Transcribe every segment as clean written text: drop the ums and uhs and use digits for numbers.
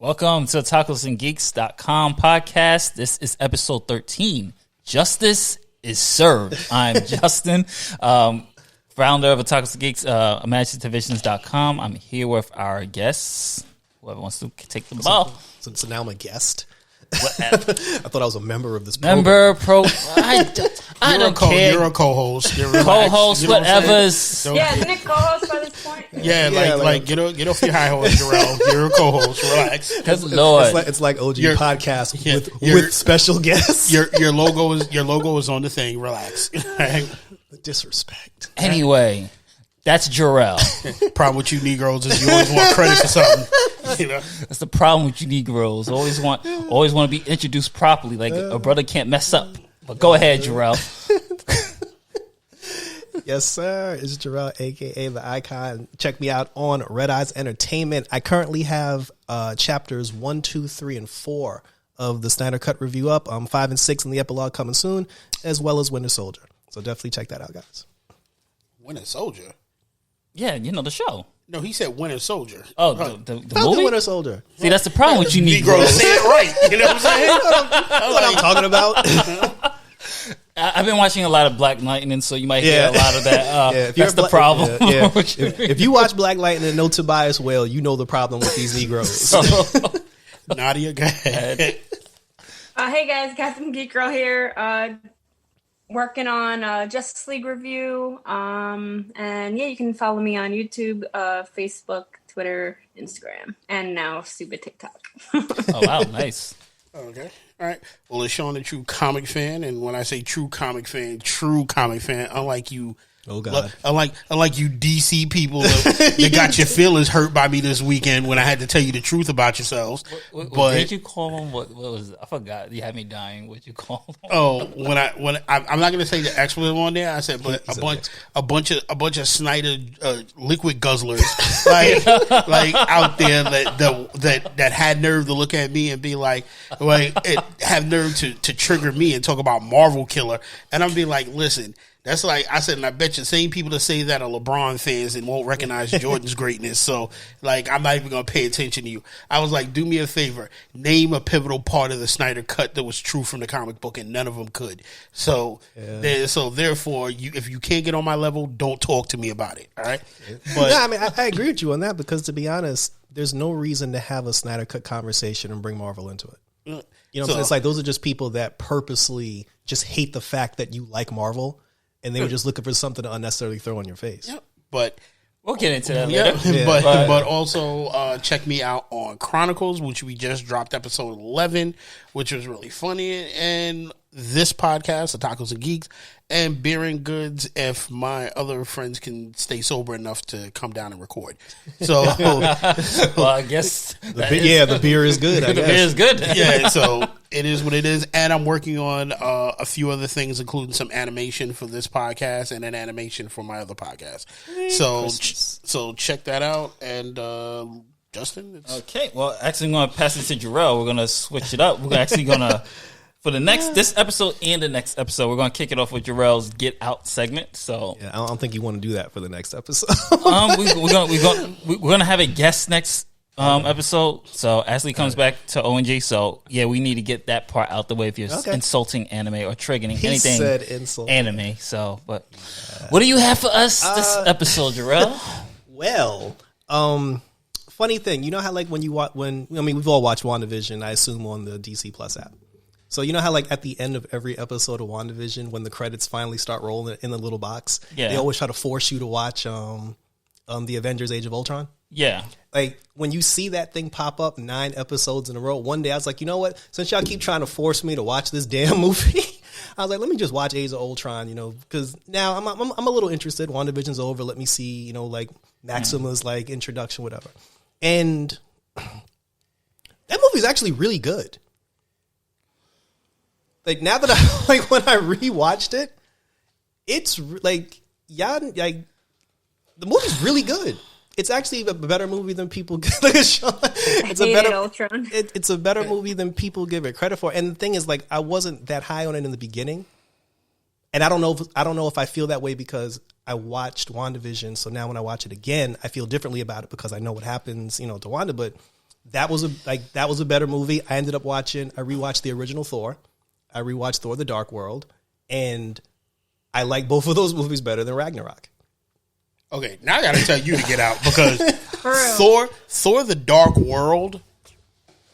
Welcome to Otakus Podcast. This is episode 13. Justice is served. I'm Justin, founder of Otakus Geeks, imaginativedivisions.com. I'm here with our guests. Whoever wants to take the ball. So now I'm a guest. Whatever. I thought I was a member of this program. I don't care. You're a co-host. Co-host, you know whatever. Yeah, isn't it co-host by this point? Yeah, get off your high horse, Jerrell. You're a co-host. Relax. Lord. It's like OG podcast with special guests. Your logo is on the thing. Relax. The disrespect. Anyway, that's Jerrell. Problem with you Negroes is you always want credit for something. You know? That's the problem with you Negroes. Always want to be introduced properly. Like a brother can't mess up. But go ahead, Jerrell. Yes, sir. It's Jerrell, a.k.a. The Icon. Check me out on Red Eyes Entertainment. I currently have chapters 1, 2, 3, and 4 of the Snyder Cut review up. 5 and 6 in the epilogue coming soon, as well as Winter Solider. So definitely check that out, guys. Winter Soldier? Yeah, you know the show. No, he said Winter Soldier. Oh, the Falcon movie? Winter Solider. See, that's the problem with you Negroes. Negroes. Say it right. You know what I'm saying? That's what I'm talking about. I've been watching a lot of Black Lightning, so you might hear a lot of that. That's the problem. Yeah. If you watch Black Lightning and know Tobias Whale, you know the problem with these Negroes. Nadia, go ahead. Hey guys, Captain Geek Girl here. Working on Justice League review. And yeah, you can follow me on YouTube, Facebook, Twitter, Instagram, and now stupid TikTok. Oh, wow. Nice. Okay. All right. Well, it's Sean, a true comic fan, and when I say true comic fan, unlike you. Oh God! Unlike you DC people that got your feelings hurt by me this weekend when I had to tell you the truth about yourselves. What but did you call them? What was it? I forgot. You had me dying. What you call them? Oh, I'm not going to say the expletive on there. I said, but a bunch of Snyder liquid guzzlers like out there that had nerve to look at me and be like have nerve to trigger me and talk about Marvel killer, and I'm be like, listen. That's like I said, and I bet you the same people that say that are LeBron fans and won't recognize Jordan's greatness. So, like, I'm not even going to pay attention to you. I was like, do me a favor. Name a pivotal part of the Snyder Cut that was true from the comic book, and none of them could. So, therefore, if you can't get on my level, don't talk to me about it, all right? But, no, I mean, I agree with you on that because, to be honest, there's no reason to have a Snyder Cut conversation and bring Marvel into it. You know, it's like those are just people that purposely just hate the fact that you like Marvel. And they were just looking for something to unnecessarily throw on your face. Yeah, but we'll get into that later. But also check me out on Chronicles, which we just dropped episode 11, which was really funny. And this podcast, Otakus and Geeks, and Beer and Goods, if my other friends can stay sober enough to come down and record. So, well, I guess the beer is good. The beer is good. Yeah, so it is what it is. And I'm working on a few other things, including some animation for this podcast and an animation for my other podcast. So check that out. And Justin, okay. Well, actually, I'm going to pass it to Jerrell. We're going to switch it up. We're actually going to. For this episode and the next episode, we're going to kick it off with Jerrell's Get Out segment. So yeah, I don't think you want to do that for the next episode. we're gonna have a guest next episode. So Ashley comes back to ONG. So yeah, we need to get that part out the way if you're insulting anime or triggering anything said insult anime. So, but what do you have for us this episode, Jerrell? Well, funny thing, you know how like when we've all watched WandaVision, I assume on the DC Plus app. So you know how like at the end of every episode of WandaVision, when the credits finally start rolling in the little box, they always try to force you to watch the Avengers Age of Ultron? Yeah. Like when you see that thing pop up 9 episodes in a row, one day I was like, you know what? Since y'all keep trying to force me to watch this damn movie, I was like, let me just watch Age of Ultron, because now I'm a little interested. WandaVision's over. Let me see, like Maxima's like introduction, whatever. And that movie's actually really good. Like now that when I rewatched it, it's like the movie's really good. It's actually a better movie than people give it. It's a better movie than people give it credit for. And the thing is, like, I wasn't that high on it in the beginning, and I don't know if I feel that way because I watched WandaVision. So now when I watch it again, I feel differently about it because I know what happens, to Wanda. But That was a better movie. I rewatched the original Thor. I rewatched Thor: The Dark World, and I like both of those movies better than Ragnarok. Okay, now I got to tell you to get out because Thor: The Dark World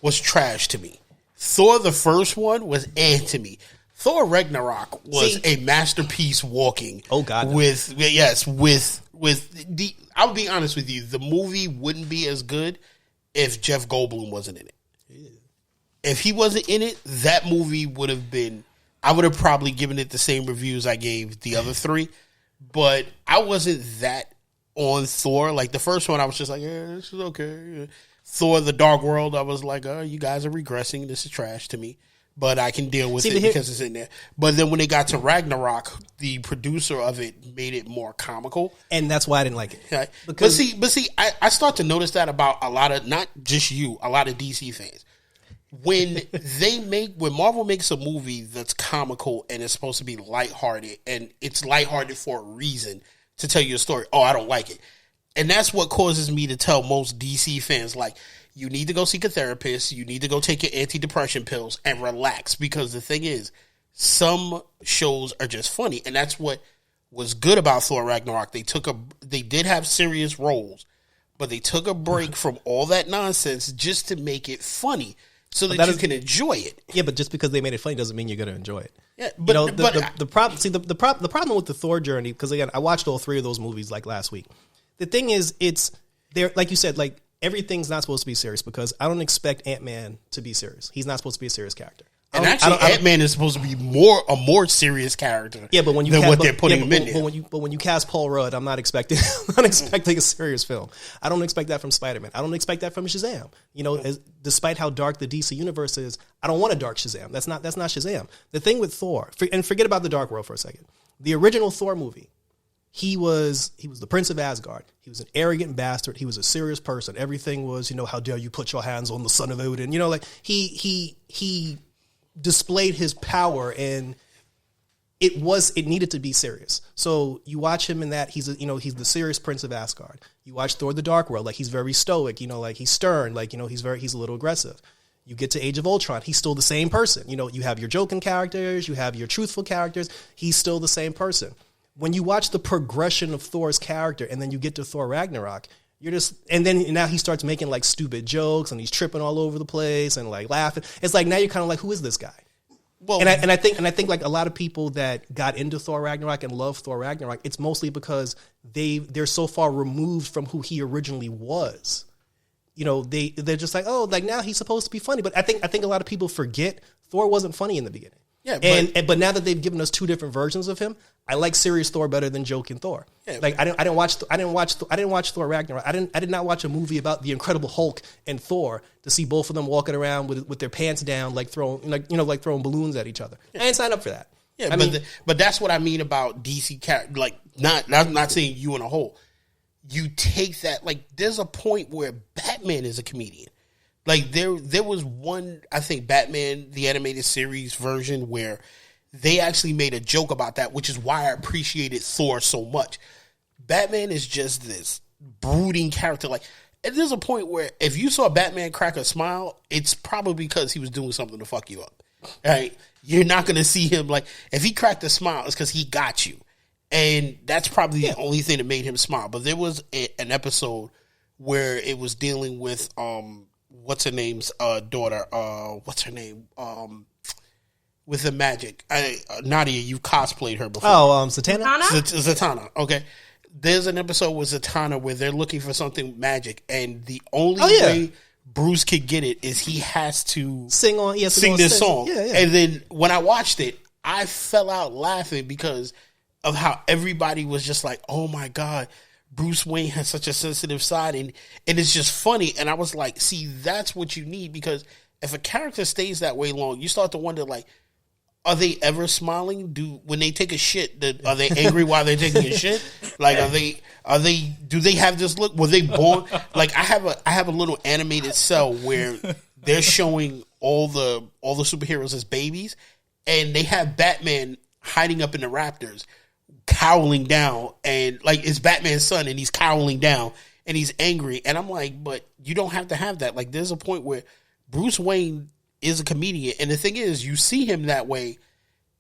was trash to me. Thor the first one was to me. Thor Ragnarok was a masterpiece walking. Oh God, no. with the. I'll be honest with you, the movie wouldn't be as good if Jeff Goldblum wasn't in it. Yeah. If he wasn't in it, that movie would have been. I would have probably given it the same reviews I gave the other three, but I wasn't that on Thor. Like the first one, I was just like, yeah, this is okay. Thor: The Dark World, I was like, you guys are regressing. This is trash to me. But I can deal with it because it's in there. But then when they got to Ragnarok, the producer of it made it more comical. And that's why I didn't like it. Right? But see, I start to notice that about a lot of, not just you, a lot of DC fans. When Marvel makes a movie that's comical and it's supposed to be lighthearted, and it's lighthearted for a reason to tell you a story, I don't like it. And that's what causes me to tell most DC fans, like, you need to go seek a therapist. You need to go take your antidepressant pills and relax. Because the thing is, some shows are just funny. And that's what was good about Thor Ragnarok. They did have serious roles, but they took a break from all that nonsense just to make it funny so that you can enjoy it. Yeah, but just because they made it funny doesn't mean you're going to enjoy it. Yeah, but the problem with the Thor journey, because again, I watched all three of those movies like last week. The thing is, it's there, like you said, like, everything's not supposed to be serious because I don't expect Ant-Man to be serious. He's not supposed to be a serious character. And actually, Ant-Man is supposed to be a more serious character. Yeah, but when you they're putting him in there. But when you cast Paul Rudd, I'm not expecting a serious film. I don't expect that from Spider-Man. I don't expect that from Shazam. You know, despite how dark the DC universe is, I don't want a dark Shazam. That's not Shazam. The thing with Thor, and forget about the Dark World for a second. The original Thor movie. He was the Prince of Asgard. He was an arrogant bastard. He was a serious person. Everything was, how dare you put your hands on the son of Odin? Like he displayed his power, and it needed to be serious. So you watch him in that, he's the serious Prince of Asgard. You watch Thor: The Dark World, like he's very stoic, like he's stern, like he's a little aggressive. You get to Age of Ultron, he's still the same person. You have your joking characters, you have your truthful characters. He's still the same person. When you watch the progression of Thor's character and then you get to Thor Ragnarok, and then now he starts making like stupid jokes and he's tripping all over the place and like laughing. It's like now you're kind of like, who is this guy? Well, and I think like a lot of people that got into Thor Ragnarok and love Thor Ragnarok, it's mostly because they're so far removed from who he originally was. They're just like, oh, like now he's supposed to be funny. But I think a lot of people forget Thor wasn't funny in the beginning. Yeah, but now that they've given us two different versions of him, I like serious Thor better than joking Thor. Yeah, like I didn't watch Thor Ragnarok. I did not watch a movie about the Incredible Hulk and Thor to see both of them walking around with their pants down, like throwing balloons at each other. I didn't sign up for that. Yeah, but that's what I mean about DC character. Like not saying you in a whole. You take that, like there's a point where Batman is a comedian. Like there was one, I think, Batman the Animated Series version where they actually made a joke about that, which is why I appreciated Thor so much. Batman is just this brooding character. Like, and there's a point where if you saw Batman crack a smile, it's probably because he was doing something to fuck you up. Right? You're not going to see him like, if he cracked a smile, it's because he got you. And that's probably the only thing that made him smile. But there was an episode where it was dealing with, what's her name's daughter? What's her name? With the magic. Nadia, you've cosplayed her before. Oh, Zatanna? Zatanna, okay. There's an episode with Zatanna where they're looking for something magic, and the only way Bruce could get it is he has to sing this song. Yeah. And then when I watched it, I fell out laughing because of how everybody was just like, oh my God, Bruce Wayne has such a sensitive side, and it's just funny. And I was like, see, that's what you need, because if a character stays that way long, you start to wonder, like, are they ever smiling? When they take a shit, are they angry while they're taking a shit? Like, do they have this look? Were they born? Like, I have a little animated cell where they're showing all the superheroes as babies, and they have Batman hiding up in the Raptors, cowling down, and like it's Batman's son, and he's cowling down, and he's angry. And I'm like, but you don't have to have that. Like, there's a point where Bruce Wayne is a comedian. And the thing is, you see him that way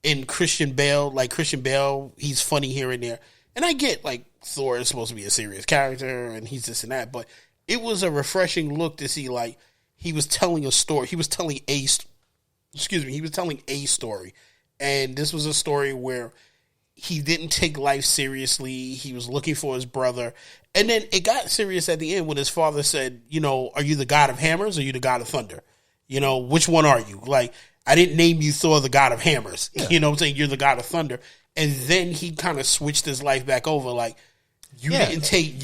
in Christian Bale. Like, Christian Bale, he's funny here and there. And I get, like, Thor is supposed to be a serious character, and he's this and that. But it was a refreshing look to see, like, he was telling a story. He was telling a story. And this was a story where he didn't take life seriously. He was looking for his brother. And then it got serious at the end when his father said, you know, are you the god of hammers or are you the god of thunder? You know, which one are you? Like, I didn't name you Thor the god of hammers. Yeah. You know what I'm saying? You're the god of thunder. And then he kind of switched his life back over. Like, didn't take,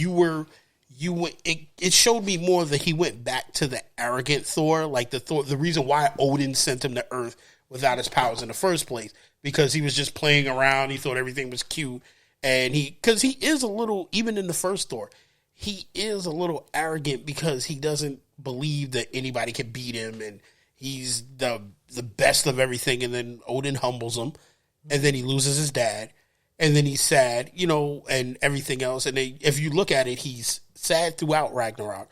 it showed me more that he went back to the arrogant Thor. Like, the reason why Odin sent him to Earth without his powers in the first place, because he was just playing around. He thought everything was cute. And because he is a little, even in the first Thor, he is a little arrogant because he doesn't believe that anybody can beat him. And he's the best of everything. And then Odin humbles him. And then he loses his dad. And then he's sad, you know, and everything else. And if you look at it, he's sad throughout Ragnarok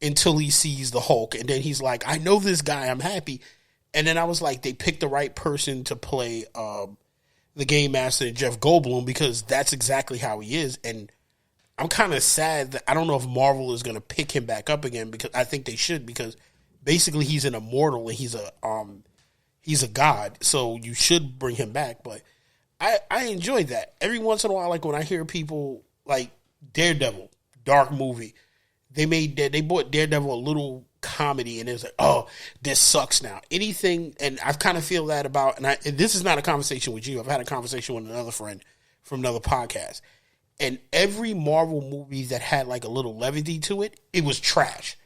until he sees the Hulk. And then he's like, I know this guy. I'm happy. And then I was like, they picked the right person to play the Game Master, Jeff Goldblum, because that's exactly how he is. And I'm kind of sad that I don't know if Marvel is going to pick him back up again, because I think they should, because basically he's an immortal and he's a god. So you should bring him back. But I enjoyed that. Every once in a while, like when I hear people like Daredevil, dark movie, they brought Daredevil a little comedy, and it's like, oh, this sucks now. Anything, and I kind of feel that about, and this is not a conversation with you. I've had a conversation with another friend from another podcast, and every Marvel movie that had like a little levity to it, it was trash.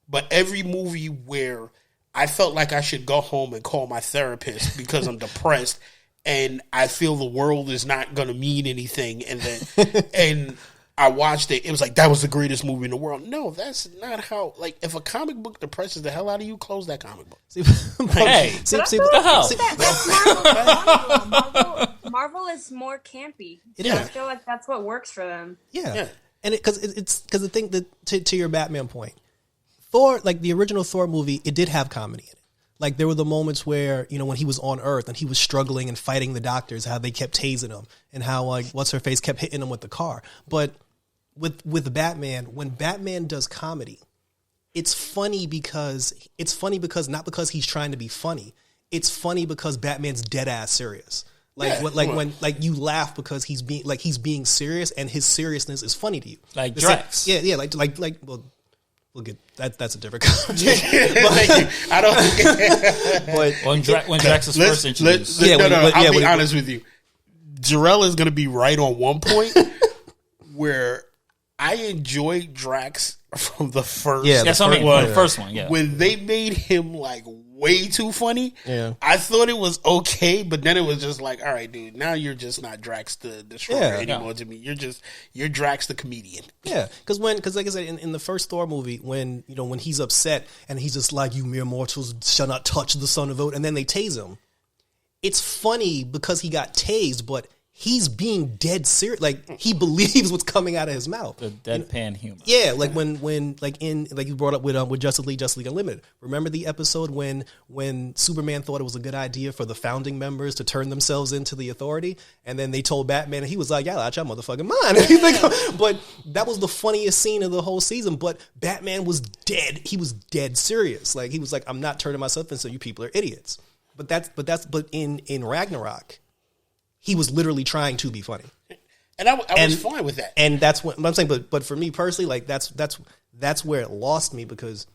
But every movie where I felt like I should go home and call my therapist because I'm depressed and I feel the world is not going to mean anything, and then and I watched it. It was like, that was the greatest movie in the world. No, that's not how. Like, if a comic book depresses the hell out of you, close that comic book. Marvel is more campy. Yeah. I feel like that's what works for them. Yeah. And because the thing that to your Batman point, Thor, like the original Thor movie, it did have comedy in it. Like, there were the moments where, you know, when he was on Earth and he was struggling and fighting the doctors, how they kept tasing him and how, like, what's-her-face kept hitting him with the car. But with Batman, when Batman does comedy, it's funny because not because he's trying to be funny. It's funny because Batman's dead-ass serious. When you laugh because he's being serious, and his seriousness is funny to you. Like Drax. We'll get that. That's a different conversation. I don't. But when Drax is first introduced, I'll be honest with you. Jerrell is going to be right on one point where I enjoyed Drax from the first. Yeah, that's what I mean. The first one. Yeah, when they made him like way too funny. Yeah, I thought it was okay, but then it was just like, all right, dude, now you're just not Drax the Destroyer anymore to me. You're Drax the comedian. Yeah, because like I said, in the first Thor movie, when he's upset and he's just like, you mere mortals shall not touch the Son of Odin, and then they tase him. It's funny because he got tased, but he's being dead serious. Like, he believes what's coming out of his mouth. The deadpan humor. Yeah, like when you brought up with Justice League Unlimited. Remember the episode when Superman thought it was a good idea for the founding members to turn themselves into the Authority, and then they told Batman, and he was like, "Yeah, out your motherfucking mind." But that was the funniest scene of the whole season. But Batman was dead. He was dead serious. Like, he was like, "I'm not turning myself in, so you people are idiots." But in Ragnarok, he was literally trying to be funny, and I was fine with that. And that's what I'm saying. But for me personally, like that's where it lost me, because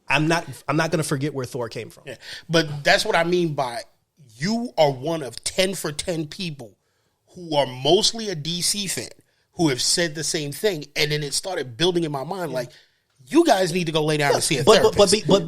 I'm not going to forget where Thor came from. Yeah, but that's what I mean by, you are one of 10 for 10 people who are mostly a DC fan who have said the same thing, and then it started building in my mind like, you guys need to go lay down and see a therapist. But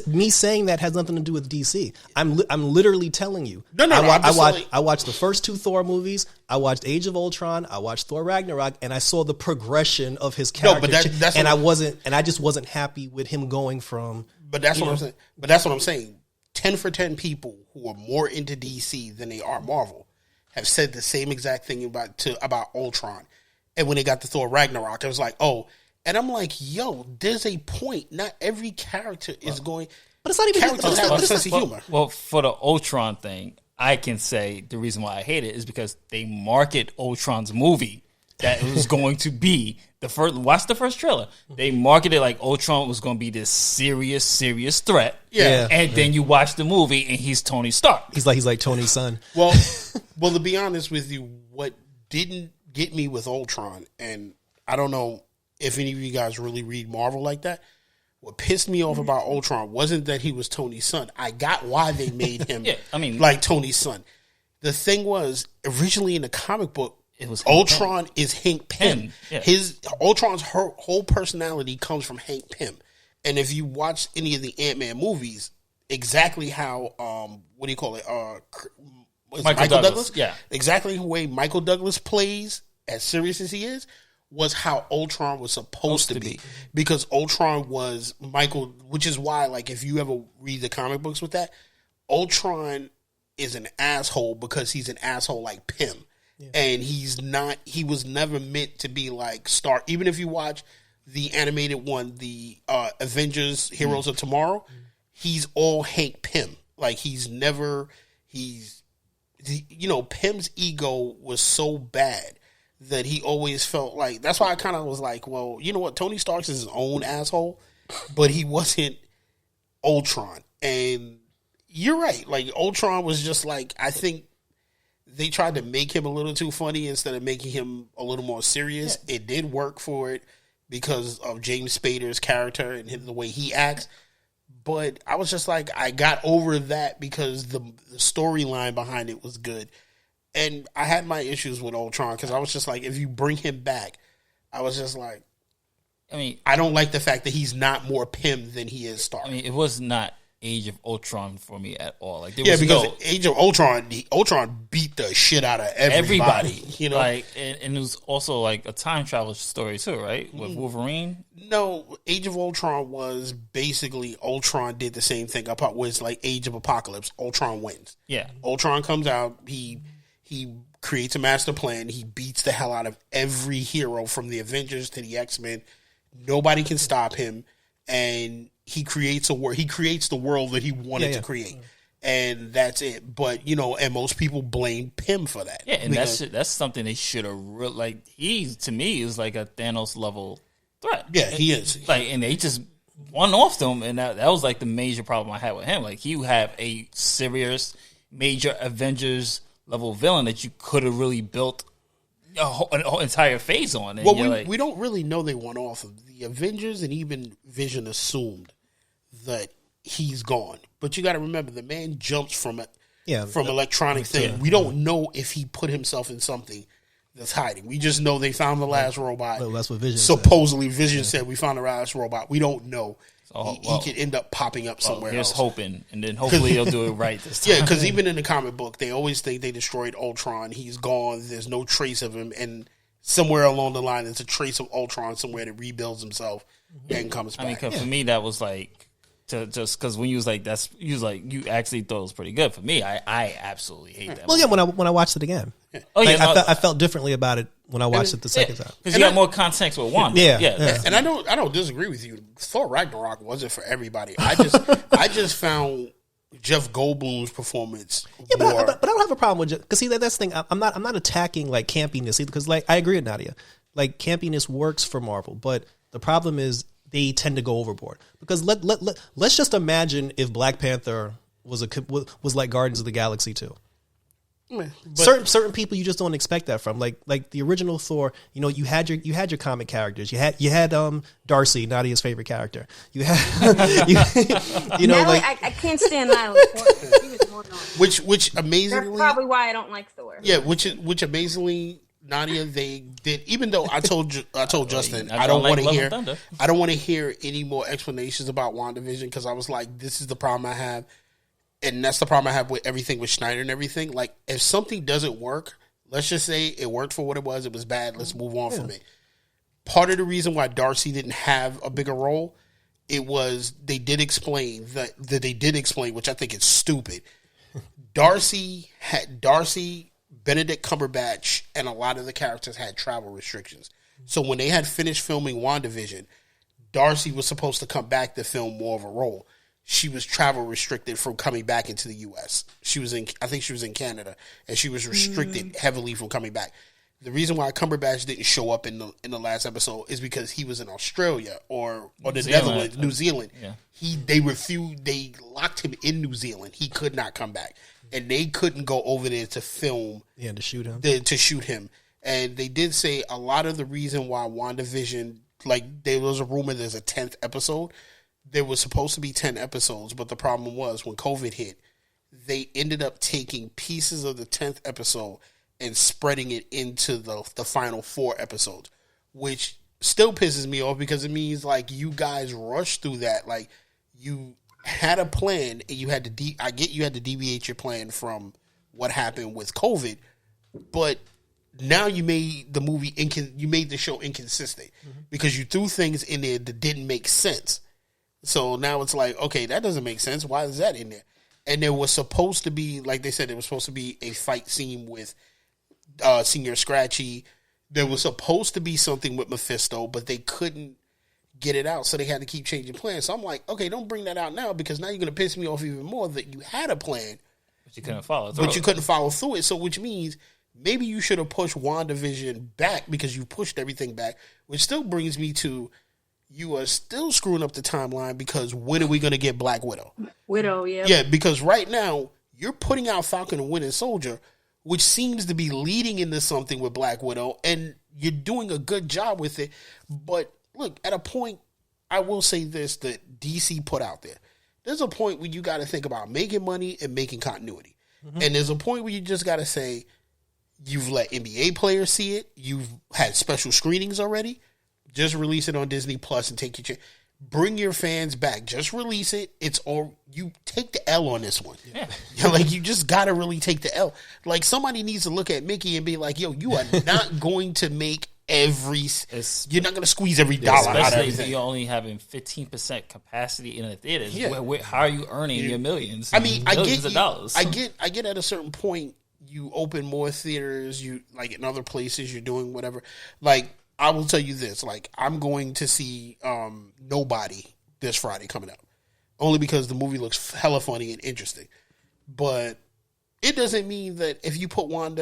me saying that has nothing to do with DC. I'm literally telling you. I watched the first two Thor movies. I watched Age of Ultron. I watched Thor Ragnarok, and I saw the progression of his character. I just wasn't happy with him going from. But that's what I'm saying. But that's what I'm saying. 10 for 10 people who are more into DC than they are Marvel have said the same exact thing about Ultron. And when they got to Thor Ragnarok, it was like, oh. And I'm like, yo, there's a point. Not every character is going. But it's not even. Characters have a sense of humor. Well, for the Ultron thing, I can say the reason why I hate it is because they market Ultron's movie that it was going to be the first. Watch the first trailer. They marketed like Ultron was going to be this serious threat. Yeah. And then you watch the movie and he's Tony Stark. He's like Tony's son. Well, to be honest with you, what didn't get me with Ultron, and I don't know if any of you guys really read Marvel like that. What pissed me off about Ultron wasn't that he was Tony's son. I got why they made him like Tony's son. The thing was, originally in the comic book, it was Ultron is Hank Pym. Yeah. Ultron's whole personality comes from Hank Pym. And if you watch any of the Ant-Man movies, exactly how what do you call it? Michael Douglas? Yeah. Exactly the way Michael Douglas plays, as serious as he is, was how Ultron was supposed to be. Because Ultron was Michael, which is why, like, if you ever read the comic books with that, Ultron is an asshole because he's an asshole like Pym. Yeah. And he was never meant to be like Stark. Even if you watch the animated one, the Avengers Heroes of Tomorrow, he's all Hank Pym. Like, Pym's ego was so bad that he always felt like, that's why I kind of was like, well, you know what? Tony Stark's is his own asshole, but he wasn't Ultron. And you're right. Like, Ultron was just like, I think they tried to make him a little too funny instead of making him a little more serious. Yeah. It did work for it because of James Spader's character and the way he acts. But I was just like, I got over that because the storyline behind it was good. And I had my issues with Ultron because I was just like, if you bring him back, I was just like, I don't like the fact that he's not more Pym than he is Stark. It was not Age of Ultron for me at all. Like, Age of Ultron, Ultron beat the shit out of everybody. You know, like, and it was also like a time travel story too, right? With Wolverine. No, Age of Ultron was basically Ultron did the same thing. It was like Age of Apocalypse. Ultron wins. Yeah, Ultron comes out. He creates a master plan. He beats the hell out of every hero from the Avengers to the X-Men. Nobody can stop him, and he creates He creates the world that he wanted to create, and that's it. But and most people blame Pym for that. Yeah, and that's something they should have like. He to me is like a Thanos level threat. Yeah, he is. Like, and they just one off them, and that was like the major problem I had with him. Like, you have a serious major Avengers level villain that you could have really built an whole entire phase on. And well, we don't really know they went off of the Avengers, and even Vision assumed that he's gone. But you got to remember, the man jumps from electronic thing. Yeah. We don't know if he put himself in something that's hiding. We just know they found the last robot. Well, that's what Vision supposedly said. Vision said we found the last robot. We don't know. He could end up popping up somewhere else. Here's hoping, and then hopefully he'll do it right this time. Yeah, because even in the comic book, they always think they destroyed Ultron. He's gone. There's no trace of him, and somewhere along the line, there's a trace of Ultron somewhere that rebuilds himself and comes back. For me, that was like just because when you actually thought it was pretty good. For me, I absolutely hate that. Well, movie. When I watched it again, I felt differently about it when I watched it the second time because you got more context with Wanda. Yeah. And I don't disagree with you. Thor Ragnarok wasn't for everybody. I just found Jeff Goldblum's performance. Yeah, but I don't have a problem with because that's the thing. I'm not attacking like campiness either because like I agree with Nadia. Like, campiness works for Marvel, but the problem is they tend to go overboard because let's just imagine if Black Panther was like Guardians of the Galaxy 2. Certain people you just don't expect that from. Like the original Thor, you had your comic characters. You had Darcy, Nadia's favorite character. You had I can't stand Nyla. He was more annoying. Which amazingly, that's probably why I don't like Thor. Yeah, which amazingly, Nadia, they did. Even though I told Justin, I don't want to hear any more explanations about WandaVision because I was like, this is the problem I have. And that's the problem I have with everything with Snyder and everything. Like, if something doesn't work, let's just say it worked for what it was. It was bad. Let's move on from it. Part of the reason why Darcy didn't have a bigger role, it was they did explain, which I think is stupid. Darcy Benedict Cumberbatch and a lot of the characters had travel restrictions. So when they had finished filming WandaVision, Darcy was supposed to come back to film more of a role. She was travel restricted from coming back into the U.S. I think she was in Canada, and she was restricted heavily from coming back. The reason why Cumberbatch didn't show up in the last episode is because he was in Australia or the Netherlands, New Zealand. Yeah. They locked him in New Zealand. He could not come back, and they couldn't go over there to film. Yeah, to shoot him. To shoot him, and they did say a lot of the reason why WandaVision, like there was a rumor there's a 10th episode. There was supposed to be 10 episodes, but the problem was when COVID hit, they ended up taking pieces of the 10th episode and spreading it into the final 4 episodes, which still pisses me off because it means like you guys rushed through that. Like you had a plan and you had to you had to deviate your plan from what happened with COVID, but now you made the movie you made the show inconsistent because you threw things in there that didn't make sense. So now it's like, okay, that doesn't make sense. Why is that in there? And there was supposed to be, like they said, there was supposed to be a fight scene with Senior Scratchy. There was supposed to be something with Mephisto, but they couldn't get it out, so they had to keep changing plans. So I'm like, okay, don't bring that out now because now you're going to piss me off even more that you had a plan, but you couldn't follow through. But you couldn't follow through it. So which means maybe you should have pushed WandaVision back because you pushed everything back, which still brings me to you are still screwing up the timeline because when are we going to get Black Widow? Yeah, because right now you're putting out Falcon and Winter Soldier, which seems to be leading into something with Black Widow, and you're doing a good job with it. But look, at a point, I will say this that DC put out there. There's a point where you got to think about making money and making continuity. And there's a point where you just got to say, you've let NBA players see it. You've had special screenings already. Just release it on Disney Plus and take your chance. Bring your fans back. Just release it. It's all you take the L on this one. Yeah. Like you just gotta really take the L. Like somebody needs to look at Mickey and be like, "Yo, you are not going to make you're not going to squeeze every dollar out of everything. Especially if you're only having 15% capacity in the theaters. Yeah. How are you earning your millions? I mean, millions of dollars. I get at a certain point, you open more theaters. You like in other places, you're doing whatever. Like. I will tell you this, like, I'm going to see Nobody this Friday coming up. Only because the movie looks hella funny and interesting. But it doesn't mean that if you put Black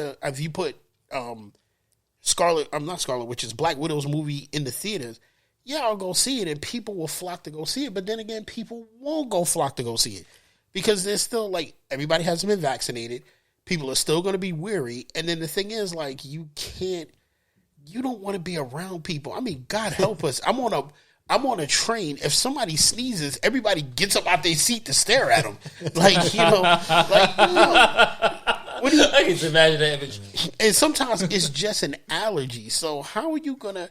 Widow's movie in the theaters, yeah, I'll go see it and people will flock to go see it. But then again, people won't go flock to go see it. Because there's still, like, everybody hasn't been vaccinated. People are still going to be weary. And then the thing is, like, you don't want to be around people. I mean, God help us. I'm on a train. If somebody sneezes, everybody gets up out their seat to stare at them. Like, what do you? I can just imagine that image. And sometimes it's just an allergy. So how are you gonna?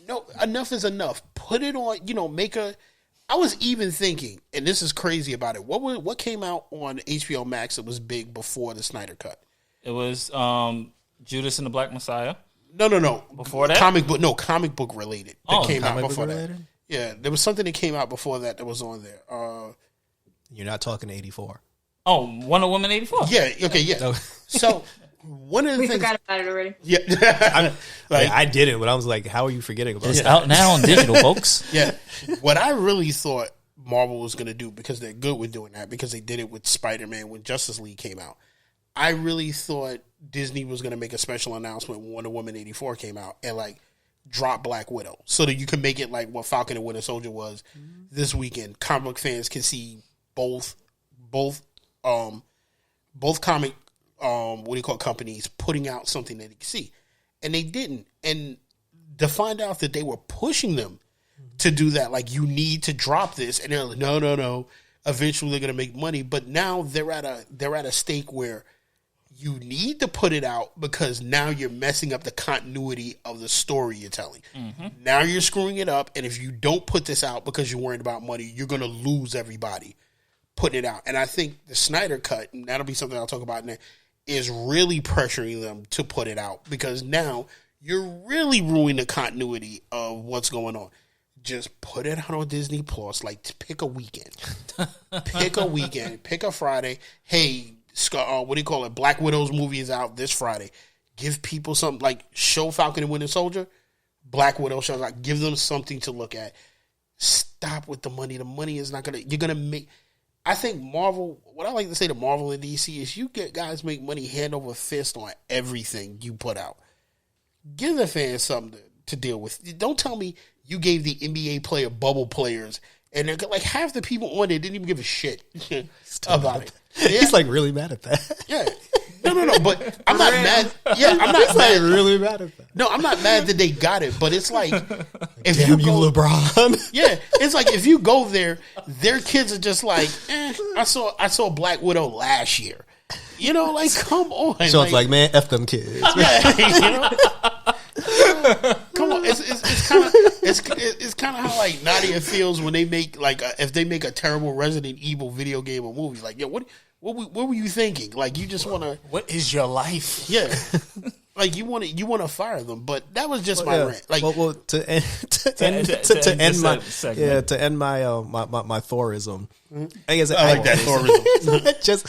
No, enough is enough. Put it on. I was even thinking, and this is crazy about it. What came out on HBO Max that was big before the Snyder Cut? It was Judas and the Black Messiah. No. Before that? Comic book related. That came out before that. Related? Yeah, there was something that came out before that was on there. You're not talking 84. Oh, Wonder Woman 84. Yeah, okay, yeah. So, one of the things... We forgot about it already. Yeah. I didn't, but I was like, how are you forgetting about it? It's out now on digital, folks. Yeah. What I really thought Marvel was going to do, because they're good with doing that, because they did it with Spider-Man when Justice League came out. I really thought Disney was going to make a special announcement when Wonder Woman 84 came out and like drop Black Widow so that you can make it like what Falcon and Winter Soldier was this weekend. Comic fans can see both comic companies putting out something that they can see, and they didn't. And to find out that they were pushing them to do that, like you need to drop this, and they're like, no. Eventually, they're going to make money, but now they're at a stake where you need to put it out because now you're messing up the continuity of the story you're telling. Mm-hmm. Now you're screwing it up, and if you don't put this out because you're worried about money, you're going to lose everybody putting it out. And I think the Snyder Cut, and that'll be something I'll talk about now, is really pressuring them to put it out because now you're really ruining the continuity of what's going on. Just put it out on Disney Plus. Like, pick a weekend. Pick a Friday. Hey, Black Widow's movie is out this Friday. Give people something, like, show Falcon and Winter Soldier, Black Widow shows out. Give them something to look at. Stop with the money. The money is not you're gonna make. I think Marvel, what I like to say to Marvel and DC is you get guys make money hand over fist on everything you put out. Give the fans something to deal with. Don't tell me you gave the NBA player bubble players and they're like half the people on there didn't even give a shit about it. Yeah. He's like really mad at that. Yeah. No, but I'm not mad. Yeah, I'm not mad. Really mad at that. No, I'm not mad that they got it, but it's like if Damn you go, LeBron. Yeah, it's like if you go there, their kids are just like, I saw Black Widow last year. You know, like come on. So it's like, man, F them kids. Yeah, you know. Come on, it's kind of how like Nadia feels when they make like if they make a terrible Resident Evil video game or movie. Like, yo, what were you thinking? Like, you just want to. What is your life? Yeah, like you want to fire them, but that was just my rant. Like, to end my Thorism. I guess I like that Thorism. Just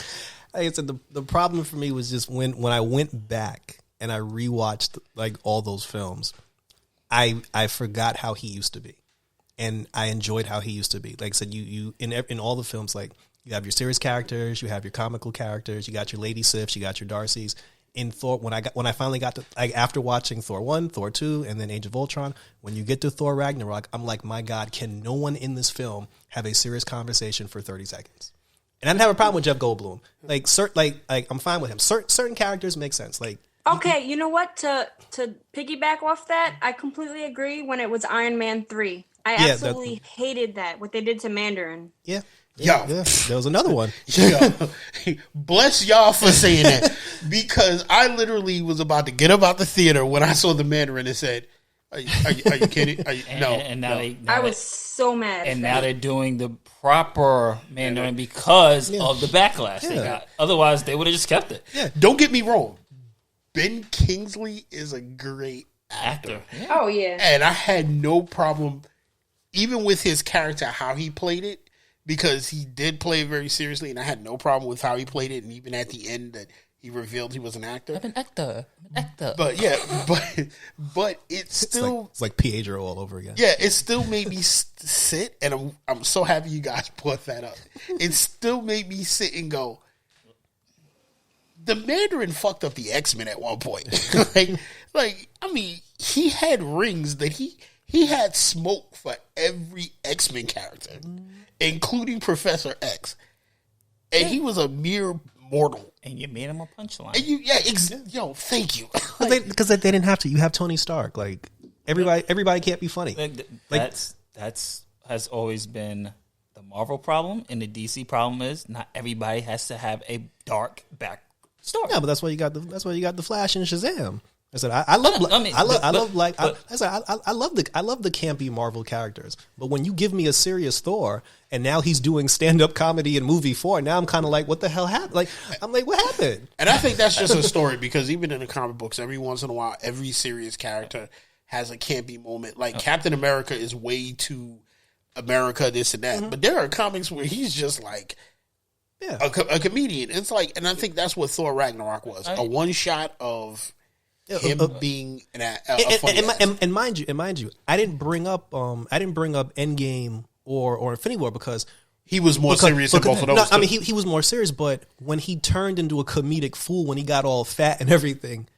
like I said, the problem for me was just when I went back and I rewatched like all those films, I forgot how he used to be, and I enjoyed how he used to be. Like I said, you in all the films, like you have your serious characters, you have your comical characters, you got your Lady Sifs, you got your Darcys. In Thor, when I finally got to, like, after watching Thor 1, Thor 2, and then Age of Ultron, when you get to Thor Ragnarok, I'm like, my God, can no one in this film have a serious conversation for 30 seconds? And I didn't have a problem with Jeff Goldblum. Like I'm fine with him. Certain characters make sense. Like, okay, you know what? To piggyback off that, I completely agree. When it was Iron Man 3, I absolutely hated that what they did to Mandarin. Yeah. Yeah, there was another one. Bless y'all for saying that, because I literally was about to get up out the theater when I saw the Mandarin and said, "Are you kidding?" I was so mad. And now they're doing the proper Mandarin because of the backlash they got. Otherwise, they would have just kept it. Yeah. Don't get me wrong. Ben Kingsley is a great actor. Yeah. Oh yeah, and I had no problem, even with his character, how he played it. Because he did play it very seriously, and I had no problem with how he played it, and even at the end that he revealed he was an actor. I'm an actor. But yeah, but it's still it's like Pietro all over again. Yeah, it still made me sit, and I'm so happy you guys brought that up. It still made me sit and go, the Mandarin fucked up the X-Men at one point. like I mean, he had rings that he had smoke for every X-Men character. Including Professor X. And he was a mere mortal. And you made him a punchline. And thank you. Because they didn't have to. You have Tony Stark. Like, everybody can't be funny. That's has always been the Marvel problem, and the DC problem is not everybody has to have a dark back story. Yeah, but that's why you got the Flash and Shazam. I said I love the campy Marvel characters, but when you give me a serious Thor and now he's doing stand up comedy in movie 4, now I'm kind of like, what the hell happened? Like I'm like, what happened? And I think that's just a story because even in the comic books, every once in a while, every serious character has a campy moment. Like Captain America is way too America, this and that, but there are comics where he's just like a comedian. It's like, and I think that's what Thor Ragnarok was, a one shot of him being and mind you, I didn't bring up Endgame or Infinity War because he was more serious in both of those. No, I mean he was more serious, but when he turned into a comedic fool when he got all fat and everything,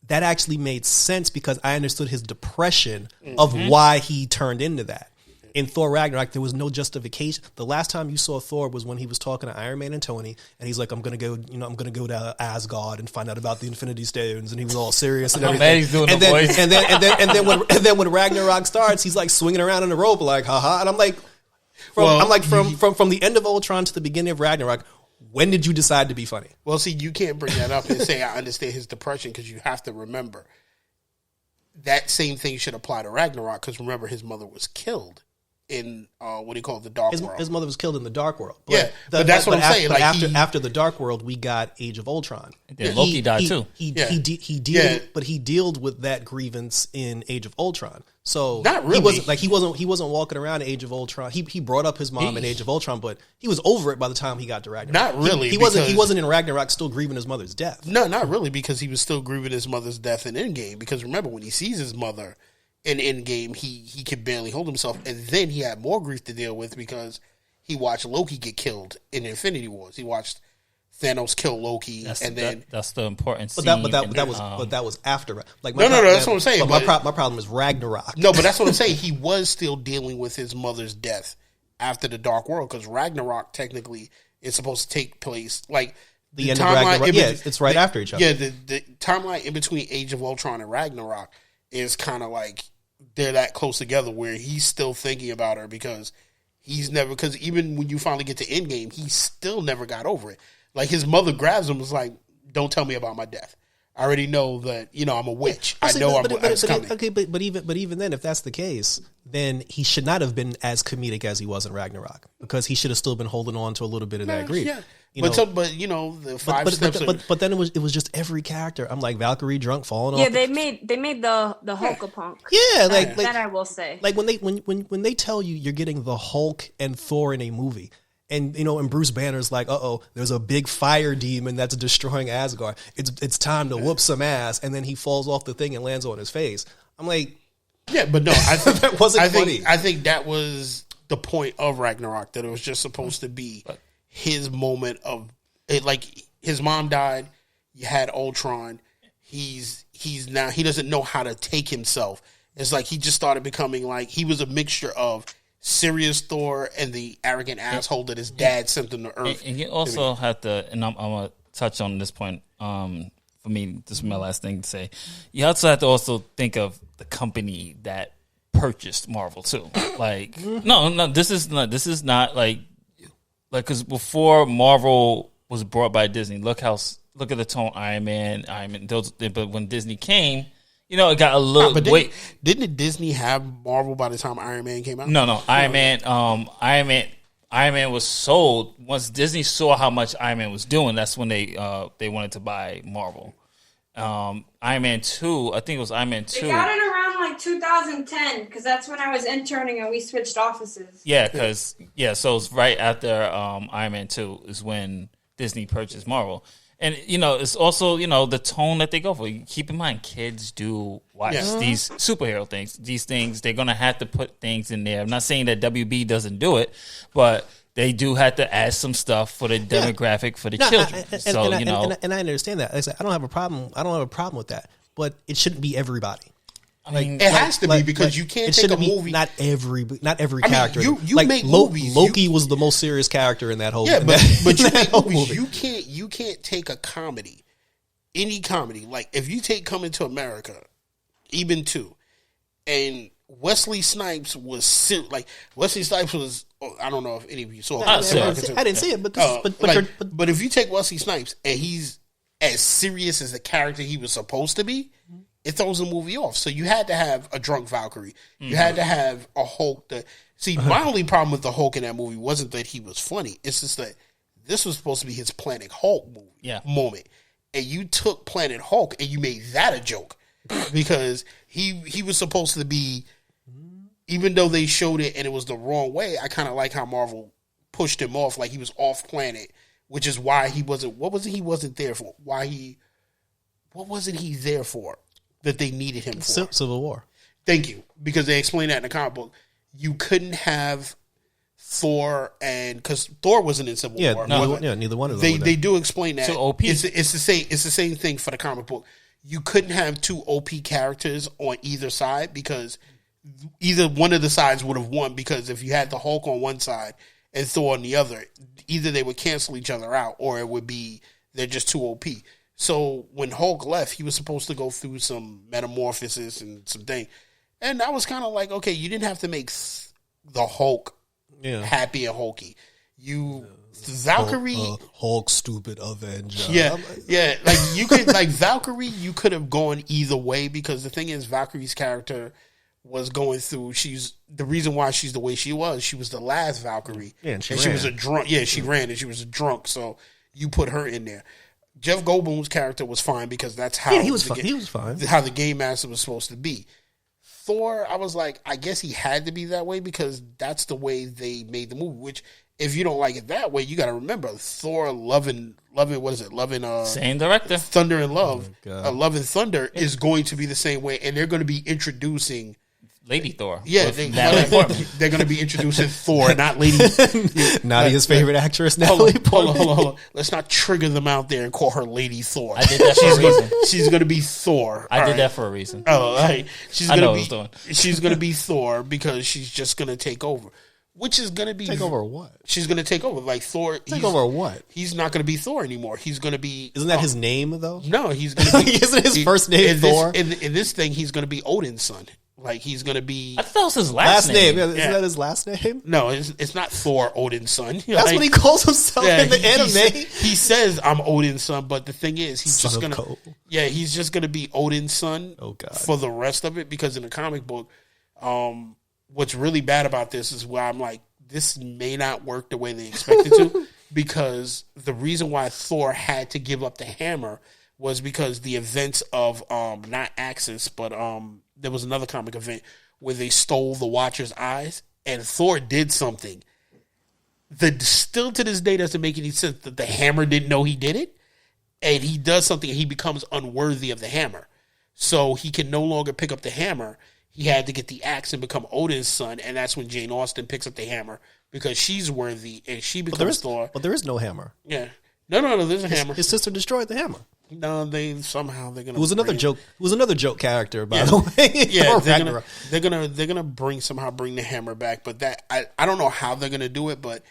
that actually made sense because I understood his depression of why he turned into that. In Thor Ragnarok, there was no justification. The last time you saw Thor was when he was talking to Iron Man and Tony, and he's like, "I'm gonna go to Asgard and find out about the Infinity Stones," and he was all serious and everything. He's doing voice. And then when Ragnarok starts, he's like swinging around in a rope, like, haha. And I'm like, from the end of Ultron to the beginning of Ragnarok, when did you decide to be funny? Well, see, you can't bring that up and say I understand his depression because you have to remember that same thing should apply to Ragnarok because remember his mother was killed. In the Dark World. His mother was killed in the Dark World. But that's what I'm saying. But after the Dark World, we got Age of Ultron. And Loki died too. He dealt with that grievance in Age of Ultron. So not really. He wasn't walking around in Age of Ultron. He brought up his mom in Age of Ultron, but he was over it by the time he got to Ragnarok. Not really. He wasn't in Ragnarok still grieving his mother's death. No, not really, because he was still grieving his mother's death in Endgame. Because remember, when he sees his mother in Endgame, he could barely hold himself, and then he had more grief to deal with because he watched Loki get killed in Infinity Wars. He watched Thanos kill Loki, that's the important scene. But that was after. Like no, that's what I'm saying. But my problem is Ragnarok. No, but that's what I'm saying. He was still dealing with his mother's death after the Dark World, because Ragnarok technically is supposed to take place like the end of Ragnarok. Yeah, it's right after each other. Yeah, the timeline in between Age of Ultron and Ragnarok is kind of like they're that close together, where he's still thinking about her because because even when you finally get to Endgame, he still never got over it. Like, his mother grabs him and was like, don't tell me about my death. I already know that, I'm a witch. I know I'm coming. Okay, but even then, if that's the case, then he should not have been as comedic as he was in Ragnarok, because he should have still been holding on to a little bit of that grief. Yeah. The five steps. But then it was just every character. I'm like, Valkyrie drunk, falling off. Yeah, they made the Hulk a punk. Yeah, that I will say. Like when they tell you you're getting the Hulk and Thor in a movie. And and Bruce Banner's like, there's a big fire demon that's destroying Asgard. It's time to whoop some ass, and then he falls off the thing and lands on his face. I'm like, yeah, but no, I think that wasn't funny. I think that was the point of Ragnarok, that it was just supposed to be his moment of it. Like, his mom died, you had Ultron. He's now, he doesn't know how to take himself. It's like he just started becoming like, he was a mixture of serious Thor and the arrogant asshole that his dad sent him to Earth. And you also have to, and I'm going to touch on this point. For me, this is my last thing to say. You also have to also think of the company that purchased Marvel too. Like, no, this is not like because before Marvel was brought by Disney, look at the tone Iron Man. But when Disney came, it got a little. Didn't Disney have Marvel by the time Iron Man came out? No. Iron Man was sold once Disney saw how much Iron Man was doing. That's when they wanted to buy Marvel. Iron Man 2, I think it was Iron Man 2. They got it around like 2010, because that's when I was interning and we switched offices. Yeah, so it's right after Iron Man 2 is when Disney purchased Marvel. And, it's also, the tone that they go for. Keep in mind, kids do watch these superhero things. These things, they're going to have to put things in there. I'm not saying that WB doesn't do it, but they do have to add some stuff for the demographic for the children. And I understand that. Like I said, I don't have a problem with that. But it shouldn't be everybody. It has to be, because you can't take a movie. Not every character. You make movies. Loki was the most serious character in that whole. Yeah, but you make movies. You can't take a comedy, any comedy. Like, if you take Coming to America, even 2, and Wesley Snipes was Wesley Snipes was. I don't know if any of you saw. I didn't see it, but if you take Wesley Snipes and he's as serious as the character he was supposed to be, it throws the movie off. So you had to have a drunk Valkyrie. You had to have a Hulk. My only problem with the Hulk in that movie wasn't that he was funny. It's just that this was supposed to be his Planet Hulk moment. And you took Planet Hulk and you made that a joke. Because he was supposed to be, even though they showed it and it was the wrong way, I kind of like how Marvel pushed him off like he was off planet, which is why he wasn't, what wasn't there for? What wasn't he there for? That they needed him for. Civil War. Thank you. Because they explained that in the comic book. You couldn't have Thor because Thor wasn't in Civil War. Neither one of them. They do explain that. So OP. It's the same thing for the comic book. You couldn't have 2 OP characters on either side, because either one of the sides would have won, because if you had the Hulk on one side and Thor on the other, either they would cancel each other out, or it would be they're just too OP. So when Hulk left, he was supposed to go through some metamorphosis and some thing. And I was kind of like, okay, you didn't have to make the Hulk happy and hulky. Valkyrie, Hulk, stupid Avenger. Yeah. Like you could, like Valkyrie, you could have gone either way, because the thing is, Valkyrie's character was going through. She's the reason why she's the way she was. She was the last Valkyrie, and she was a drunk. Yeah, she ran and she was a drunk. So you put her in there. Jeff Goldblum's character was fine, because that's how he was fine. How the Game Master was supposed to be. Thor, I was like, I guess he had to be that way because that's the way they made the movie. Which, if you don't like it that way, you got to remember Thor, loving what is it? Loving same director, Thunder and Love, Love and Thunder is going to be the same way, and they're going to be introducing Lady Thor. Yeah, they're going to be introducing Thor, not Lady. Nadia's favorite actress, Natalie Portman. Hold on. Let's not trigger them out there and call her Lady Thor. I did that for a reason. She's going to be Thor. I did that for a reason. Oh, right. She's going to be Thor because she's just going to take over. Which is going to be... Take over what? She's going to take over. Like Thor... Take over what? He's not going to be Thor anymore. He's going to be... Isn't that his name, though? No, he's going to be... Isn't his first name Thor? In this thing, he's going to be Odin's son. Like, he's going to be... I thought that was his last name. Yeah, isn't that his last name? No, it's not Thor, Odin's son. That's what he calls himself in the anime. He says, I'm Odin's son, but the thing is, he's just going to... Yeah, he's just going to be Odin's son for the rest of it, because in the comic book, what's really bad about this is where I'm like, this may not work the way they expect it to, because the reason why Thor had to give up the hammer was because the events of not Axis, but there was another comic event where they stole the Watcher's eyes, and Thor did something that still to this day doesn't make any sense, that the hammer didn't know he did it, and he does something and he becomes unworthy of the hammer. So he can no longer pick up the hammer. He had to get the axe and become Odin's son, and that's when Jane Austen picks up the hammer because she's worthy and she becomes Thor. But there is no hammer. Yeah. No, there's a hammer. His sister destroyed the hammer. No, they're gonna. It was another joke. It was another joke character, by the way. Yeah, they're gonna bring the hammer back, but that I don't know how they're gonna do it, but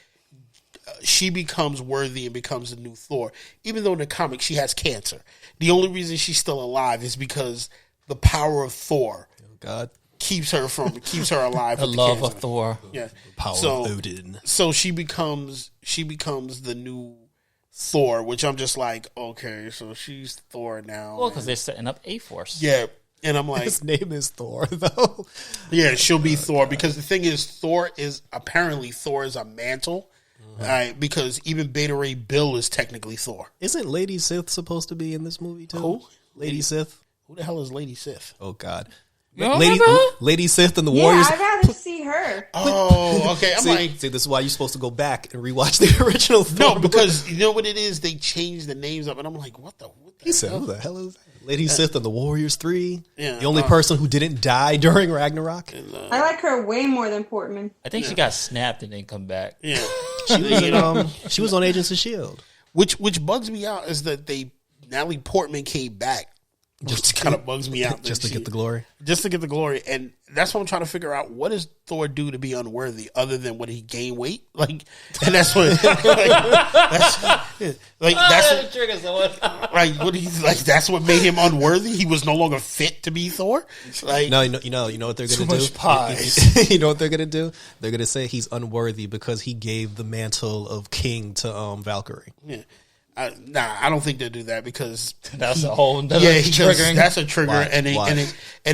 she becomes worthy and becomes a new Thor. Even though in the comic she has cancer, the only reason she's still alive is because the power of Thor. God keeps her alive. The love of Thor. Yeah, power of Odin. So she becomes the new Thor, which I'm just like, okay, so she's Thor now. Well, because they're setting up A-Force. Yeah, and I'm like, his name is Thor, though. Yeah, she'll be Thor, because the thing is, Thor is a mantle. Right, because even Beta Ray Bill is technically Thor. Isn't Lady Sith supposed to be in this movie too? Who? Lady Sith. Who the hell is Lady Sith? Oh God. Lady Sith and the Warriors. I'd rather see her. Oh, okay. See, this is why you're supposed to go back and rewatch the original Thor. No, because you know what it is? They changed the names up, and I'm like, what the He said, who the hell is that? Lady Sith and the Warriors 3. Yeah, the only person who didn't die during Ragnarok. I like her way more than Portman. I think she got snapped and didn't come back. Yeah. She was on Agents of S.H.I.E.L.D. Which bugs me out is that Natalie Portman came back. Which kind of bugs me out. Just to get the glory. Just to get the glory. And that's what I'm trying to figure out. What does Thor do to be unworthy other than what he gain weight? Like, and that's what, that's what made him unworthy. He was no longer fit to be Thor. Like, no, you know what they're going to do? Much pies. You know what they're going to do? They're going to say he's unworthy because he gave the mantle of king to Valkyrie. Yeah. I don't think they'll do that because that's a whole triggering. That's a trigger. Why? And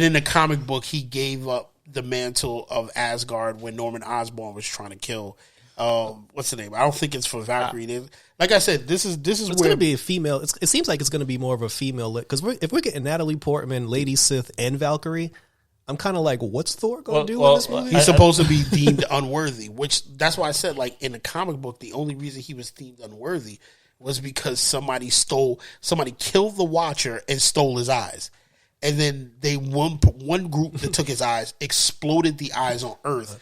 in the comic book, he gave up the mantle of Asgard when Norman Osborn was trying to kill. What's the name? I don't think it's for Valkyrie. Like I said, this is it's where going to be a female. It seems like it's going to be more of a female because if we're getting Natalie Portman, Lady Sith, and Valkyrie, I'm kind of like, what's Thor going to do in this movie? He's supposed to be deemed unworthy, which that's why I said, like, in the comic book, the only reason he was deemed unworthy was because somebody killed the Watcher and stole his eyes. And then one group that took his eyes exploded the eyes on Earth,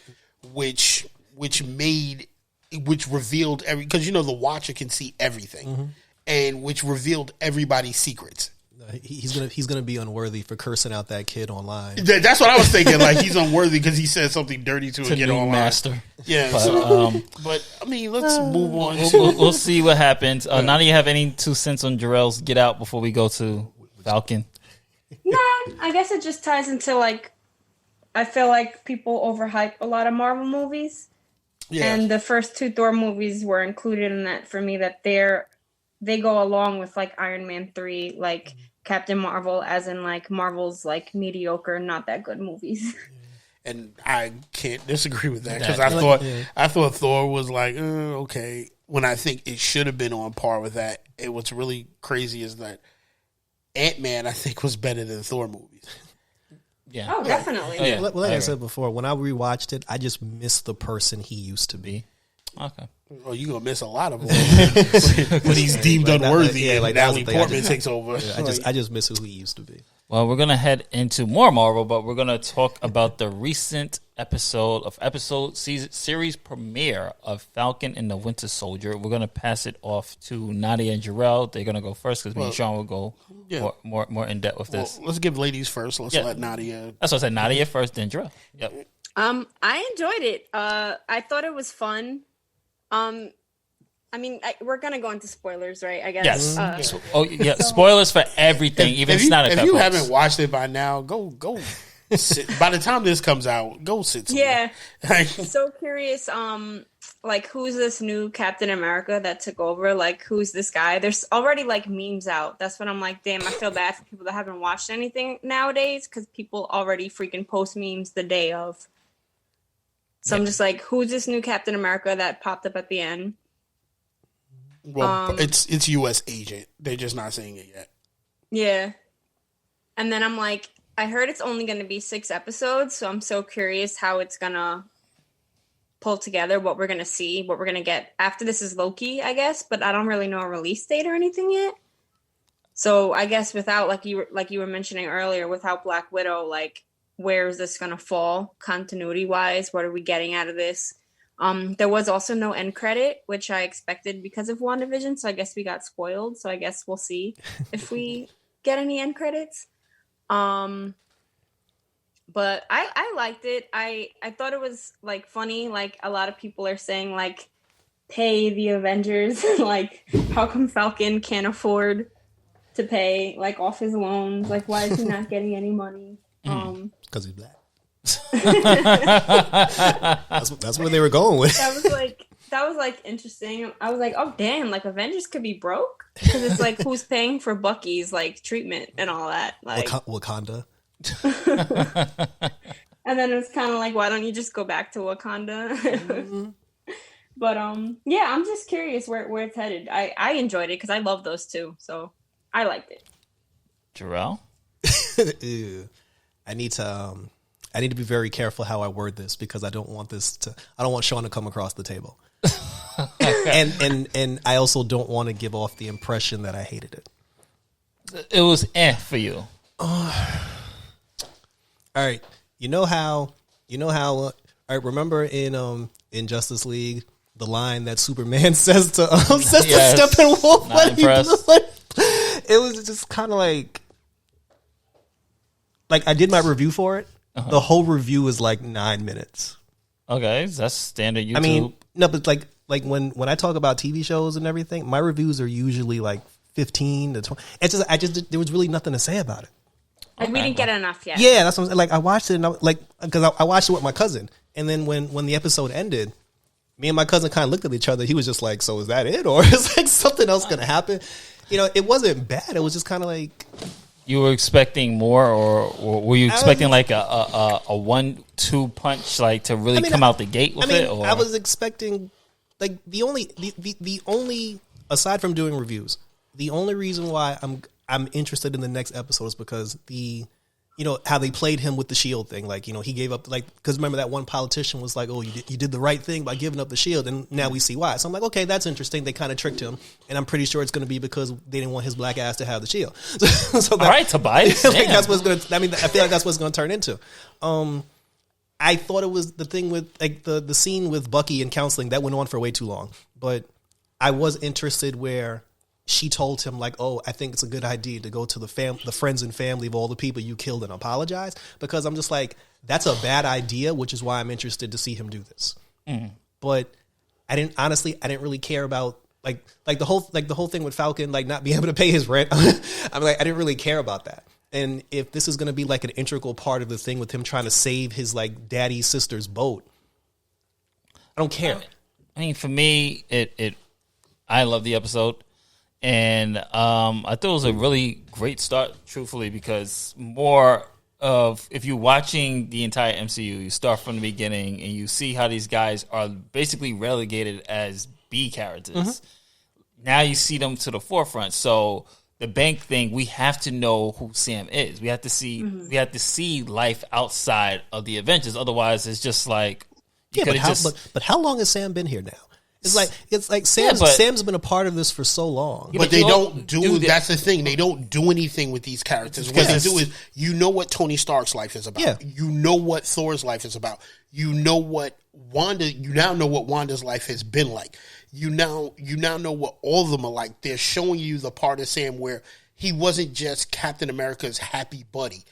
which revealed because the Watcher can see everything, and which revealed everybody's secrets. He's gonna be unworthy for cursing out that kid online. That's what I was thinking. Like, he's unworthy because he said something dirty to a kid online. Master. Yeah, but I mean, let's move on. We'll see what happens. Now, do you have any 2 cents on Jerrell's Get Out before we go to Falcon? No, I guess it just ties into, like, I feel like people overhype a lot of Marvel movies, and the first 2 Thor movies were included in that for me. That they go along with, like, Iron Man 3, like Captain Marvel, as in, like, Marvel's, like, mediocre, not that good movies. And I can't disagree with that because I thought Thor was like, okay, when I think it should have been on par with that. And what's really crazy is that Ant-Man, I think, was better than Thor movies. Yeah. Oh, definitely. Oh, yeah. Well, like I said before, when I rewatched it, I just missed the person he used to be. Okay. Oh, you're going to miss a lot of them when he's deemed unworthy and Natalie Portman takes over. Yeah, I just miss who he used to be. Well, we're going to head into more Marvel, but we're going to talk about the recent series premiere of Falcon and the Winter Soldier. We're going to pass it off to Nadia and Jerrell. They're going to go first because me and Sean will go more in depth with this. Let's give ladies first. Let's let Nadia. That's what I said. Nadia first, then Jerrell. Yep. I enjoyed it. I thought it was fun. I mean, we're gonna go into spoilers, right? I guess. Yes. Spoilers for everything, even Snyder Cut. If you haven't watched it by now, go. Sit. By the time this comes out, go sit somewhere. Yeah. So curious. Like, who's this new Captain America that took over? Like, who's this guy? There's already like memes out. That's when I'm like, damn, I feel bad for people that haven't watched anything nowadays because people already freaking post memes the day of. So I'm just like, who's this new Captain America that popped up at the end? Well, it's U.S. agent. They're just not saying it yet. Yeah. And then I'm like, I heard it's only going to be 6 episodes, so I'm so curious how it's going to pull together, what we're going to see, what we're going to get. After this is Loki, I guess, but I don't really know a release date or anything yet. So I guess without, like you were mentioning earlier, without Black Widow, like, where is this going to fall continuity-wise? What are we getting out of this? There was also no end credit, which I expected because of WandaVision, so I guess we got spoiled. So I guess we'll see if we get any end credits. But I liked it. I thought it was, like, funny. Like, a lot of people are saying, like, pay the Avengers. Like, how come Falcon can't afford to pay, like, off his loans? Like, why is he not getting any money? Because he's black. that's where they were going with. That was interesting. I was like, oh damn, like Avengers could be broke because it's like who's paying for Bucky's like treatment and all that, like Wakanda. And then it was kind of like, why don't you just go back to Wakanda? Mm-hmm. But yeah, I'm just curious where it's headed. I enjoyed it because I love those two, so I liked it. Jerrell? I need to be very careful how I word this because I don't want Sean to come across the table. and I also don't want to give off the impression that I hated it. It was for you. All right. You know how all right, remember in Justice League the line that Superman says to Steppenwolf when he blew it? It was just kind of like I did my review for it. Uh-huh. The whole review is like 9 minutes. Okay, that's standard YouTube. I mean, no, but like when I talk about TV shows and everything, my reviews are usually like 15 to 20. It's just there was really nothing to say about it. Like we didn't get enough yet. Yeah, that's what I'm saying. Like I watched it and because I watched it with my cousin, and then when the episode ended, me and my cousin kind of looked at each other. He was just like, "So is that it, or is like something else going to happen?" You know, it wasn't bad. It was just kind of like. You were expecting more, or were you expecting like a 1-2 punch, like to really come out the gate with it? Or? I was expecting like the only aside from doing reviews, the only reason why I'm interested in the next episode is because how they played him with the shield thing. Like, he gave up, like, because remember that one politician was like, oh, you did the right thing by giving up the shield. And now we see why. So I'm like, okay, that's interesting. They kind of tricked him. And I'm pretty sure it's going to be because they didn't want his black ass to have the shield. So all right, Tobias. That's what's going to, I feel like that's what's going to turn into. I thought it was the thing with like the scene with Bucky and counseling that went on for way too long. But I was interested where she told him like, oh, I think it's a good idea to go to the friends and family of all the people you killed and apologize, because I'm just like, that's a bad idea, which is why I'm interested to see him do this. Mm. But I didn't really care about like the whole thing with Falcon, like not being able to pay his rent. I'm like, I didn't really care about that. And if this is going to be like an integral part of the thing with him trying to save his like daddy's sister's boat, I don't care. I mean, for me, I love the episode. And I thought it was a really great start, truthfully, because more of, if you're watching the entire MCU, you start from the beginning and you see how these guys are basically relegated as B characters. Mm-hmm. Now you see them to the forefront. So the bank thing, we have to know who Sam is. We have to see life outside of the Avengers. Otherwise, it's just like but how long has Sam been here now? It's like Sam's been a part of this for so long. But they don't do that. That's the thing. They don't do anything with these characters. What they do is, you know what Tony Stark's life is about. Yeah. You know what Thor's life is about. You know what you now know what Wanda's life has been like. You now know what all of them are like. They're showing you the part of Sam where he wasn't just Captain America's happy buddy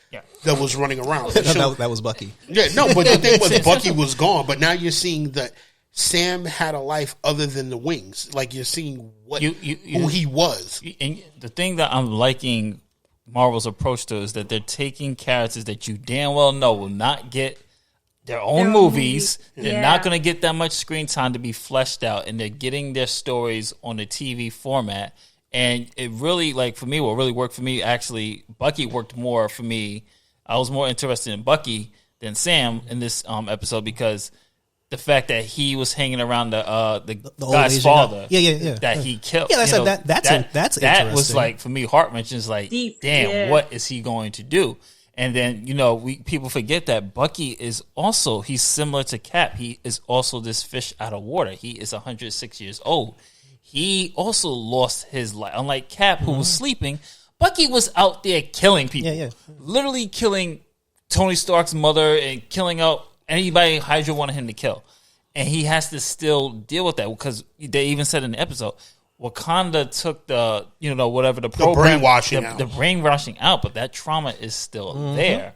that was running around. That was Bucky. Yeah, no, but the thing was Bucky was gone. But now you're seeing that Sam had a life other than the wings. Like, you're seeing who he was. And the thing that I'm liking Marvel's approach to is that they're taking characters that you damn well know will not get their own movies. They're not going to get that much screen time to be fleshed out, and they're getting their stories on a TV format. And it really, like, for me, what really worked for me, actually, Bucky worked more for me. I was more interested in Bucky than Sam in this episode, because the fact that he was hanging around the guy's father, that he killed. Yeah, that's interesting. That was, like, for me, heart-wrenching. It's like, damn, what is he going to do? And then, people forget that Bucky is also, he's similar to Cap. He is also this fish out of water. He is 106 years old. He also lost his life. Unlike Cap, who was sleeping, Bucky was out there killing people. Literally killing Tony Stark's mother and killing out anybody Hydra wanted him to kill. And he has to still deal with that, because they even said in the episode, Wakanda took the, whatever the program, the brainwashing out, but that trauma is still there.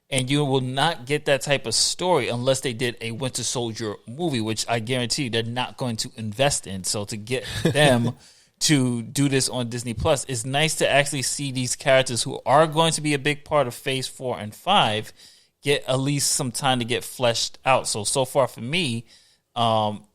And you will not get that type of story unless they did a Winter Soldier movie, which I guarantee they're not going to invest in. So to get them to do this on Disney Plus, it's nice to actually see these characters who are going to be a big part of Phase 4 and 5 get at least some time to get fleshed out. So far for me,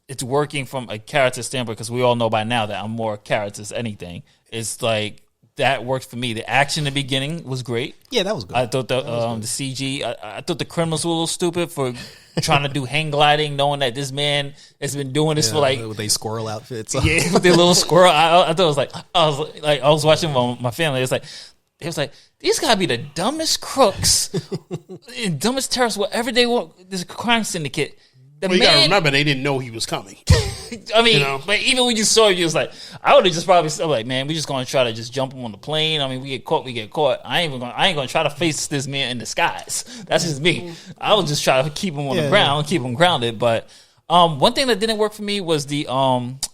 it's working from a character standpoint, because we all know by now that I'm more characters than anything. It's like, that worked for me. The action in the beginning was great. Yeah, that was good. I thought the CG, I thought the criminals were a little stupid for trying to do hang gliding, knowing that this man has been doing this for like with their squirrel outfits. Yeah, with their little squirrel. I thought it was like I was watching with my family. It was like these gotta be the dumbest crooks and dumbest terrorists, whatever they want. This crime syndicate. You gotta remember, they didn't know he was coming. I mean, but even when you saw it, you was like, I would have just probably said, like, man, we just gonna try to just jump him on the plane. I mean, we get caught. I ain't gonna try to face this man in disguise. That's just me. I would just try to keep him on the ground, keep him grounded. But one thing that didn't work for me was the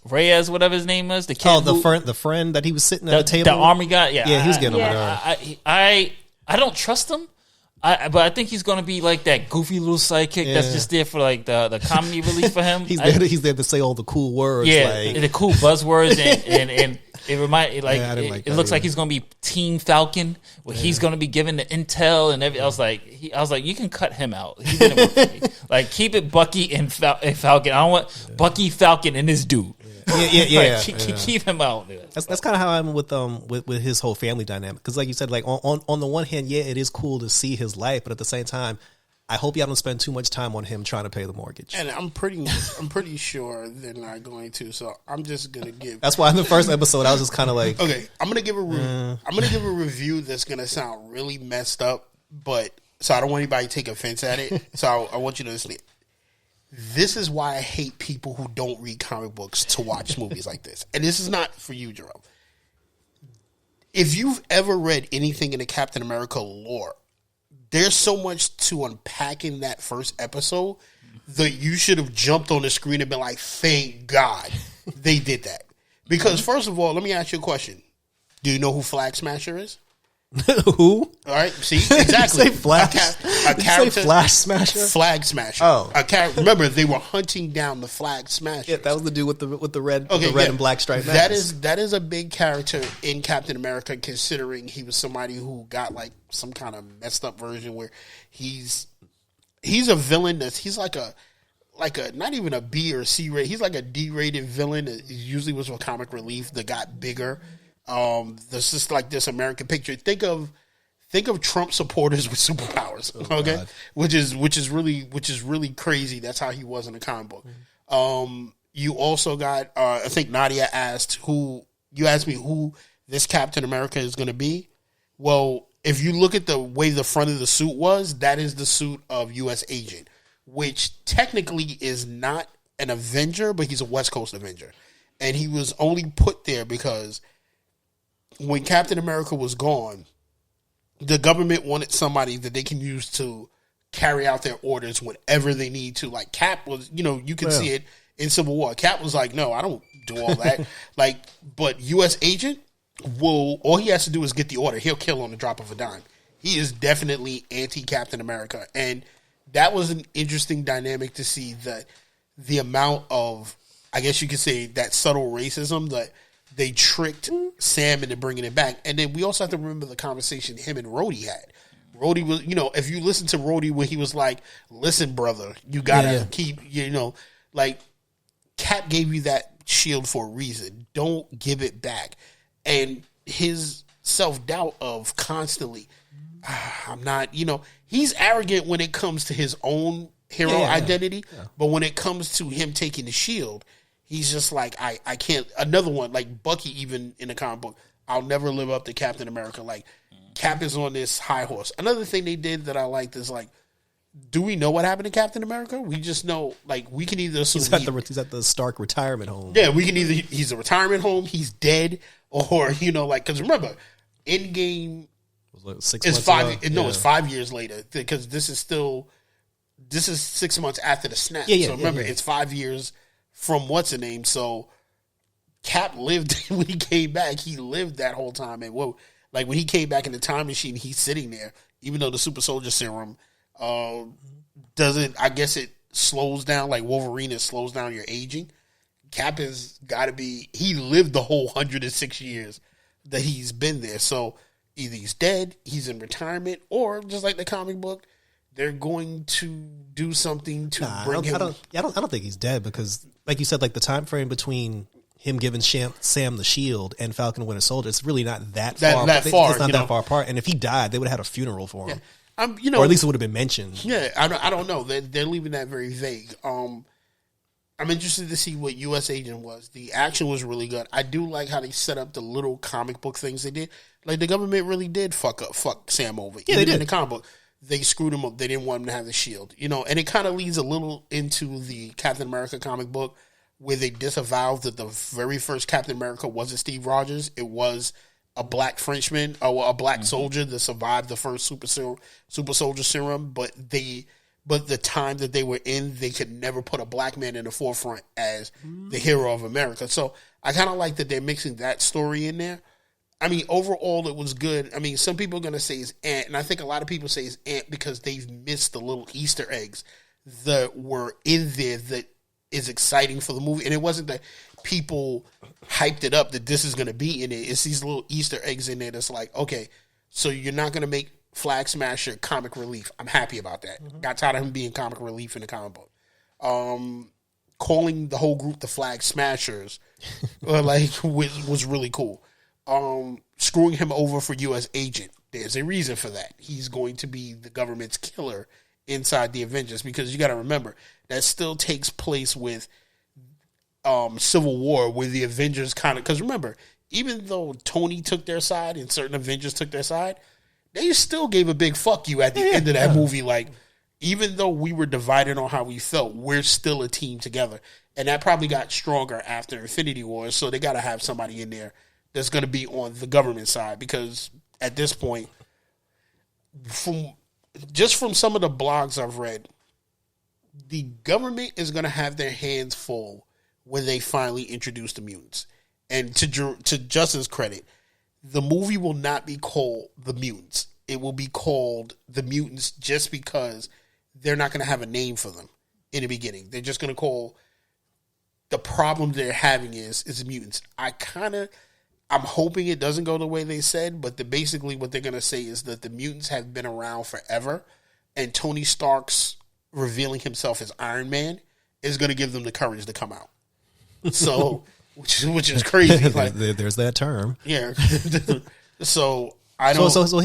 Reyes, whatever his name is, the kid. The friend that he was sitting at the table. The army guy. Yeah, he was getting on I don't trust him. But I think he's going to be like that goofy little sidekick that's just there for like the comedy relief for him. He's there to say all the cool words. Yeah, the cool buzzwords, and it looks like he's going to be Team Falcon, where he's going to be given the intel and everything. I was like, you can cut him out. He didn't work for me. Like, keep it Bucky and Falcon. I don't want Bucky, Falcon, and this dude. Keep him out. That's kind of how I'm with his whole family dynamic, because like you said, like on the one hand, it is cool to see his life, but at the same time, I hope y'all don't spend too much time on him trying to pay the mortgage. And I'm pretty sure they're not going to. So I'm just gonna give. That's why in the first episode I was just kind of like, okay, I'm gonna give a review that's gonna sound really messed up, but so I don't want anybody to take offense at it. So I want you to listen. This is why I hate people who don't read comic books to watch movies like this. And this is not for you, Jerrell. If you've ever read anything in the Captain America lore, there's so much to unpack in that first episode that you should have jumped on the screen and been like, thank God they did that. Because first of all, let me ask you a question. Do you know who Flag Smasher is? Who? All right, see, exactly. Did you say Flash? A character, Flash Smasher? Flag Smasher. Oh, remember they were hunting down the Flag Smasher. Yeah, that was the dude with the red, and black stripe mask. That is a big character in Captain America, considering he was somebody who got like some kind of messed up version where he's a villain he's like a not even a B or C rated. He's like a D rated villain. He usually was for comic relief that got bigger. This is like this American picture. Think of Trump supporters with superpowers. Okay, God. which is really crazy. That's how he was in the comic book. Mm-hmm. You also got I think Nadia asked me who this Captain America is going to be. Well, if you look at the way the front of the suit was, that is the suit of U.S. Agent, which technically is not an Avenger, but he's a West Coast Avenger. And he was only put there because when Captain America was gone, the government wanted somebody that they can use to carry out their orders whenever they need to. Like Cap was, you can see it in Civil War. Cap was like, no, I don't do all that. But U.S. Agent all he has to do is get the order. He'll kill on the drop of a dime. He is definitely anti-Captain America. And that was an interesting dynamic to see, that the amount of, I guess you could say, that subtle racism that they tricked Sam into bringing it back. And then we also have to remember the conversation him and Rhodey had. Rhodey was, if you listen to Rhodey when he was like, listen, brother, you gotta keep, Cap gave you that shield for a reason. Don't give it back. And his self-doubt of constantly, I'm not, he's arrogant when it comes to his own hero identity. Yeah. But when it comes to him taking the shield, he's just like, I can't. Another one, like Bucky, even in the comic book, I'll never live up to Captain America. Like, Cap is on this high horse. Another thing they did that I liked is, like, do we know what happened to Captain America? We just know, like, we can either assume he's at the Stark retirement home. Yeah, we can either, he's a retirement home, he's dead, or, because remember, Endgame was 6 is months 5, ago? No, it's 5 years later, because this is 6 months after the snap. So remember, it's 5 years from what's the name. So Cap lived when he came back. He lived that whole time. And when he came back in the time machine, he's sitting there, even though the super soldier serum doesn't, I guess it slows down, like Wolverine, it slows down your aging. Cap has got to be, he lived the whole 106 years that he's been there. So either he's dead, he's in retirement, or just like the comic book, they're going to do something to bring him. I don't think he's dead, because, like you said, like the time frame between him giving Sam the shield and Falcon Winter Soldier, it's really not that far. It's not that far apart. And if he died, they would have had a funeral for him. Or at least it would have been mentioned. Yeah, I don't know. They're leaving that very vague. I'm interested to see what U.S. Agent was. The action was really good. I do like how they set up the little comic book things they did. Like, the government really did fuck Sam over. Yeah, they did. In the comic book, they screwed him up. They didn't want him to have the shield. And it kind of leads a little into the Captain America comic book, where they disavowed that the very first Captain America wasn't Steve Rogers. It was a black Frenchman, or a black soldier that survived the first super soldier serum. But the time that they were in, they could never put a black man in the forefront as the hero of America. So I kind of like that they're mixing that story in there. I mean, overall, it was good. I mean, some people are going to say it's Ant, and I think a lot of people say it's Ant because they've missed the little Easter eggs that were in there that is exciting for the movie. And it wasn't that people hyped it up that this is going to be in it. It's these little Easter eggs in there that's like, okay, so you're not going to make Flag Smasher comic relief. I'm happy about that. Mm-hmm. Got tired of him being comic relief in the comic book. Calling the whole group the Flag Smashers was really cool. Screwing him over for U.S. Agent, there's a reason for that. He's going to be the government's killer inside the Avengers, because you got to remember that still takes place with Civil War, where the Avengers kind of, because remember, even though Tony took their side and certain Avengers took their side, they still gave a big fuck you at the end of that movie. Like, even though we were divided on how we felt, we're still a team together. And that probably got stronger after Infinity War, so they got to have somebody in there that's going to be on the government side, because at this point, from some of the blogs I've read, the government is going to have their hands full when they finally introduce the mutants. And to Justin's credit, the movie will not be called The Mutants. It will be called The Mutants just because they're not going to have a name for them in the beginning. They're just going to call the problem they're having is the mutants. I'm hoping it doesn't go the way they said, but basically what they're going to say is that the mutants have been around forever, and Tony Stark's revealing himself as Iron Man is going to give them the courage to come out. So, which is crazy. Like, there's that term. Yeah. So I don't. So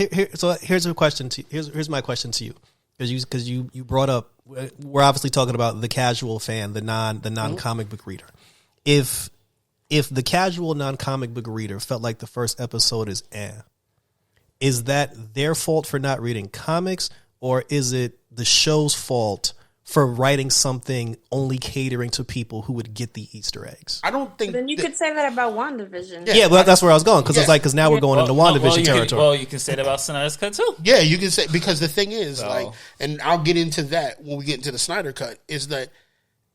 here's a question to here's my question to you, because you brought up, we're obviously talking about the casual fan, the non comic book reader. If if the casual non-comic book reader felt like the first episode is that their fault for not reading comics, or is it the show's fault for writing something only catering to people who would get the Easter eggs? I don't think. But then you could say that about WandaVision. Yeah, well, that's where I was going, because it's like, because now we're going into WandaVision territory. You can say that about Snyder's Cut too. Yeah, you can say, because the thing is, like, and I'll get into that when we get into the Snyder Cut, is that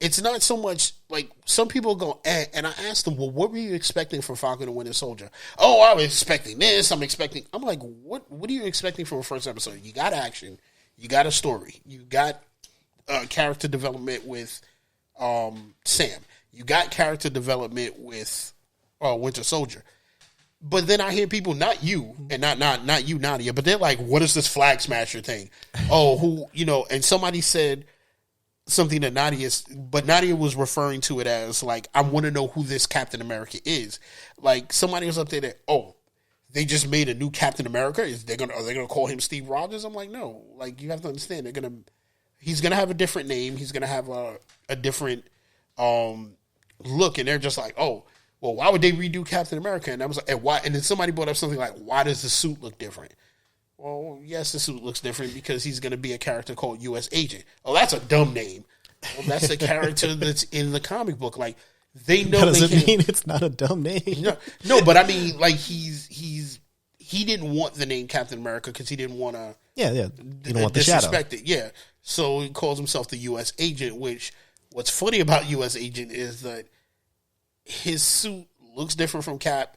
it's not so much like some people go, and I asked them, well, what were you expecting from Falcon and Winter Soldier? Oh, I was expecting this. I'm like, what are you expecting from a first episode? You got action, you got a story, you got character development with Sam, you got character development with Winter Soldier. But then I hear people, not you, and not you, Nadia, but they're like, what is this Flag Smasher thing? And somebody said something that Nadia was referring to it as, like, I want to know who this Captain America is. Like, somebody was up there that, they just made a new Captain America. Are they gonna call him Steve Rogers? I'm like, no. Like, you have to understand, he's gonna have a different name. He's gonna have a different look, and they're just like, well, why would they redo Captain America? And I was like, and why? And then somebody brought up something like, why does the suit look different? Well, yes, the suit looks different because he's going to be a character called U.S. Agent. Oh, that's a dumb name. Well, that's the character that's in the comic book. Like, they know. Does it mean it's not a dumb name? No, but I mean, like, he didn't want the name Captain America because he didn't want to. Yeah. You don't want the shadow. It. Yeah. So he calls himself the U.S. Agent. Which, what's funny about U.S. Agent is that his suit looks different from Cap.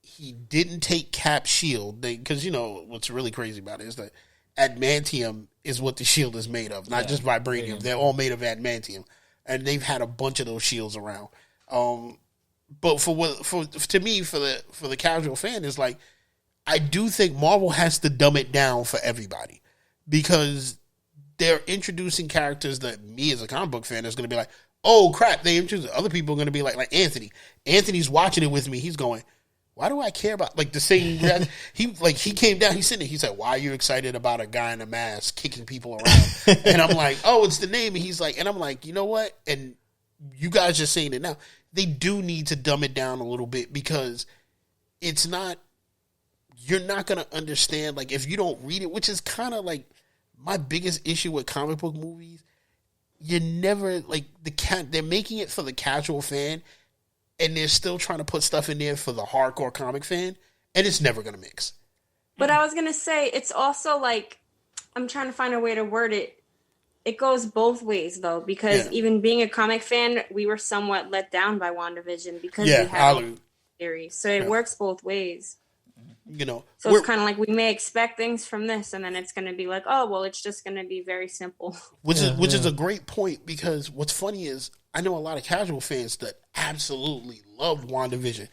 He didn't take Cap's shield because what's really crazy about it is that adamantium is what the shield is made of, not just vibranium. Yeah. They're all made of adamantium, and they've had a bunch of those shields around. But for the casual fan, is like, I do think Marvel has to dumb it down for everybody, because they're introducing characters that me as a comic book fan is going to be like, oh crap, they introduced. Other people are going to be like Anthony. Anthony's watching it with me. He's going, why do I care about, like, the same? He came down. He's sitting there. He's like, why are you excited about a guy in a mask kicking people around? And I'm like, oh, it's the name. And he's like, and I'm like, you know what? And you guys just saying it now. They do need to dumb it down a little bit, because it's not. You're not gonna understand, like, if you don't read it, which is kind of like my biggest issue with comic book movies. You never, like, they're making it for the casual fan, and they're still trying to put stuff in there for the hardcore comic fan, and it's never going to mix. But I was going to say, it's also like, I'm trying to find a way to word it. It goes both ways, though, because even being a comic fan, we were somewhat let down by WandaVision because we had theories. So it works both ways. So it's kind of like, we may expect things from this, and then it's going to be like, oh, well, it's just going to be very simple. Which is a great point, because what's funny is, I know a lot of casual fans that absolutely loved WandaVision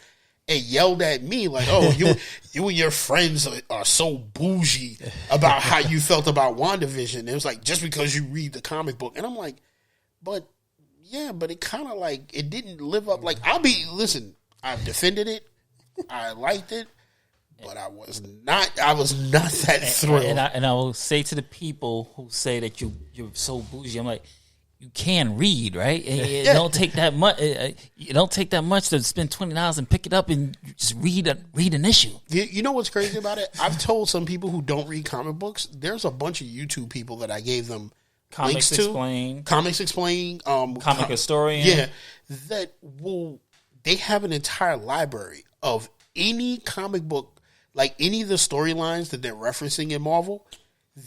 and yelled at me like, oh, you and your friends are so bougie about how you felt about WandaVision. It was like, just because you read the comic book. And I'm like, but it kind of like, it didn't live up. Like, I've defended it. I liked it. But I was not that thrilled. And I will say to the people who say that you're so bougie, I'm like, you can read, right? It don't take that much. It don't take that much to spend $20 and pick it up and just read an issue. You know what's crazy about it? I've told some people who don't read comic books, there's a bunch of YouTube people that I gave them links to. Comics Explain. Comic Historian. Yeah. They have an entire library of any comic book, like any of the storylines that they're referencing in Marvel.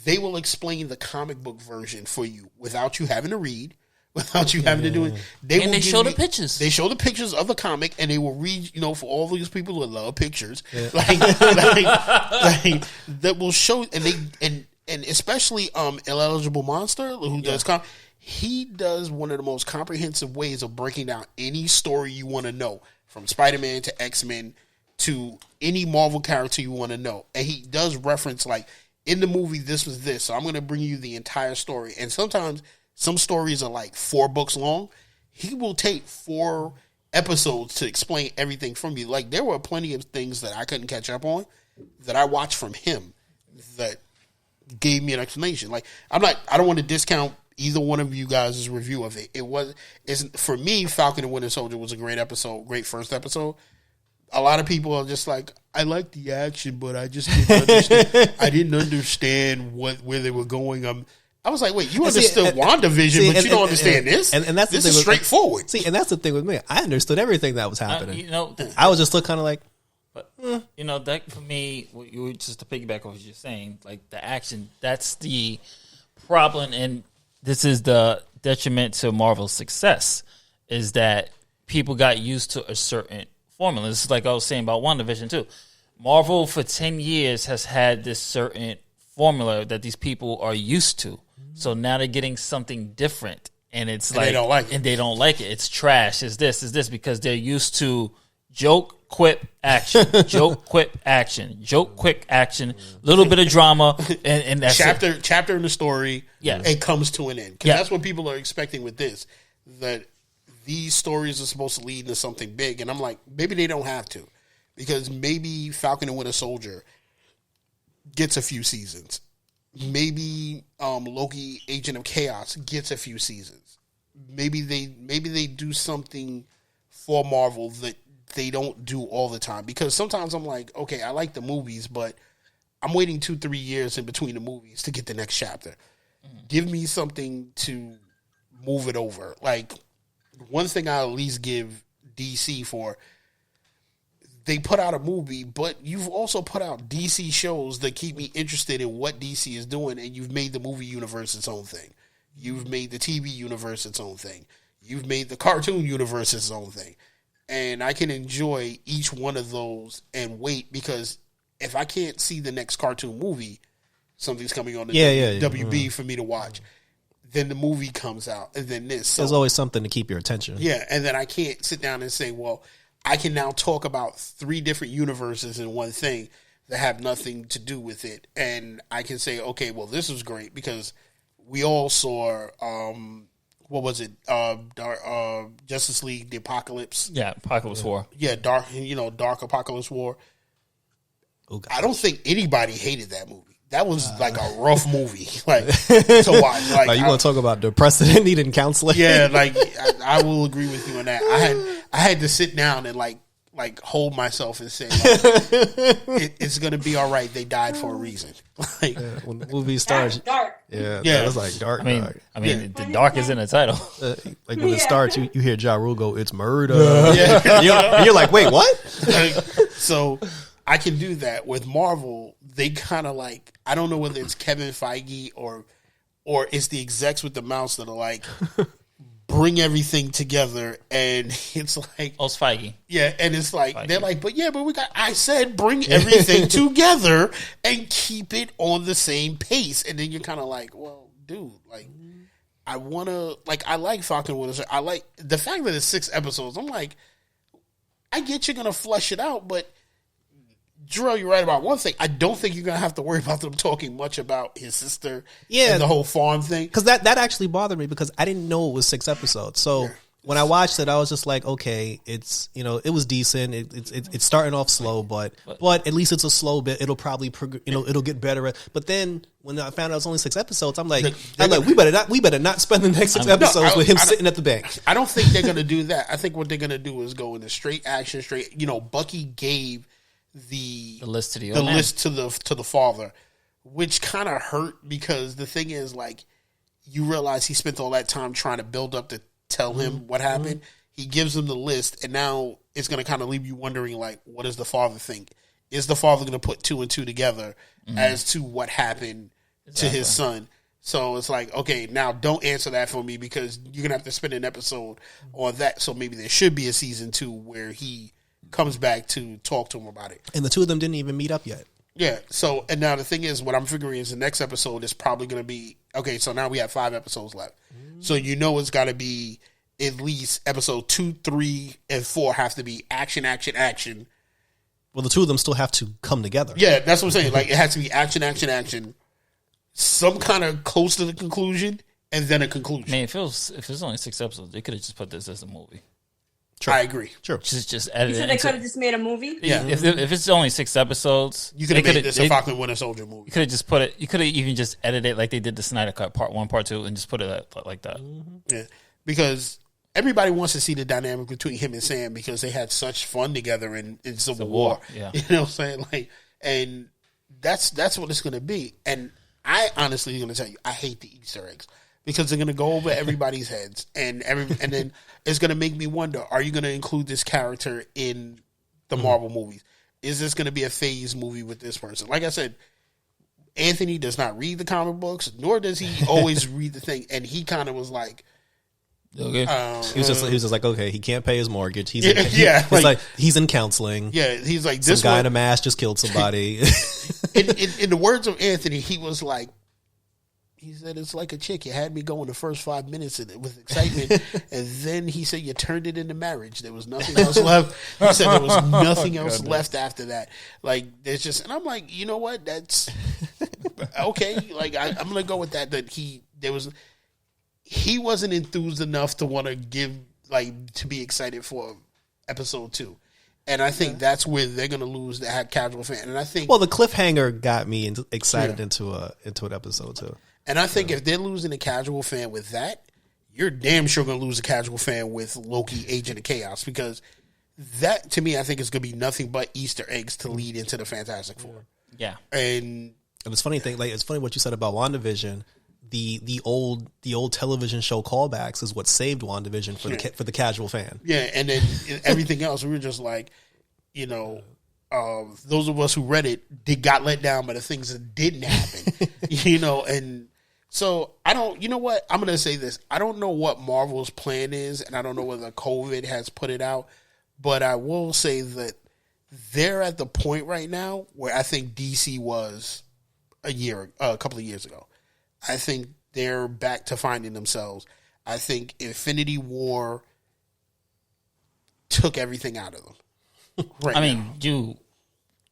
They will explain the comic book version for you without you having to read, without you having to do it. They show the pictures. They show the pictures of the comic, and they will read, for all these people that love pictures, that will show, and especially Ineligible Monster, who does comic. He does one of the most comprehensive ways of breaking down any story you want to know, from Spider-Man to X-Men to any Marvel character you want to know. And he does reference, like, in the movie, this was this, so I'm going to bring you the entire story. And sometimes some stories are like 4 books long. He will take 4 episodes to explain everything from you. Like, there were plenty of things that I couldn't catch up on that I watched from him that gave me an explanation. Like, I don't want to discount either one of you guys' review of it. For me, Falcon and Winter Soldier was a great episode, great first episode. A lot of people are just like, I like the action, but I just didn't understand. I didn't understand where they were going. I was like, wait, you understood WandaVision, but you don't understand this? And that's this is straightforward. And that's the thing with me. I understood everything that was happening. I was just kind of like, but that for me, just to piggyback off what you're saying, like the action, that's the problem, and this is the detriment to Marvel's success, is that people got used to a certain formula. This is like I was saying about WandaVision too. Marvel for 10 years has had this certain formula that these people are used to. So now they're getting something different, and it's like, they don't like it. And they don't like it. It's trash. It's this because they're used to joke, quip, action, joke, quip, action, joke, quick action, little bit of drama, and that's chapter in the story. Yeah, it comes to an end because that's what people are expecting with this. That these stories are supposed to lead into something big, and I'm like, maybe they don't have to, because maybe Falcon and Winter Soldier gets a few seasons. Maybe Loki, Agent of Chaos, gets a few seasons. Maybe they do something for Marvel that they don't do all the time. Because sometimes I'm like, okay, I like the movies, but I'm waiting 2-3 years in between the movies to get the next chapter. Give me something to move it over. Like, one thing I at least give DC for, they put out a movie, but you've also put out DC shows that keep me interested in what DC is doing, and you've made the movie universe its own thing. You've made the TV universe its own thing. You've made the cartoon universe its own thing. And I can enjoy each one of those and wait, because if I can't see the next cartoon movie, something's coming on the WB for me to watch. Then the movie comes out, and then this. So, there's always something to keep your attention. Yeah, and then I can't sit down and say, well, I can now talk about 3 different universes in one thing that have nothing to do with it. And I can say, okay, well, this was great because we all saw, what was it? Justice League, the Apocalypse. Yeah, Apocalypse War. Yeah, Dark Apocalypse War. Oh, I don't think anybody hated that movie. That was like a rough movie, like to watch. Like, you want to talk about depressing and needing counseling? Yeah, like I will agree with you on that. I had to sit down and like hold myself and say, like, it's gonna be all right. They died for a reason. Like, when the movie starts, dark. Yeah, it was like dark. I mean, the dark is in the title. Like when it starts, you hear Ja Rule go, "It's murder." And you're like, wait, what? So I can do that with Marvel. They kind of like, I don't know whether it's Kevin Feige or it's the execs with the mouse that are like, bring everything together, and it's like, oh, it's Feige. Yeah, and it's like Feige. They're like, but I said bring everything together and keep it on the same pace, and then you're kind of like, well, dude, like, I want to, like, I like Falcon Winter Soldier. I like the fact that it's 6 episodes. I'm like, I get you're gonna flesh it out, but Jerrell, you're right about one thing. I don't think you're going to have to worry about them talking much about his sister and the whole farm thing. Because that actually bothered me, because I didn't know it was 6 episodes. So when I watched it, I was just like, okay, it's, it was decent. It's starting off slow, but at least it's a slow bit. It'll probably, it'll get better. But then when I found out it was only 6 episodes, I'm like, we better not spend the next 6 episodes with him sitting at the bank. I don't think they're going to do that. I think what they're going to do is go into straight action, Bucky gave the list to the father, which kind of hurt, because the thing is, like, you realize he spent all that time trying to build up to tell him what happened. He gives him the list, and now it's going to kind of leave you wondering, like, what does the father think? Is the father going to put 2 and 2 together as to what happened to his son? So it's like, okay, now don't answer that for me, because you're going to have to spend an episode on that. So maybe there should be a season 2 where he comes back to talk to him about it. And the 2 of them didn't even meet up yet. Yeah. So, and now the thing is, what I'm figuring is the next episode is probably going to be, okay, so now we have 5 episodes left. So it's got to be at least episode 2, 3, and 4 have to be action. Well, the 2 of them still have to come together. Yeah, that's what I'm saying. Like, it has to be action, some kind of close to the conclusion, and then a conclusion. Man, if it's only 6 episodes, they could have just put this as a movie. I agree. Sure. Just edit You it. said they could have just made a movie? Yeah. If it's only 6 episodes, You could have made this a Falcon Winter Soldier movie. You could have just put it. You could have even just edited it like they did the Snyder Cut Part 1, Part 2, and just put it like that. Yeah, because everybody wants to see the dynamic between him and Sam because they had such fun together in Civil War. Yeah, you know what I'm saying? Like, and that's what it's going to be. And I honestly am going to tell you, I hate the Easter eggs because they're going to go over everybody's heads, and then it's going to make me wonder: are you going to include this character in the Marvel movies? Is this going to be a phase movie with this person? Like I said, Anthony does not read the comic books, nor does he always read the thing, and he kind of was like. Okay. He was just like, okay, he can't pay his mortgage. He's he's in counseling. Yeah, he's like this guy in a mask just killed somebody. in the words of Anthony, he was like, he said it's like a chick. You had me going the first 5 minutes with excitement, and then he said you turned it into marriage. There was nothing else left. He said there was nothing else left after that. Like there's just, and I'm like, you know what? That's okay. Like I'm gonna go with that. That he wasn't enthused enough to want to to be excited for episode 2. And I think that's where they're going to lose that casual fan. And I think, well, the cliffhanger got me excited into an episode 2. And I think if they're losing a casual fan with that, you're damn sure going to lose a casual fan with Loki, Agent of Chaos, because that to me, I think is going to be nothing but Easter eggs to lead into the Fantastic Four. Yeah, and it's funny it's funny what you said about WandaVision. The old television show callbacks is what saved WandaVision for the casual fan. Yeah, and then everything else, we were just like, you know, those of us who read it got let down by the things that didn't happen, you know. And so you know what? I'm going to say this. I don't know what Marvel's plan is, and I don't know whether COVID has put it out, but I will say that they're at the point right now where I think DC was a couple of years ago. I think they're back to finding themselves. I think Infinity War took everything out of them. I mean, you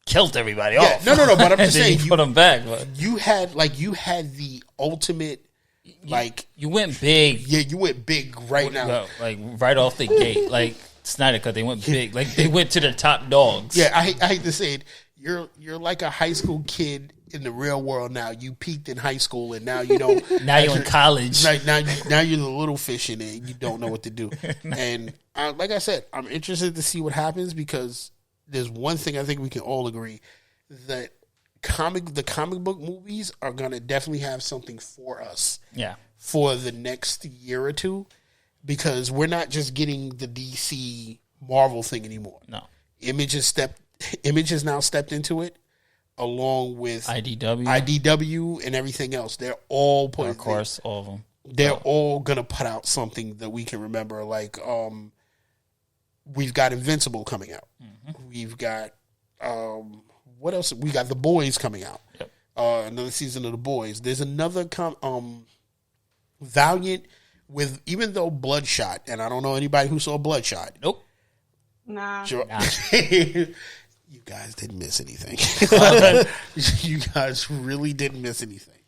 killed everybody off. No. But I'm just saying, you put them back. But you had the ultimate, you went big. Yeah, you went big right now, like right off the gate, like Snyder Cut. They went big, like they went to the top dogs. Yeah, I hate to say it. You're like a high school kid in the real world now. You peaked in high school, and now you don't. Now you're in college. Now you're the little fish in it. You don't know what to do. And like I said, I'm interested to see what happens because there's one thing I think we can all agree that the comic book movies are gonna definitely have something for us. Yeah. For the next year or two, because we're not just getting the DC Marvel thing anymore. No. Image has now stepped into it. Along with IDW and everything else, they're all putting. Of course, all of them. They're all gonna put out something that we can remember. Like, we've got Invincible coming out. Mm-hmm. We've got what else? We got The Boys coming out. Yep. Another season of The Boys. There's another Valiant with, even though Bloodshot, and I don't know anybody who saw Bloodshot. Nope. Nah. Sure. Nah. You guys didn't miss anything. You guys really didn't miss anything.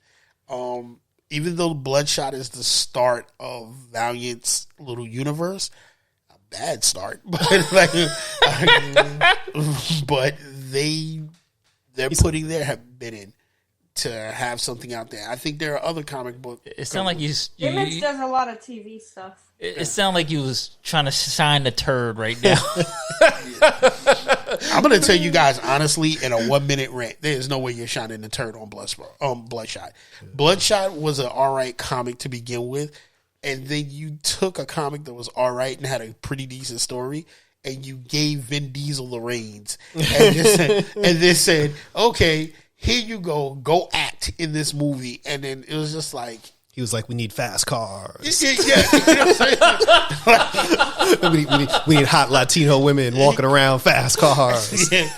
Even though Bloodshot is the start of Valiant's little universe, a bad start, but but they're putting their bid in to have something out there. I think there are other comic book. It sounds like Image does a lot of TV stuff. It sounded like you was trying to shine the turd right now. I'm going to tell you guys honestly, in a 1 minute rant, there's no way you're shining the turd on Bloodshot. Bloodshot was an alright comic to begin with, and then you took a comic that was alright and had a pretty decent story, and you gave Vin Diesel the reins, and then said, okay, here you go act in this movie, and then it was just like. He was like, we need fast cars. Yeah. You know what I'm saying? we need hot Latino women walking around fast cars. Yeah.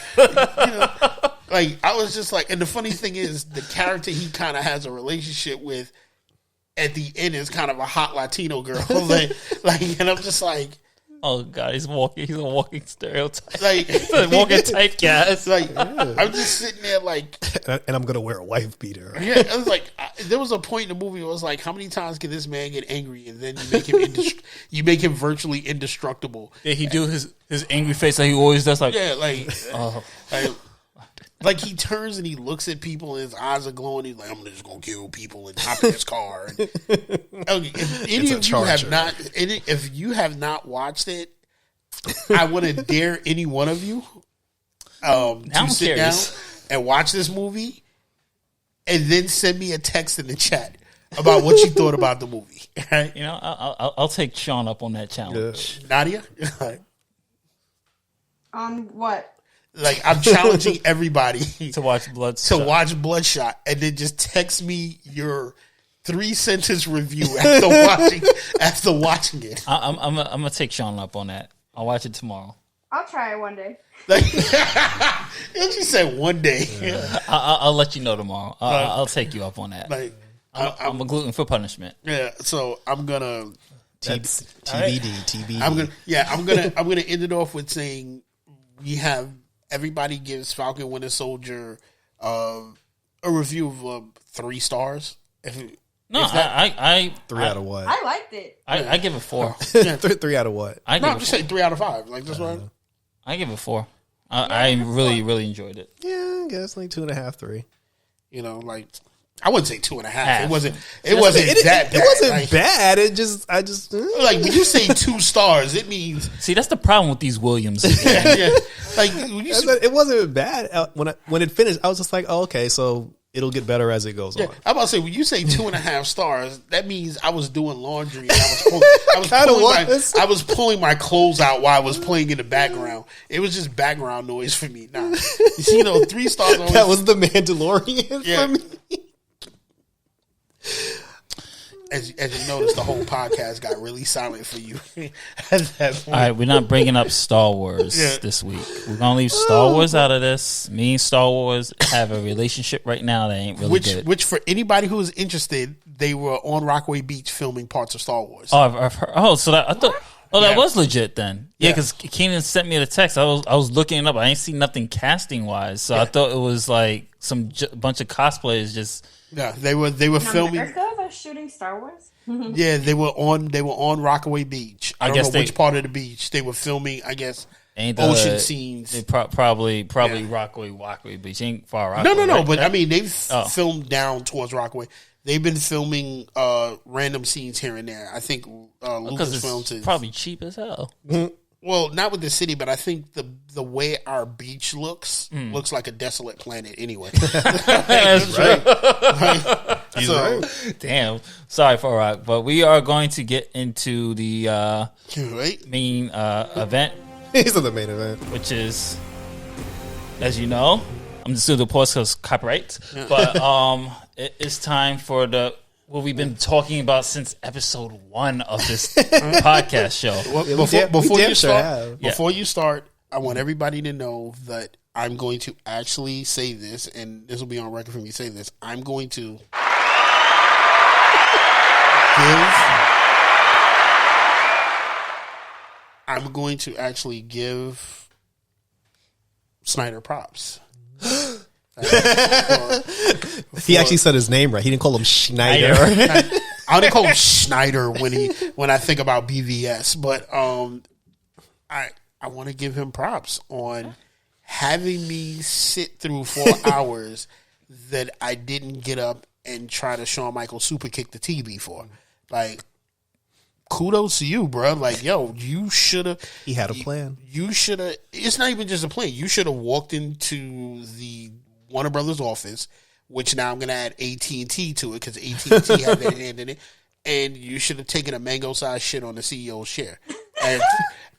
Like, I was just like, and the funny thing is, the character he kind of has a relationship with at the end is kind of a hot Latino girl. like, and I'm just like, oh God, he's a walking stereotype. Like, he's a walking typecast. Like, I'm just sitting there like, and I'm gonna wear a wife beater. Yeah, I was like, there was a point in the movie where it was like, how many times can this man get angry and then you make him virtually indestructible? Yeah, he do his angry face like he always does. Like, yeah, like he turns and he looks at people and his eyes are glowing. He's like, I'm just gonna kill people and hop in his car. And, okay, if you have not watched it, I want to dare any one of you to sit down and watch this movie, and then send me a text in the chat about what you thought about the movie. Right? You know, I'll take Sean up on that challenge. Nadia, On what? like I'm challenging everybody to watch Bloodshot. watch Bloodshot, and then just text me your 3-sentence review after watching it. I'm gonna take Sean up on that. I'll watch it tomorrow. I'll try it one day. Like, she said one day. Yeah. I'll let you know tomorrow. I'll take you up on that. Like, I'm a gluten for punishment. Yeah, so I'm gonna TBD. I'm gonna end it off with saying we have everybody gives Falcon Winter Soldier a review of 3 stars. I 3 out of what? I liked it. I give it 4. 3 out of what? I'm just saying 3 out of 5. Like this one. I give it 4. I really enjoyed it. Yeah, I guess like 2.5, 3. You know, like I wouldn't say 2.5. Half. It wasn't that bad. It wasn't like, bad. I just like when you say 2 stars, it means See, that's the problem with these Williams. yeah. Like when you say, it wasn't bad. When it finished, I was just like, oh, okay, so it'll get better as it goes on. I'm about to say when you say 2.5 stars, that means I was doing laundry and I was pulling my clothes out while I was playing in the background. It was just background noise for me. Nah, you see, 3 stars. That was the Mandalorian for me. As you notice, the whole podcast got really silent for you. At that point. All right, we're not bringing up Star Wars this week. We're gonna leave Star Wars out of this. Me and Star Wars have a relationship right now that ain't really good. Which for anybody who is interested, they were on Rockaway Beach filming parts of Star Wars. Oh, I've heard. Oh, so that I thought. Oh, that was legit then. Yeah, because Keenan sent me the text. I was looking it up. I ain't seen nothing casting wise, so I thought it was like some bunch of cosplayers just. Yeah, they were filming. America was shooting Star Wars. Yeah, they were on Rockaway Beach. I don't know which part of the beach they were filming. I guess ocean scenes. They probably Rockaway Beach. Ain't far Rockaway. No. Right? But I mean, they've filmed down towards Rockaway. They've been filming random scenes here and there. I think Lucasfilm is probably cheap as hell. Well, not with the city, but I think the way our beach looks like a desolate planet anyway. That's right. He's right. Damn. Sorry for Rock, but we are going to get into the main event. These are the main event. Which is, as you know, I'm just doing the pause because copyright. But it's time for what we've been talking about since episode 1 of this podcast show. Before you start, I want everybody to know that I'm going to actually say this, and this will be on record for me saying this. I'm going to actually give Snyder props. He actually said his name right. He didn't call him Schneider. I only call him Schneider when I think about BVS, but I want to give him props on having me sit through 4 hours that I didn't get up and try to Shawn Michaels super kick the TV for. Like, kudos to you, bro. Like, yo, you should have. He had a plan. You should have. It's not even just a plan. You should have walked into the Warner Brothers office, which now I'm going to add AT&T to it because AT&T had their hand in it, and you should have taken a mango-sized shit on the CEO's chair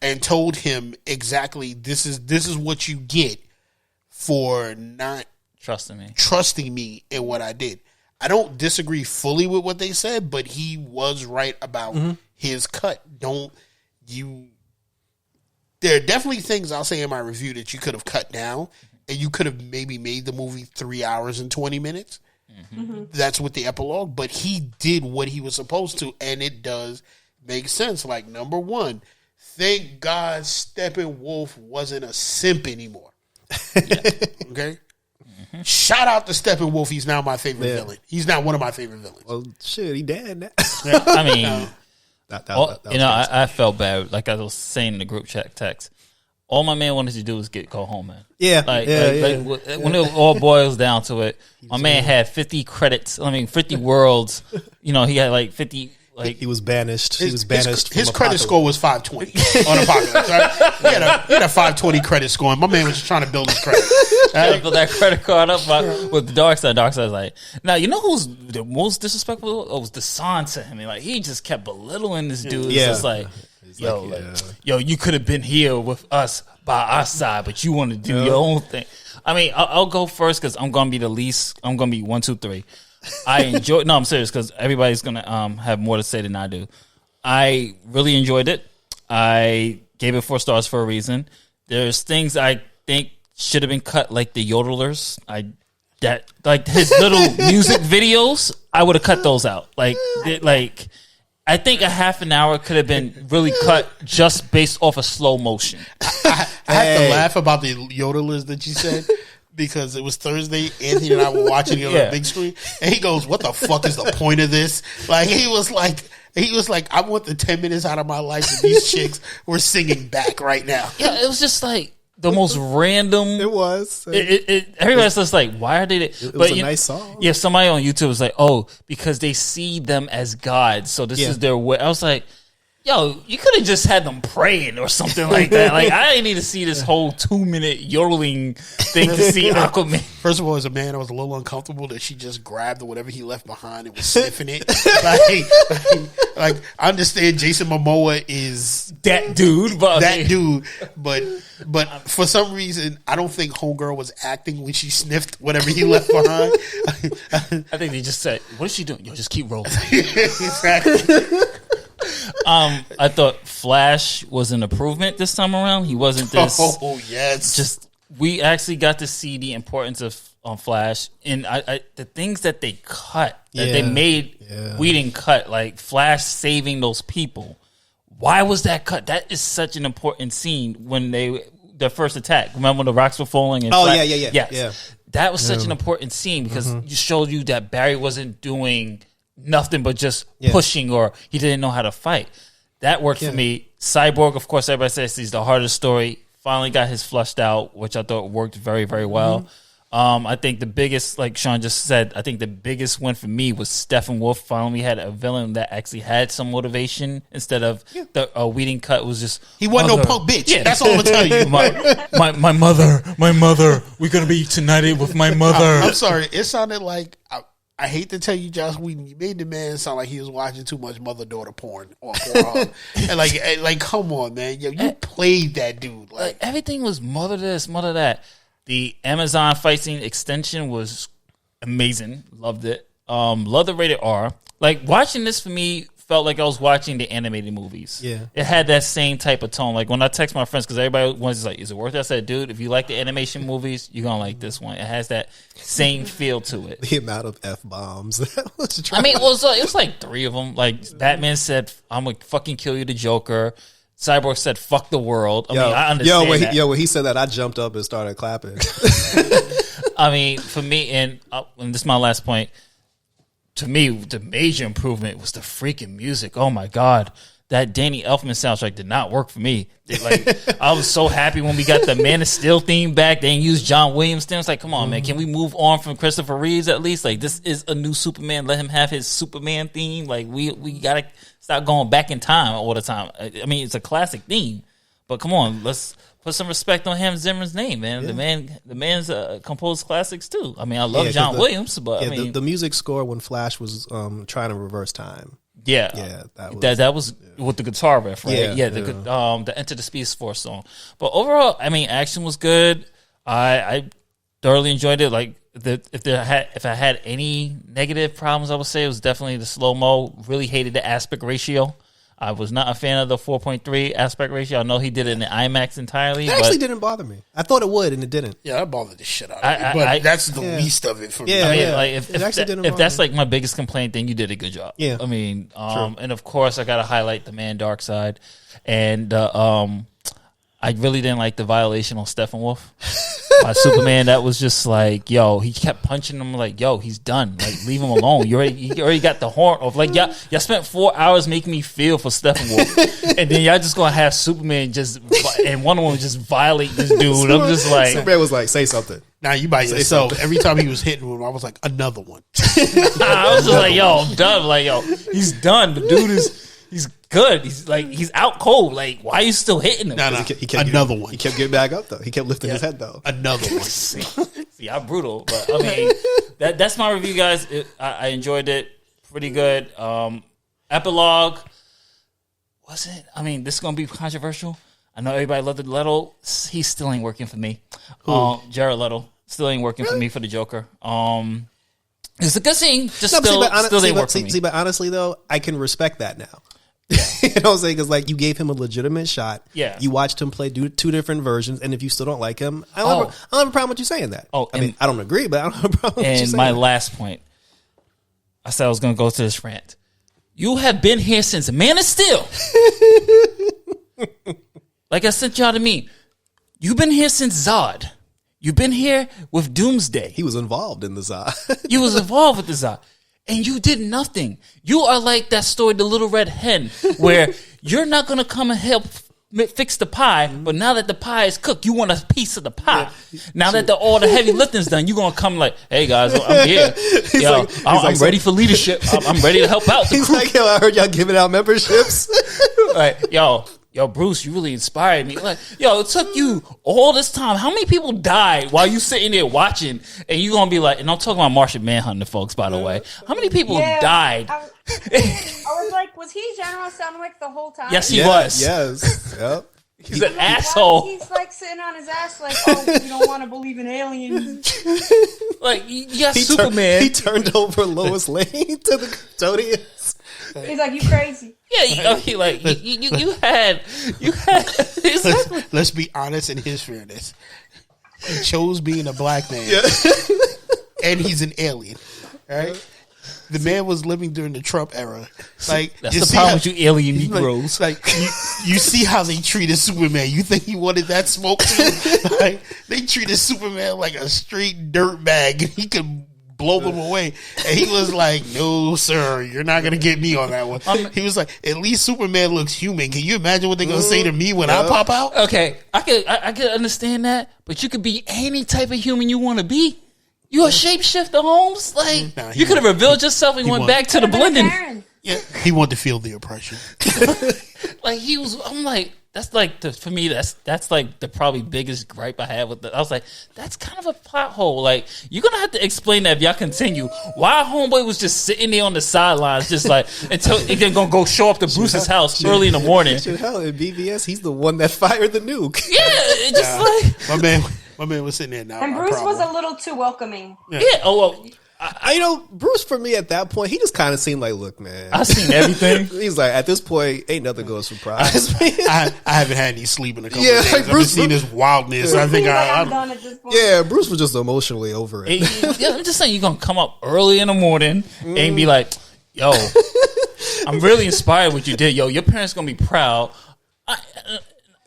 and told him exactly this is what you get for not trusting me in what I did. I don't disagree fully with what they said, but he was right about his cut. There are definitely things I'll say in my review that you could have cut down, and you could have maybe made the movie 3 hours and 20 minutes. That's with the epilogue, but he did what he was supposed to, and it does make sense. Like, number one, thank God Steppenwolf wasn't a simp anymore. Okay? Shout out to Steppenwolf. He's now my favorite villain. He's now one of my favorite villains. Well, shit, he dead now. I mean, I I felt bad. Like I was saying in the group chat text, all my man wanted to do was go home, man. Yeah, when it all boils down to it, my man had 50 credits. I mean, 50 worlds. He had like 50. Like he was banished. His credit score was 520 on Apocalypse. Right? He had a 520 credit score. And my man was just trying to build his credit. Trying to build that credit card up with the Dark Side. Dark Side's like, now you know who's the most disrespectful? It was the Son to him. Like he just kept belittling this dude. It's just like, yo, you could have been here with us by our side, but you want to do your own thing. I mean, I'll go first because I'm gonna be the least. I'm gonna be 1, 2, 3. I enjoyed. No, I'm serious because everybody's gonna have more to say than I do. I really enjoyed it. I gave it 4 stars for a reason. There's things I think should have been cut, like the yodelers. Like his little music videos. I would have cut those out. Like I think a half an hour could have been really cut just based off of slow motion. I had to laugh about the yodelers that you said. Because it was Thursday, Anthony and I were watching it on the big screen, and he goes, "What the fuck is the point of this?" Like he was like, "I want the 10 minutes out of my life that these chicks were singing back right now." Yeah, it was just like the most random. It was. Everybody's just like, "Why are they?" It was a nice song. Yeah, somebody on YouTube was like, "Oh, because they see them as gods, so this is their way." I was like, yo, you could have just had them praying or something like that. Like, I didn't need to see this whole 2-minute yodeling thing to see Aquaman. First of all, as a man, I was a little uncomfortable that she just grabbed whatever he left behind and was sniffing it. like, I understand Jason Momoa is that dude, but for some reason, I don't think Homegirl was acting when she sniffed whatever he left behind. I think they just said, "What is she doing? Yo, just keep rolling." Exactly. I thought Flash was an improvement this time around. He wasn't this. Oh yes. Just we actually got to see the importance of Flash, and the things that they cut that they made we didn't cut, like Flash saving those people. Why was that cut? That is such an important scene when their first attack. Remember when the rocks were falling? And Yes. That was such an important scene because you showed you that Barry wasn't doing nothing but just pushing, or he didn't know how to fight. That worked for me. Cyborg, of course, everybody says he's the hardest story. Finally got his flushed out, which I thought worked very, very well. I think the biggest, like Sean just said, I think the biggest win for me was Steppenwolf. Finally had a villain that actually had some motivation instead of the Whedon cut was just he wasn't no punk bitch. Yeah. That's all I'm gonna tell you. my mother. We're gonna be united with my mother. I'm sorry. It sounded like. I hate to tell you, Josh Whedon, you made the man sound like he was watching too much mother-daughter porn or porn. And like, come on, man. Yo, you played that dude. Like everything was mother this, mother that. The Amazon fight scene extension was amazing. Loved it. Loved the rated R. Like, watching this for me felt like I was watching the animated movies. Yeah. It had that same type of tone. Like, when I text my friends, because everybody was like, is it worth it? I said, dude, if you like the animation movies, you're going to like this one. It has that same feel to it. The amount of F-bombs. I mean, it was like 3 of them. Like, Batman said, I'm going to fucking kill you, the Joker. Cyborg said, fuck the world. I mean, I understand when he said that, I jumped up and started clapping. I mean, for me, and this is my last point, to me, the major improvement was the freaking music. Oh, my God. That Danny Elfman soundtrack did not work for me. I was so happy when we got the Man of Steel theme back. They didn't use John Williams theme. It's like, come on, man. Can we move on from Christopher Reeves at least? Like, this is a new Superman. Let him have his Superman theme. Like, we got to stop going back in time all the time. I mean, it's a classic theme. But come on, let's put some respect on Hans Zimmer's name, man. Yeah. The man's composed classics, too. I mean, I love John Williams, but I mean... The music score when Flash was trying to reverse time. Yeah, that was with the guitar riff, right? The Enter the Speed Force song. But overall, I mean, action was good. I thoroughly enjoyed it. Like, if I had any negative problems, I would say it was definitely the slow mo. Really hated the aspect ratio. I was not a fan of the 4.3 aspect ratio. I know he did it in the IMAX entirely. It actually didn't bother me. I thought it would, and it didn't. Yeah, that bothered the shit out of me. But that's the least of it for me. I mean, like, if that's like my biggest complaint, then you did a good job. Yeah. I mean, and of course, I got to highlight the man Darkseid. And I really didn't like the violation on Steppenwolf. by Superman that was just like, yo, he kept punching him like, yo, he's done. Like, leave him alone. You already got the horn off. Like, y'all spent 4 hours making me feel for Steppenwolf, and then y'all just gonna have Superman and Wonder Woman just violate this dude. I'm just like, Superman was like, say something. Now you by yourself. Every time he was hitting him, I was like, another one. I was just like, yo, I'm done. Like, yo, he's done. The dude he's good. He's out cold. Like, why are you still hitting him? No. He kept Another one. He kept getting back up though. He kept lifting his head though. Another one. See, I'm brutal, but I mean, that's my review, guys. I enjoyed it. Pretty good. Epilogue. Was it? I mean, this is gonna be controversial. I know everybody loved Leto. He still ain't working for me. Jerrell Leto still ain't working for me for the Joker. It's a good scene. Still ain't working for me. See, but honestly though, I can respect that now. You know what I'm saying? Because like you gave him a legitimate shot. Yeah. You watched him play two different versions, and if you still don't like him, I don't have a problem with you saying that. I mean, I don't agree, but I don't have a problem with you saying that. And my last point, I said I was going to go to this rant. You have been here since Man of Steel. Like I sent y'all to me. You've been here since Zod. You've been here with Doomsday. He was involved in the Zod. You was involved with the Zod. And you did nothing. You are like that story, The Little Red Hen, where you're not going to come and help fix the pie, but now that the pie is cooked, you want a piece of the pie. Yeah, now that all the heavy lifting's done, you're going to come like, hey guys, I'm here. Yo, I'm ready for leadership. I'm ready to help out the he's crew. Like, yo, I heard y'all giving out memberships. Like, yo, Bruce, you really inspired me. Like, yo, it took you all this time. How many people died while you sitting there watching? And you gonna be like, and I'm talking about Martian Manhunter, folks, by the way. How many people died? I was like, was he General Soundwick the whole time? Yes, he was. Yes. Yep. He's an asshole. He's like sitting on his ass, like, oh, you don't want to believe in aliens. Like, you got Superman. He turned over Lois Lane to the Kryptonians. He's like, you crazy. Yeah, you had. Exactly. Let's be honest in his fairness. He chose being a black man, and he's an alien. Right? The man was living during the Trump era. Like, that's the problem with you alien Negroes. Like you see how they treated Superman. You think he wanted that smoke too? Like, they treated Superman like a straight dirt bag, and he could blow them away. And he was like, no, sir, you're not going to get me on that one. He was like, at least Superman looks human. Can you imagine what they're going to say to me when I pop out? Okay, I could understand that, but you could be any type of human you want to be. You a shapeshifter, Holmes? Like, you could have revealed yourself and went back to the blending. Yeah, he wanted to feel the oppression. Like, I'm like, that's like, for me, that's like the probably biggest gripe I had with it. I was like, that's kind of a plot hole. Like, you're going to have to explain that if y'all continue. Why Homeboy was just sitting there on the sidelines, just like, until they're going to go show up to Bruce's house early in the morning. Hell, in BVS, he's the one that fired the nuke. Yeah, it just like... My man was sitting there now. And Bruce was a little too welcoming. Yeah. Oh, well... Bruce for me at that point, he just kind of seemed like, look, man, I've seen everything. He's like, at this point, ain't nothing going to surprise me. I haven't had any sleep in a couple of days. Like Bruce, I've seen his wildness. I think I'm done at this point. Yeah, Bruce was just emotionally over it. I'm just saying, you're going to come up early in the morning and be like, yo, I'm really inspired what you did. Yo, your parents going to be proud.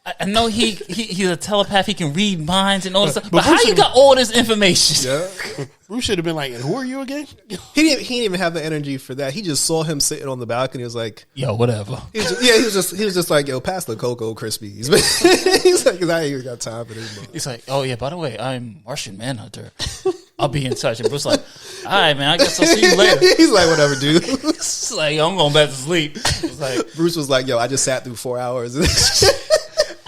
I know he's a telepath. He can read minds and all this stuff. But how you got all this information? Yeah. Bruce should have been like, and who are you again? He didn't even have the energy for that. He just saw him sitting on the balcony. He was like, yo, whatever. He was just like, yo, pass the Cocoa Krispies. He's like, 'cause I ain't even got time for this. He's like, oh yeah, by the way, I'm Martian Manhunter. I'll be in touch. And Bruce like, all right, man, I guess I'll see you later. He's like, whatever, dude. It's like, yo, I'm going back to sleep. It's like, Bruce was like, yo, I just sat through 4 hours.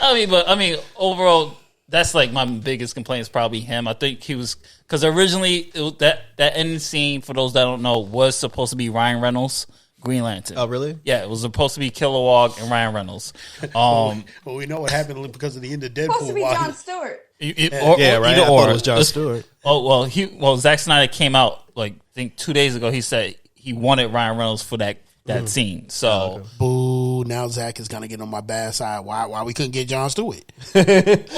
I mean, overall, that's like my biggest complaint is probably him. I think he was, because originally that ending scene, for those that don't know, was supposed to be Ryan Reynolds, Green Lantern. Oh, really? Yeah, it was supposed to be Kilowog and Ryan Reynolds. Well, we know what happened because of the end of Deadpool. Supposed to be John Stewart. Right. I thought it was John Stewart. Zack Snyder came out like I think 2 days ago. He said he wanted Ryan Reynolds for that scene. So boo, now Zach is gonna get on my bad side. Why we couldn't get Jon Stewart? But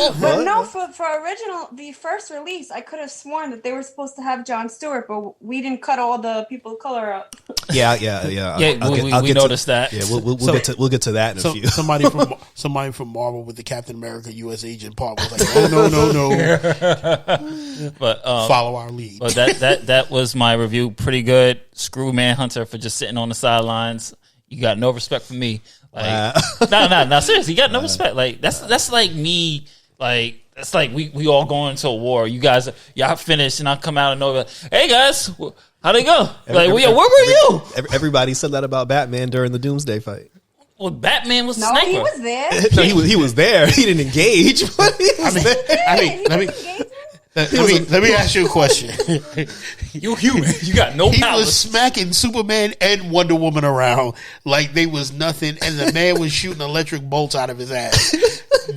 no, for the first release, I could have sworn that they were supposed to have Jon Stewart, but we didn't cut all the people of color out. Yeah. We noticed that. Yeah, we'll get to that in a few. Somebody from Marvel with the Captain America U.S. agent part was like, oh no. But follow our lead. But that was my review. Pretty good. Screw Manhunter for just sitting on the sidelines. You got no respect for me. Like, no, seriously, you got no respect. Like that's like me. Like that's like we all going into a war. You guys, y'all finished, and I come out and know, hey guys, how'd it go? Like, where were you? Everybody said that about Batman during the Doomsday fight. Well, Batman was the No, sniper. he was there. No, he was there. He didn't engage. But he was there. Let me ask you a question. You're human. You got no He powers. was smacking Superman and Wonder Woman around like they was nothing, and the man was shooting electric bolts out of his ass.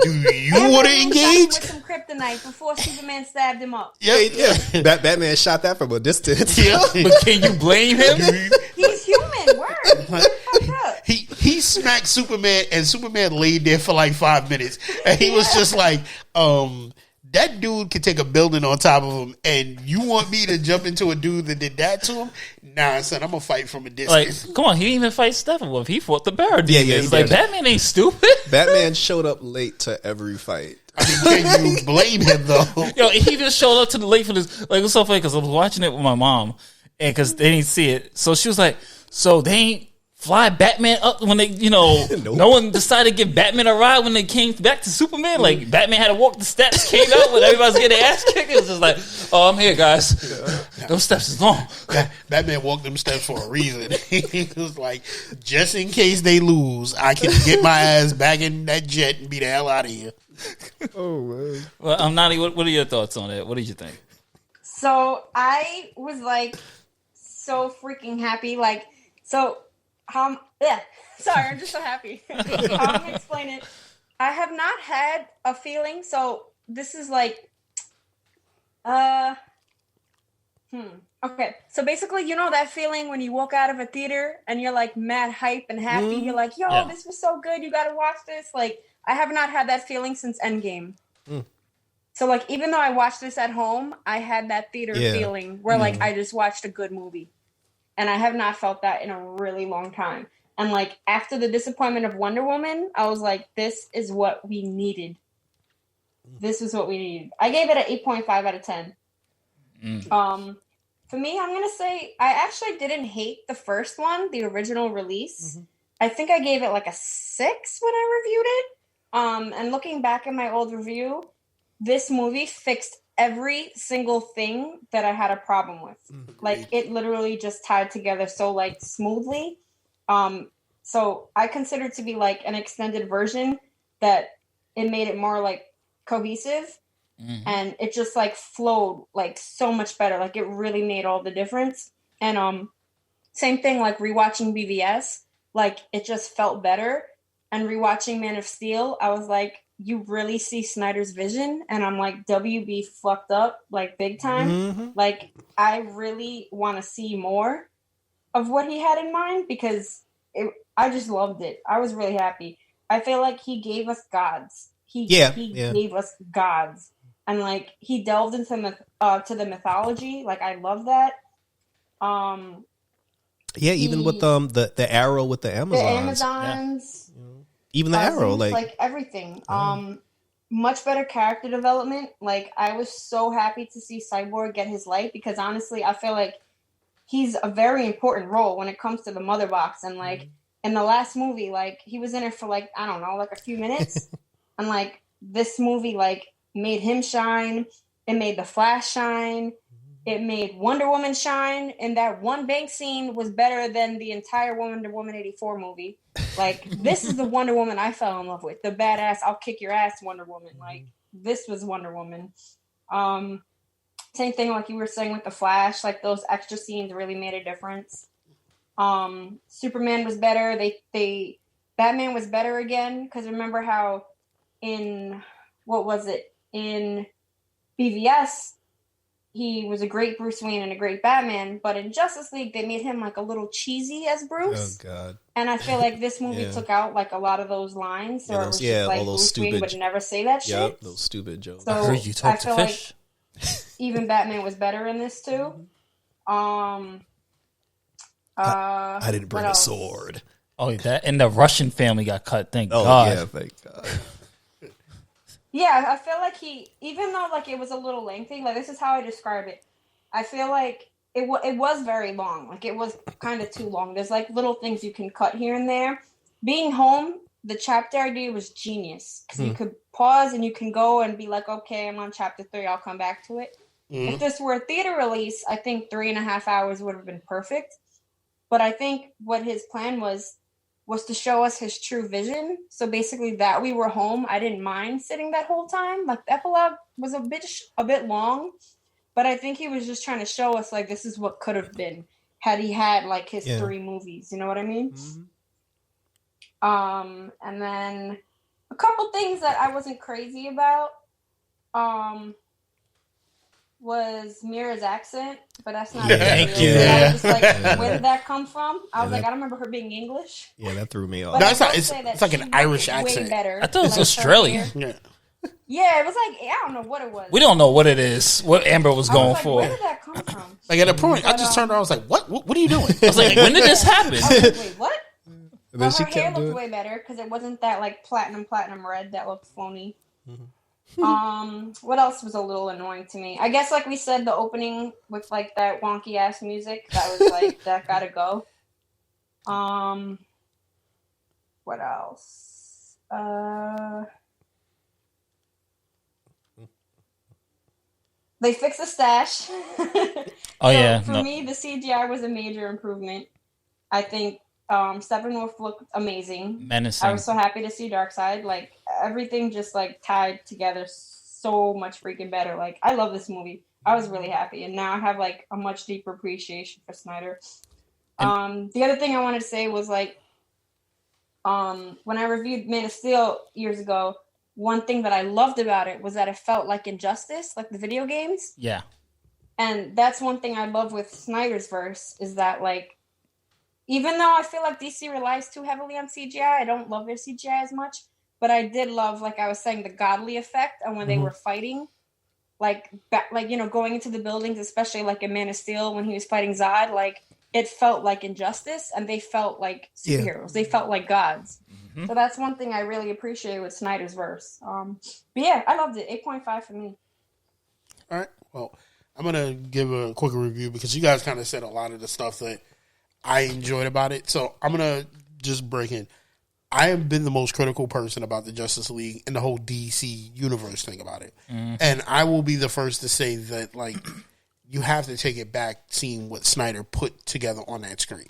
Do you want to engage? With some kryptonite before Superman stabbed him up. Yeah. Batman shot that from a distance. Yeah. But can you blame him? He's human. Word. He smacked Superman, and Superman laid there for like 5 minutes, and he was just like, that dude could take a building on top of him, and you want me to jump into a dude that did that to him? Nah, son, I'm gonna fight from a distance. Like, come on, he didn't even fight Steppenwolf. He fought the Parademons. It's like Batman ain't stupid. Batman showed up late to every fight. I mean, can you blame him though? Yo, he just showed up to the late for this. Like, it was so funny because I was watching it with my mom, and because they didn't see it, so she was like, "So they ain't fly Batman up when they, Nope. No one decided to give Batman a ride when they came back to Superman. Like Batman had to walk the steps, came out when everybody's getting their ass kicked. It was just like, oh, I'm here, guys. Those steps is long. Batman walked them steps for a reason. He was like, just in case they lose, I can get my ass back in that jet and be the hell out of here. Oh man. Well, Nani, what are your thoughts on it? What did you think? So I was like so freaking happy. Like, so sorry, I'm just so happy. I'm gonna explain it. I have not had a feeling. So this is like, okay. So basically, that feeling when you walk out of a theater and you're like mad hype and happy. Mm-hmm. You're like, yo, This was so good. You got to watch this. Like, I have not had that feeling since Endgame. Mm. So like, even though I watched this at home, I had that theater feeling where like I just watched a good movie. And I have not felt that in a really long time. And like after the disappointment of Wonder Woman, I was like, this is what we needed. This is what we needed. I gave it an 8.5 out of 10. For me, I'm going to say I actually didn't hate the first one, the original release. Mm-hmm. I think I gave it like a 6 when I reviewed it. And looking back at my old review, this movie fixed every single thing that I had a problem with. Like it literally just tied together so like smoothly. So I consider it to be like an extended version that it made it more like cohesive and it just like flowed like so much better. Like it really made all the difference. And same thing like rewatching BVS, like it just felt better. And rewatching Man of Steel, I was like, you really see Snyder's vision, and I'm like, WB fucked up like big time. Mm-hmm. Like I really want to see more of what he had in mind because I just loved it. I was really happy. I feel like he gave us gods. He gave us gods, and like he delved into to the mythology. Like I love that. Even with the arrow with the Amazons. The Amazons. Yeah. Even the arrow, like everything. Much better character development. Like I was so happy to see Cyborg get his light because honestly, I feel like he's a very important role when it comes to the Mother Box. And like in the last movie, like he was in it for like I don't know, like a few minutes, and like this movie like made him shine. It made the Flash shine. It made Wonder Woman shine, and that one bank scene was better than the entire Wonder Woman 84 movie. Like, this is the Wonder Woman I fell in love with. The badass, I'll kick your ass Wonder Woman. Like, this was Wonder Woman. Same thing like you were saying with the Flash. Like, those extra scenes really made a difference. Superman was better. Batman was better again, because remember how in BVS, he was a great Bruce Wayne and a great Batman, but in Justice League they made him like a little cheesy as Bruce. Oh God! And I feel like this movie took out like a lot of those lines, so it was just like all those Bruce stupid, Wayne would never say that shit. Yep, those stupid jokes. So I heard you talk to fish. Like even Batman was better in this too. I didn't bring a sword. Oh, that and the Russian family got cut. Thank God. Yeah, thank God. Yeah, I feel like even though like it was a little lengthy, like this is how I describe it. I feel like it was very long. Like it was kind of too long. There's like little things you can cut here and there. Being home, the chapter idea was genius because you could pause and you can go and be like, okay, I'm on chapter 3. I'll come back to it. If this were a theater release, I think 3.5 hours would have been perfect. But I think what his plan was to show us his true vision. So basically that we were home, I didn't mind sitting that whole time. Like the epilogue was a bit long, but I think he was just trying to show us like this is what could have been had he had like his 3 movies. You know what I mean? And then a couple things that I wasn't crazy about was Mira's accent, but that's not. Thank you. I was just like, where did that come from? I was like, I don't remember her being English. Yeah, that threw me off. No, it's like an Irish accent. Better, I thought it was Australian. Yeah, it was like I don't know what it was. We don't know what it is. What Amber was going like, for. Where did that come from? Like at a point, I just turned around. I was like, "What? What are you doing?" I was like, when did this happen? I was like, wait, what? And Well, her hair looked way better because it wasn't that like platinum red that looked phony. What else was a little annoying to me? I guess like we said, the opening with like that wonky ass music that was like that gotta go. What else? They fixed the stash. For me, the CGI was a major improvement. I think Steppenwolf looked amazing. Menacing. I was so happy to see Darkseid. Like everything just like tied together so much freaking better. Like I love this movie. I was really happy, and now I have like a much deeper appreciation for Snyder. The other thing I wanted to say was like when I reviewed Man of Steel years ago, one thing that I loved about it was that it felt like Injustice, like the video games. Yeah. And that's one thing I love with Snyder's verse is that like even though I feel like DC relies too heavily on CGI, I don't love their CGI as much. But I did love, like I was saying, the godly effect on when they were fighting. Like you know, going into the buildings, especially like in Man of Steel when he was fighting Zod, like it felt like Injustice and they felt like superheroes. Yeah. They felt like gods. So that's one thing I really appreciate with Snyder's verse. But yeah, I loved it. 8.5 for me. All right. Well, I'm going to give a quick review because you guys kind of said a lot of the stuff that I enjoyed about it. So I'm going to just break in. I have been the most critical person about the Justice League and the whole DC universe thing about it. And I will be the first to say that, like, you have to take it back seeing what Snyder put together on that screen.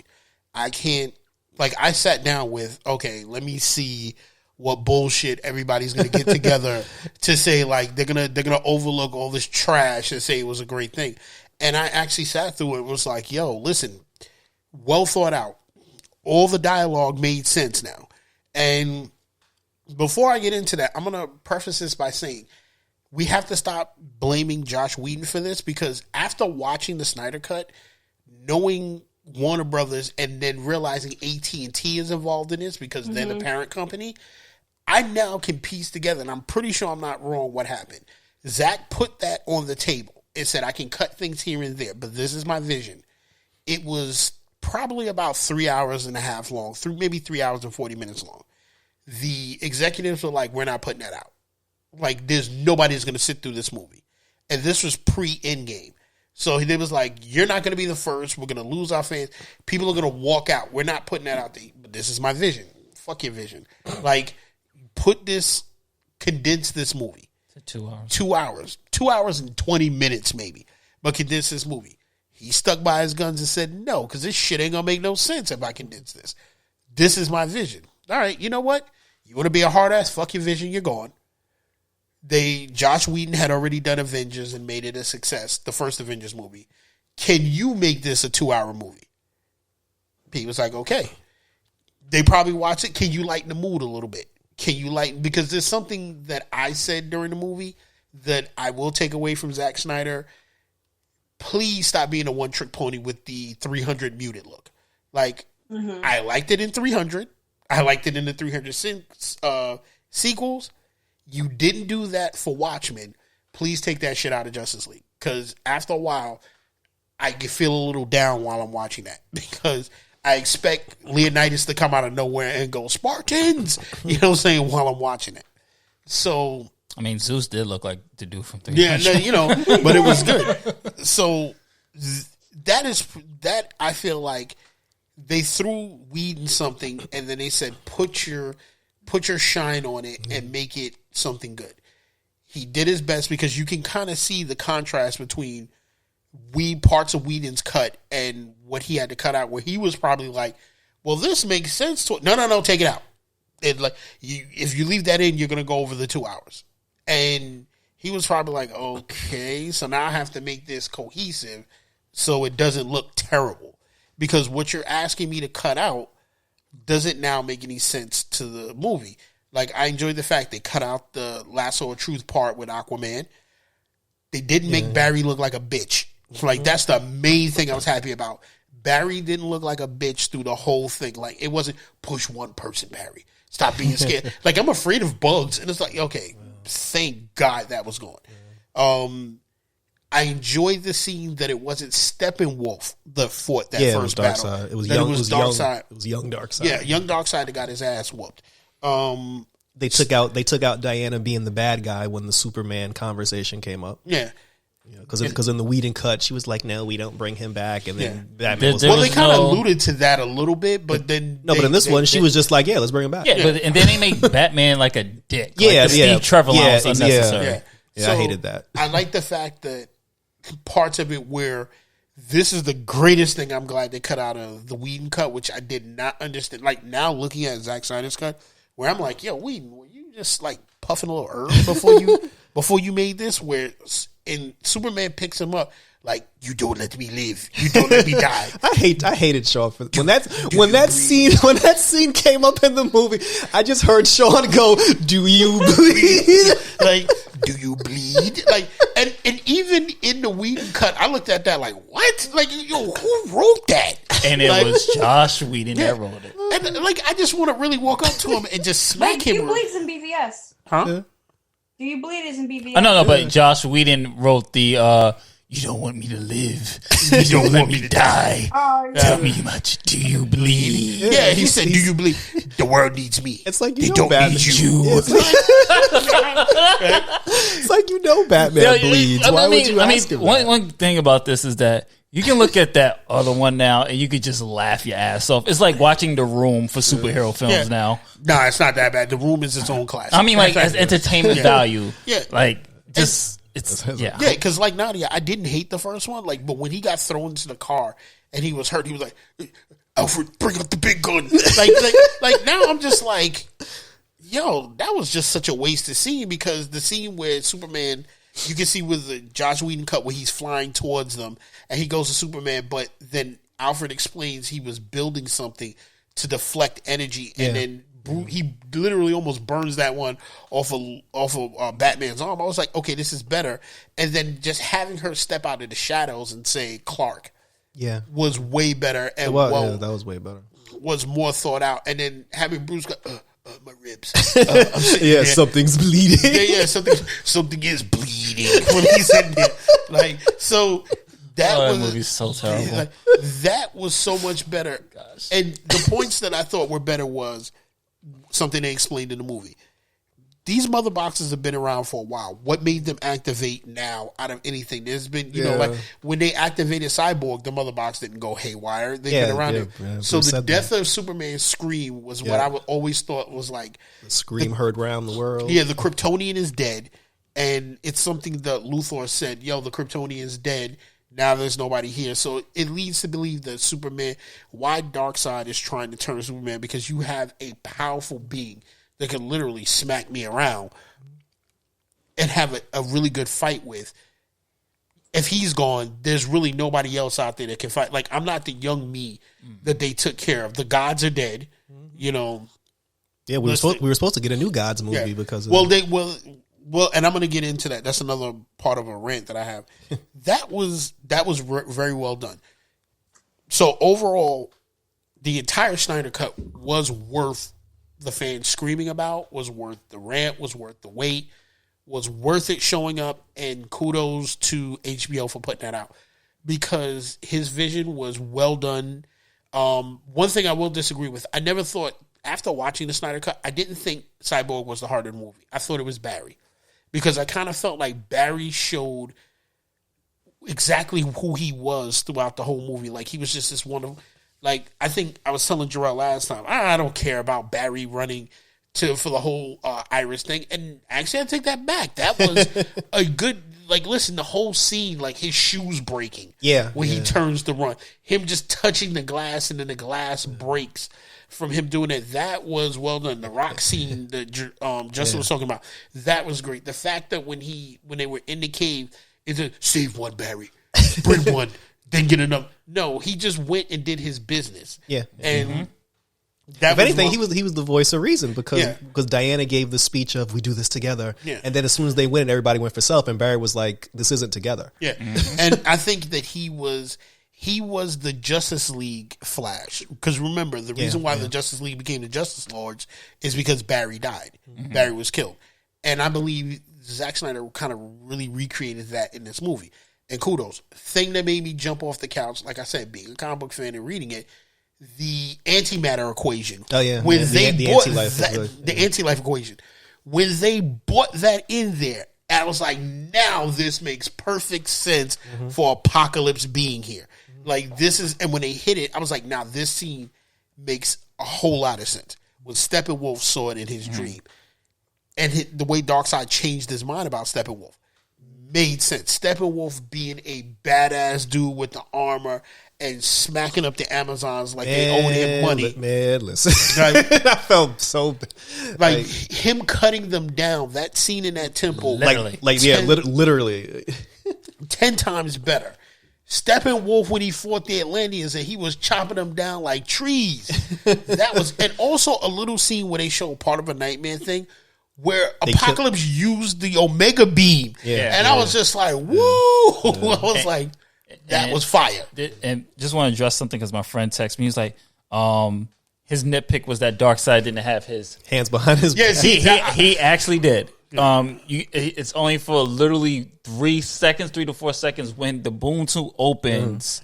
I can't, like, I sat down with, okay, let me see what bullshit everybody's going to get together to say, like, they're gonna overlook all this trash and say it was a great thing. And I actually sat through it and was like, yo, listen, well thought out. All the dialogue made sense now. And before I get into that, I'm going to preface this by saying we have to stop blaming Josh Whedon for this because after watching the Snyder Cut, knowing Warner Brothers and then realizing AT&T is involved in this because they're the parent company, I now can piece together, and I'm pretty sure I'm not wrong, what happened. Zach put that on the table and said, I can cut things here and there, but this is my vision. It was probably about 3 hours and a half long, maybe 3 hours and 40 minutes long. The executives were like, we're not putting that out. Like, nobody's going to sit through this movie. And this was pre-Endgame. So they was like, you're not going to be the first. We're going to lose our fans. People are going to walk out. We're not putting that out there. But this is my vision. Fuck your vision. Like, condense this movie. 2 hours. 2 hours. 2 hours and 20 minutes maybe. But condense this movie. He stuck by his guns and said, no, because this shit ain't going to make no sense if I condense this. This is my vision. All right, you know what? You want to be a hard ass? Fuck your vision. You're gone. Josh Whedon had already done Avengers and made it a success, the first Avengers movie. Can you make this a 2 hour movie? He was like, okay. They probably watch it. Can you lighten the mood a little bit? Because there's something that I said during the movie that I will take away from Zack Snyder. please stop being a one-trick pony with the 300 muted look. Like, I liked it in 300. I liked it in the 300 sequels. You didn't do that for Watchmen. Please take that shit out of Justice League. Because after a while, I can feel a little down while I'm watching that. Because I expect Leonidas to come out of nowhere and go, Spartans! You know what I'm saying? While I'm watching it. So... I mean, Zeus did look like the dude from 300. Yeah, no, you know, but it was good. So that I feel like they threw weed in something, and then they said put your shine on it and make it something good. He did his best because you can kind of see the contrast between parts of Whedon's cut and what he had to cut out. Where he was probably like, "Well, this makes sense." No, take it out. If you leave that in, you're gonna go over the 2 hours. And he was probably like, okay, so now I have to make this cohesive so it doesn't look terrible. Because what you're asking me to cut out doesn't now make any sense to the movie. Like, I enjoyed the fact they cut out the lasso of truth part with Aquaman. They didn't make Barry look like a bitch. Like, that's the main thing I was happy about. Barry didn't look like a bitch through the whole thing. Like, it wasn't push one person, Barry. Stop being scared. Like, I'm afraid of bugs. And it's like, okay, thank God that was gone. I enjoyed the scene that it wasn't Steppenwolf that fought that first battle. It was young Darkseid. It was young Darkseid. Yeah, young Darkseid that got his ass whooped. They took out Diana being the bad guy when the Superman conversation came up. Yeah. Because in the Whedon cut, she was like, "No, we don't bring him back." And then Batman was well, they kind of alluded to that a little bit, but then but in this one, she was just like, "Yeah, let's bring him back." Yeah, but and then they make Batman like a dick. Yeah, like the Steve Trevor line was unnecessary. Yeah, so, I hated that. I like the fact that parts of it where this is the greatest thing. I'm glad they cut out of the Whedon cut, which I did not understand. Like now, looking at Zack Snyder's cut, where I'm like, "Yo, Whedon, were you just like puffing a little herb before you made this?" Where and Superman picks him up like, "You don't let me live. You don't let me die." I hated Sean for when that scene came up in the movie. I just heard Sean go, "Do you bleed?" Like, do you bleed? Like, and even in the Whedon cut, I looked at that like, what? Like, yo, who wrote that? And it was Josh Whedon that wrote it. And like, I just want to really walk up to him and just smack him. Do you bleed in BVS? Huh? Yeah. Do you bleed is in BVS? No, but Josh Whedon wrote the "You don't want me to live. You don't let me die. Tell me much. Do you bleed?" Yeah, he said, "Do you bleed? The world needs me." It's like they don't need you. It's like Batman bleeds. Why would you ask him that? One thing about this is that you can look at that other one now and you could just laugh your ass off. It's like watching The Room for superhero films now. Nah, it's not that bad. The Room is its own class. I mean, like, as entertainment value. Yeah. Like, just, yeah. Yeah, because like Nadia, I didn't hate the first one. Like, but when he got thrown into the car and he was hurt, he was like, "Alfred, bring up the big gun." like now I'm just like, yo, that was just such a wasted scene, because the scene where Superman, you can see with the Josh Whedon cut where he's flying towards them and he goes to Superman, but then Alfred explains he was building something to deflect energy, and then he literally almost burns that one off of Batman's arm. I was like, okay, this is better. And then just having her step out of the shadows and say Clark, was way better. And that was way better. Was more thought out. And then having Bruce go, my ribs. Something's bleeding. Yeah, something is bleeding when he's in there. Like, so that movie's so terrible. Like, that was so much better. Gosh. And the points that I thought were better was something they explained in the movie. These mother boxes have been around for a while. What made them activate now out of anything? There's been, you know, like when they activated Cyborg, the mother box didn't go haywire. They've been around it. Yeah, so the death of Superman's scream was what I always thought was like. The scream heard around the world. Yeah, the Kryptonian is dead. And it's something that Luthor said, yo, the Kryptonian is dead. Now there's nobody here. So it leads to believe that Superman, why Darkseid is trying to turn Superman, because you have a powerful being that can literally smack me around and have a really good fight with. If he's gone, there's really nobody else out there that can fight. Like, I'm not the young me that they took care of. The gods are dead, you know. Yeah, we were supposed to get a new Gods movie because of Well, and I'm going to get into that. That's another part of a rant that I have. That was very well done. So overall, the entire Snyder Cut was worth the fans screaming about, was worth the rant, was worth the wait, was worth it showing up, and kudos to HBO for putting that out because his vision was well done. One thing I will disagree with, I never thought, after watching the Snyder Cut, I didn't think Cyborg was the heart of the movie. I thought it was Barry because I kind of felt like Barry showed exactly who he was throughout the whole movie. Like, he was just this wonderful... Like, I think I was telling Jerrell last time, I don't care about Barry running for the whole Iris thing. And actually, I take that back. That was a good, like, listen, the whole scene, like, his shoes breaking. Yeah. When he turns to run. Him just touching the glass and then the glass breaks from him doing it. That was well done. The rock scene that Justin was talking about, that was great. The fact that when they were in the cave, it's a save one, Barry. Bring one. Then get enough. No, he just went and did his business. Yeah, and if anything, he was the voice of reason because Diana gave the speech of "we do this together," and then as soon as they went, everybody went for self, and Barry was like, "This isn't together." Yeah, and I think that he was the Justice League Flash because remember the reason why the Justice League became the Justice Lords is because Barry died. Barry was killed, and I believe Zack Snyder kind of really recreated that in this movie. And kudos. Thing that made me jump off the couch, like I said, being a comic book fan and reading it, the antimatter equation. Oh yeah, when they bought the anti-life equation, when they bought that in there, I was like, now this makes perfect sense for Apocalypse being here. Like this is, and when they hit it, I was like, now this scene makes a whole lot of sense. When Steppenwolf saw it in his dream, and the way Darkseid changed his mind about Steppenwolf. Made sense. Steppenwolf being a badass dude with the armor and smacking up the Amazons like they owed him money. Man, listen. Like, I felt so like him cutting them down. That scene in that temple, literally. Literally 10 times better. Steppenwolf when he fought the Atlanteans and he was chopping them down like trees. That was, and also a little scene where they show part of a Nightmare thing. Where Apocalypse used the Omega Beam. And I was just like, woo! I was like, that was fire. And just want to address something because my friend texted me. He was like, his nitpick was that Darkseid didn't have his hands behind his back. He actually did. It's only for literally 3 to 4 seconds when the Ubuntu opens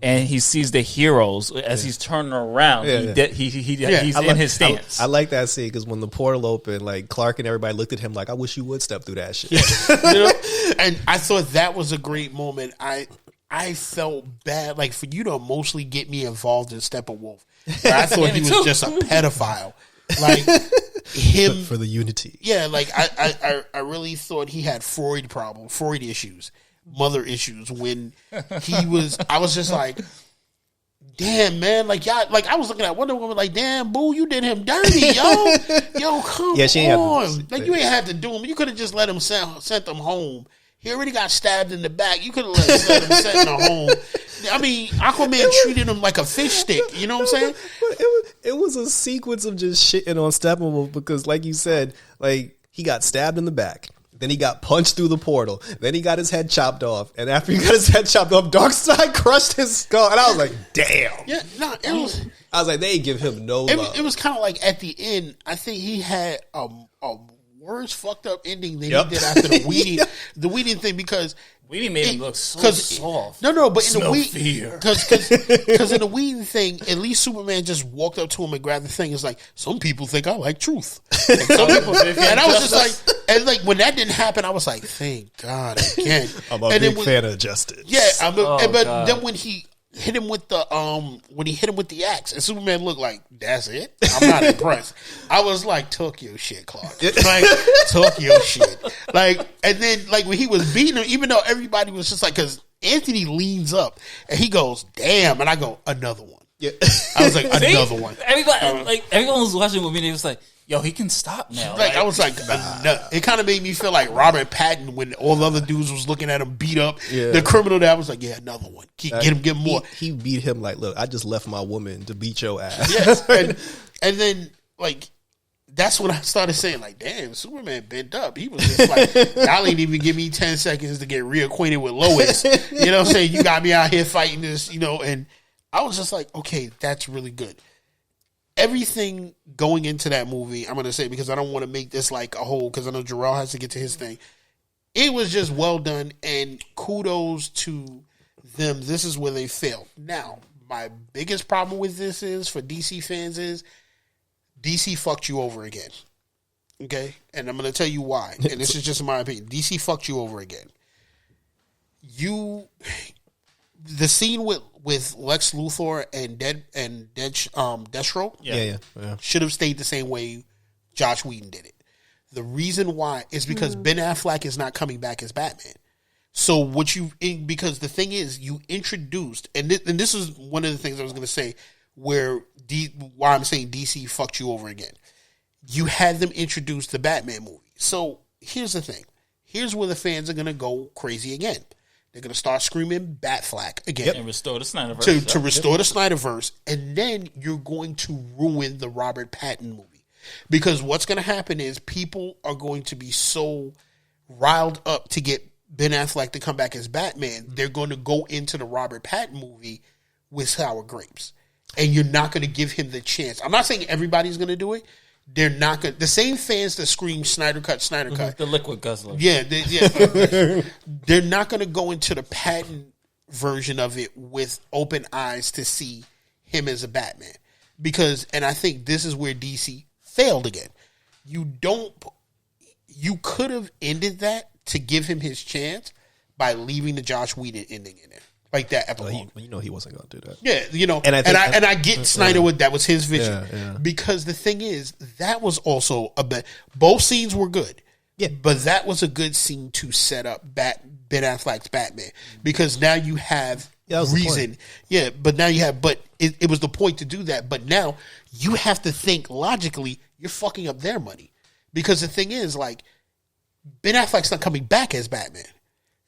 and he sees the heroes as he's turning around. He's in his stance. I like that scene because when the portal opened, like Clark and everybody looked at him like, I wish you would step through that shit. And I thought that was a great moment. I felt bad, like for you to mostly get me involved in Steppenwolf. I thought he was just a pedophile. Like him for the unity. Yeah, like I really thought he had Freud issues. Mother issues when he was. I was just like, damn man, like y'all, like I was looking at Wonder Woman, like damn boo, you did him dirty, yo, come on, like you ain't had to do him. You could have just let him sent them home. He already got stabbed in the back. You could have let him sent him home. I mean, Aquaman treated him like a fish stick. You know what I'm saying? But it was a sequence of just shitting on Steppenwolf because, like you said, like he got stabbed in the back. Then he got punched through the portal. Then he got his head chopped off. And after he got his head chopped off, Darkseid crushed his skull. And I was like, damn. Yeah, no, it was. I was like, they give him no love. It was kind of like at the end, I think he had a worse fucked up ending than he did after the Whedon thing because Whedon made him look so soft. No, but in the Whedon, because in the Whedon thing, at least Superman just walked up to him and grabbed the thing. It's like some people think I like truth, and I was just like, and like when that didn't happen, I was like, thank God again. I'm a big fan of justice. Yeah, but then when he hit him with the axe, and Superman looked like, that's it? I'm not impressed. I was like, talk your shit, Clark. Like, talk your shit. Like, and then like when he was beating him, even though everybody was just like, because Anthony leans up and he goes, damn, and I go, another one. Yeah, I was like, another one. Everyone was watching with me. They was like, yo, he can stop now. Like I was like, it kind of made me feel like Robert Pattinson when all the other dudes was looking at him beat up the criminal. That I was like, yeah, another one. Get him more. He beat him like, look, I just left my woman to beat your ass. Yes, and then like that's when I started saying, like, damn, Superman bent up. He was just like, y'all ain't even give me 10 seconds to get reacquainted with Lois. You know what I'm saying? You got me out here fighting this, and I was just like, okay, that's really good. Everything going into that movie, I'm going to say, because I don't want to make this like a whole, because I know Jerrell has to get to his thing. It was just well done, and kudos to them. This is where they failed. Now, my biggest problem with this is, for DC fans, is DC fucked you over again. Okay? And I'm going to tell you why. And this is just my opinion. DC fucked you over again. The scene with Lex Luthor and Deathstroke should have stayed the same way Joss Whedon did it. The reason why is because Ben Affleck is not coming back as Batman. So because the thing is, you introduced, and this is one of the things I was going to say, why I'm saying DC fucked you over again. You had them introduce the Batman movie. So here's the thing. Here's where the fans are going to go crazy again. They're going to start screaming Batfleck again. And restore the Snyderverse. To restore the Snyderverse. And then you're going to ruin the Robert Pattinson movie. Because what's going to happen is people are going to be so riled up to get Ben Affleck to come back as Batman. They're going to go into the Robert Pattinson movie with sour grapes. And you're not going to give him the chance. I'm not saying everybody's going to do it. They're not going to. The same fans that scream Snyder Cut, Snyder Cut. The liquid guzzler. Yeah. They're not going to go into the Pattinson version of it with open eyes to see him as a Batman. And I think this is where DC failed again. You could have ended that to give him his chance by leaving the Joss Whedon ending in there. Like that epilogue. He wasn't going to do that. Yeah, and I get Snyder that was his vision. Yeah. Because the thing is, that was also both scenes were good. Yeah. But that was a good scene to set up Ben Affleck's Batman. Because now you have reason. Yeah, but now you have, but it was the point to do that. But now you have to think logically, you're fucking up their money. Because the thing is, like, Ben Affleck's not coming back as Batman.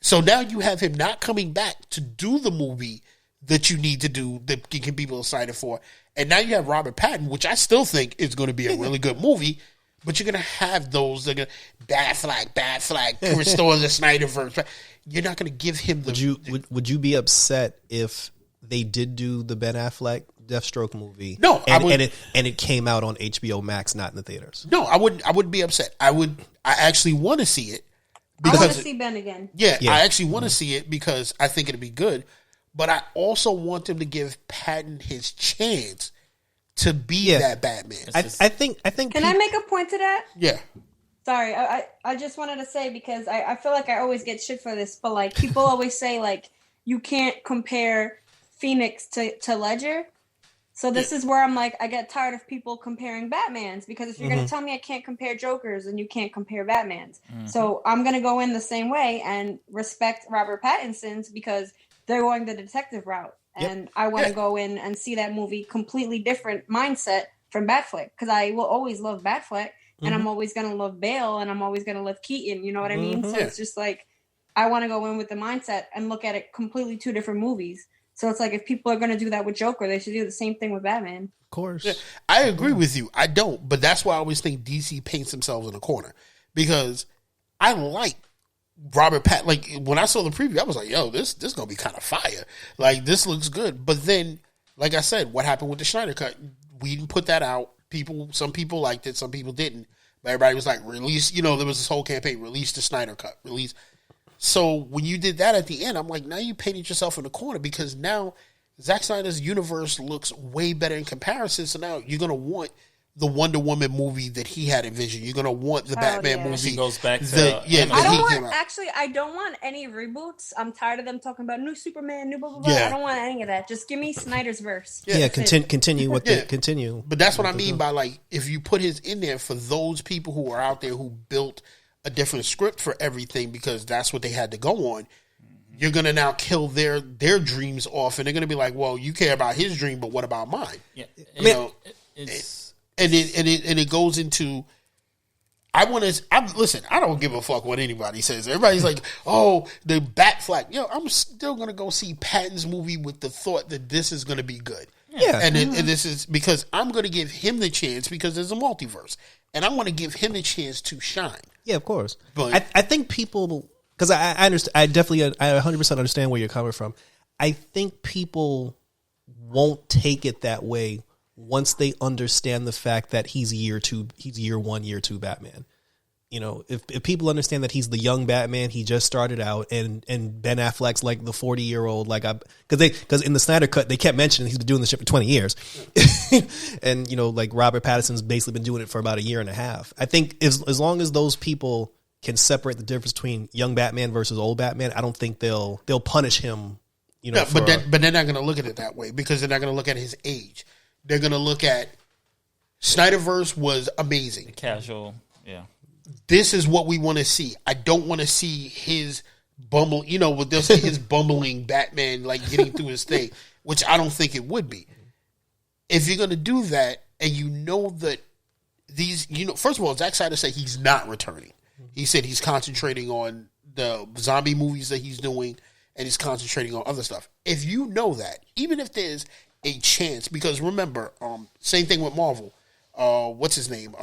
So now you have him not coming back to do the movie that you need to do that get people excited for. And now you have Robert Pattinson, which I still think is going to be a really good movie. But you're going to have those that are going to Batfleck, restore the Snyderverse. You're not going to give him the... Would you be upset if they did do the Ben Affleck Deathstroke movie? No, and it came out on HBO Max, not in the theaters. No, I wouldn't be upset. I actually want to see it. I want to see Ben again. Yeah, I actually want to see it because I think it'd be good. But I also want them to give Patton his chance to be that Batman. I think. Can I make a point to that? Yeah. Sorry, I just wanted to say, because I feel like I always get shit for this, but like people always say like you can't compare Phoenix to Ledger. So this is where I'm like, I get tired of people comparing Batmans, because if you're going to tell me I can't compare Jokers, then you can't compare Batmans. So I'm going to go in the same way and respect Robert Pattinson's, because they're going the detective route. And I want to go in and see that movie completely different mindset from Batfleck, because I will always love Batfleck, and I'm always going to love Bale, and I'm always going to love Keaton. You know what I mean? So it's just like, I want to go in with the mindset and look at it completely two different movies. So it's like, if people are going to do that with Joker, they should do the same thing with Batman. Of course. Yeah, I agree with you. I don't. But that's why I always think DC paints themselves in a corner. Because I like Robert Pattinson. Like, when I saw the preview, I was like, yo, this is going to be kind of fire. Like, this looks good. But then, like I said, what happened with the Snyder Cut? We didn't put that out. Some people liked it. Some people didn't. But everybody was like, release. There was this whole campaign, release the Snyder Cut. Release. So when you did that at the end, I'm like, now you painted yourself in the corner, because now Zack Snyder's universe looks way better in comparison. So now you're going to want the Wonder Woman movie that he had envisioned. You're going to want the Batman movie. She goes back to... I don't want any reboots. I'm tired of them talking about new Superman, new blah, blah, blah. I don't want any of that. Just give me Snyder's verse. Continue with the continue. But that's what I mean by, like, if you put his in there for those people who are out there who built a different script for everything, because that's what they had to go on, you're going to now kill their dreams off, and they're going to be like, well, you care about his dream, but what about mine? Yeah. It goes into, listen, I don't give a fuck what anybody says. Everybody's like, oh, the Batfleck. I'm still going to go see Patton's movie with the thought that this is going to be good. Yeah. And this is because I'm going to give him the chance because there's a multiverse. And I want to give him the chance to shine. Yeah, of course. But I think people, because I understand, I 100% understand where you're coming from. I think people won't take it that way once they understand the fact that he's year 1, year 2 Batman. You know, if people understand that he's the young Batman, he just started out, and Ben Affleck's like the 40-year-old, like because in the Snyder Cut they kept mentioning he's been doing this shit for 20 years, and you know, like Robert Pattinson's basically been doing it for about a year and a half. I think as long as those people can separate the difference between young Batman versus old Batman, I don't think they'll punish him. You know, yeah, but they're not going to look at it that way because they're not going to look at his age. They're going to look at Snyderverse was amazing, The casual, yeah. This is what we want to see. I don't want to see his bumble, you know, they'll say his bumbling Batman, like getting through his thing, which I don't think it would be. If you're going to do that, and you know that these, you know, first of all, Zack Snyder said he's not returning. He said he's concentrating on the zombie movies that he's doing, and he's concentrating on other stuff. If you know that, even if there's a chance, because remember, same thing with Marvel. What's his name?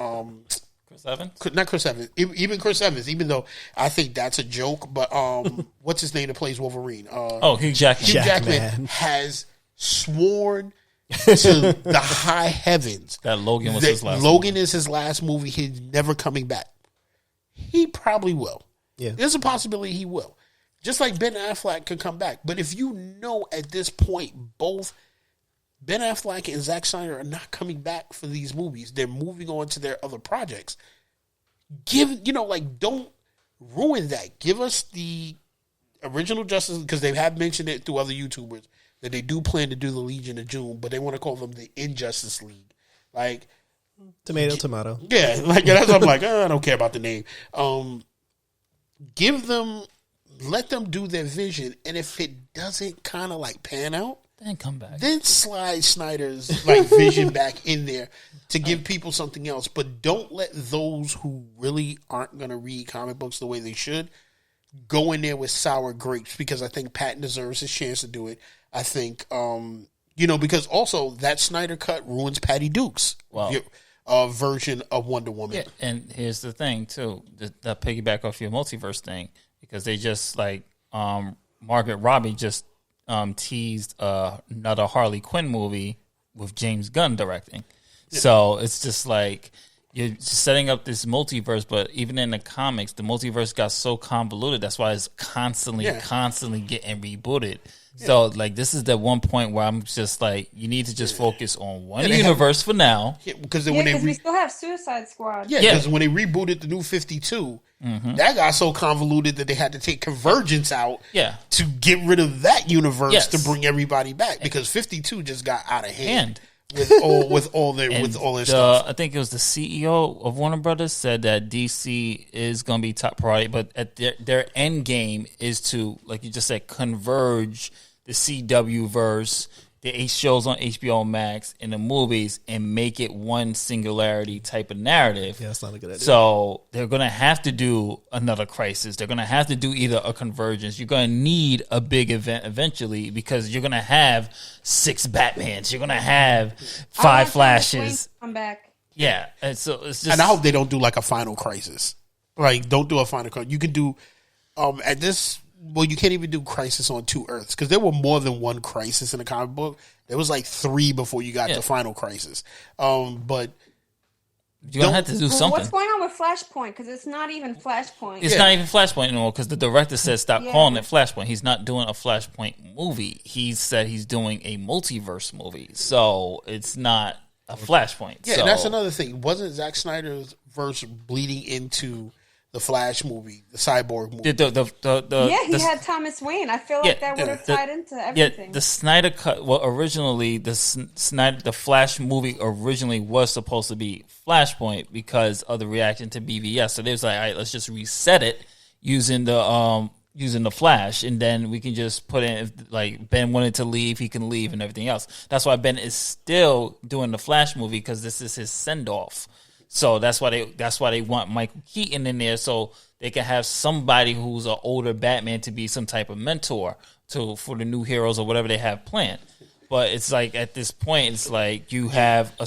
Chris Evans? Not Chris Evans. Even Chris Evans, even though I think that's a joke, but what's his name that plays Wolverine? Hugh Jackman. Hugh Jackman has sworn to the high heavens that Logan was his last Logan movie. Is his last movie. He's never coming back. He probably will. Yeah. There's a possibility he will. Just like Ben Affleck could come back. But if you know at this point both Ben Affleck and Zack Snyder are not coming back for these movies. They're moving on to their other projects. Don't ruin that. Give us the original Justice, because they have mentioned it through other YouTubers, that they do plan to do the Legion of Doom, but they want to call them the Injustice League. Like, tomato. Yeah, like that's I'm like, I don't care about the name. Let them do their vision, and if it doesn't kind of like pan out, then come back. Then slide Snyder's like vision back in there to give people something else. But don't let those who really aren't going to read comic books the way they should go in there with sour grapes, because I think Patton deserves his chance to do it. I think, because also that Snyder Cut ruins Patty Duke's version of Wonder Woman. Yeah, and here's the thing, too, that piggyback off your multiverse thing, because they just, like, Margaret Robbie just teased another Harley Quinn movie with James Gunn directing. Yeah. So it's just like you're setting up this multiverse, but even in the comics, the multiverse got so convoluted. That's why it's constantly getting rebooted. Yeah. So like this is the one point where I'm just like, you need to just focus on one universe for now. Yeah, because we still have Suicide Squad. Yeah, because when they rebooted the New 52, that got so convoluted that they had to take Convergence out to get rid of that universe to bring everybody back, because 52 just got out of hand. with all their stuff. I think it was the CEO of Warner Brothers said that DC is going to be top priority, but at their end game is to, like you just said, converge the CW verse, the shows on HBO Max, and the movies, and make it one singularity type of narrative. Yeah, that's not a good idea. So they're going to have to do another Crisis. They're going to have to do either a Convergence. You're going to need a big event eventually, because you're going to have 6 Batmans. You're going to have 5 Flashes. Come back. Yeah, and so it's just. And I hope they don't do like a Final Crisis. Like, don't do a Final Crisis. You can do at this. Well, you can't even do Crisis on 2 Earths, because there were more than one Crisis in the comic book. There was like 3 before you got to Final Crisis. But you're going to have to do something. What's going on with Flashpoint? Because it's not even Flashpoint. It's not even Flashpoint anymore, because the director said stop calling it Flashpoint. He's not doing a Flashpoint movie. He said he's doing a multiverse movie. So it's not a Flashpoint. Yeah, and that's another thing. Wasn't Zack Snyder's verse bleeding into the Flash movie, the Cyborg movie? He had Thomas Wayne. I feel like that would have tied into everything. Yeah, the Snyder Cut. Well, originally the Flash movie originally was supposed to be Flashpoint because of the reaction to BVS. So they was like, all right, let's just reset it using the Flash, and then we can just put in, if like Ben wanted to leave, he can leave, and everything else. That's why Ben is still doing the Flash movie, because this is his send off. So that's why they want Michael Keaton in there, so they can have somebody who's an older Batman to be some type of mentor for the new heroes or whatever they have planned. But it's like at this point, it's like you have you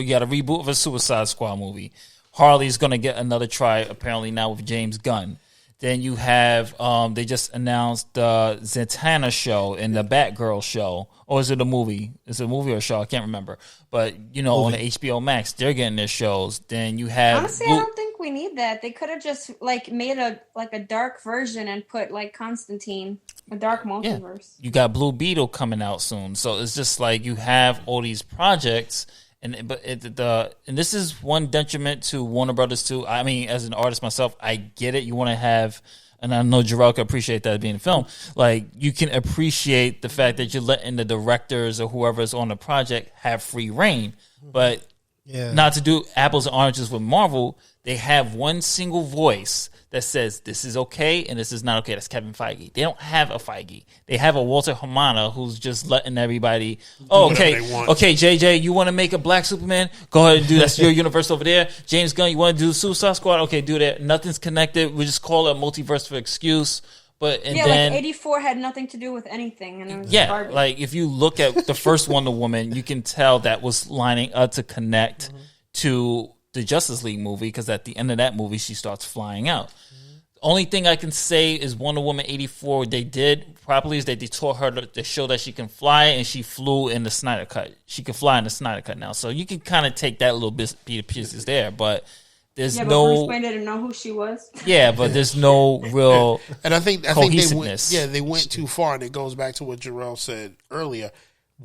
got a reboot of a Suicide Squad movie. Harley's gonna get another try apparently now with James Gunn. Then you have they just announced the Zatanna show and the Batgirl show. Or is it a movie? Is it a movie or a show? I can't remember. But on the HBO Max, they're getting their shows. Then you have honestly, I don't think we need that. They could have just made a dark version and put Constantine, a dark multiverse. You got Blue Beetle coming out soon, so it's just like you have all these projects. And this is one detriment to Warner Brothers too. I mean, as an artist myself, I get it. You want to have, and I know Jerrell can appreciate that being a film. Like you can appreciate the fact that you're letting the directors or whoever's on the project have free reign. But not to do apples and oranges with Marvel, they have one single voice that says this is okay and this is not okay. That's Kevin Feige. They don't have a Feige. They have a Walter Hamada who's just letting everybody, okay, JJ, you want to make a black Superman? Go ahead and do that. That's your universe over there. James Gunn, you want to do the Suicide Squad? Okay, do that. Nothing's connected. We just call it a multiverse for excuse. But then 84 had nothing to do with anything, and it was garbage. Like if you look at the first Wonder Woman, you can tell that was lining up to connect to the Justice League movie, because at the end of that movie she starts flying out. Only thing I can say is Wonder Woman 84, what they did properly is they taught her to show that she can fly, and she flew in the Snyder Cut. She can fly in the Snyder Cut now. So you can kind of take that little bit of pieces there, but there's but no... Bruce Wayne didn't know who she was. Yeah, but there's no real and I think cohesiveness. They went too far, and it goes back to what Jerrell said earlier.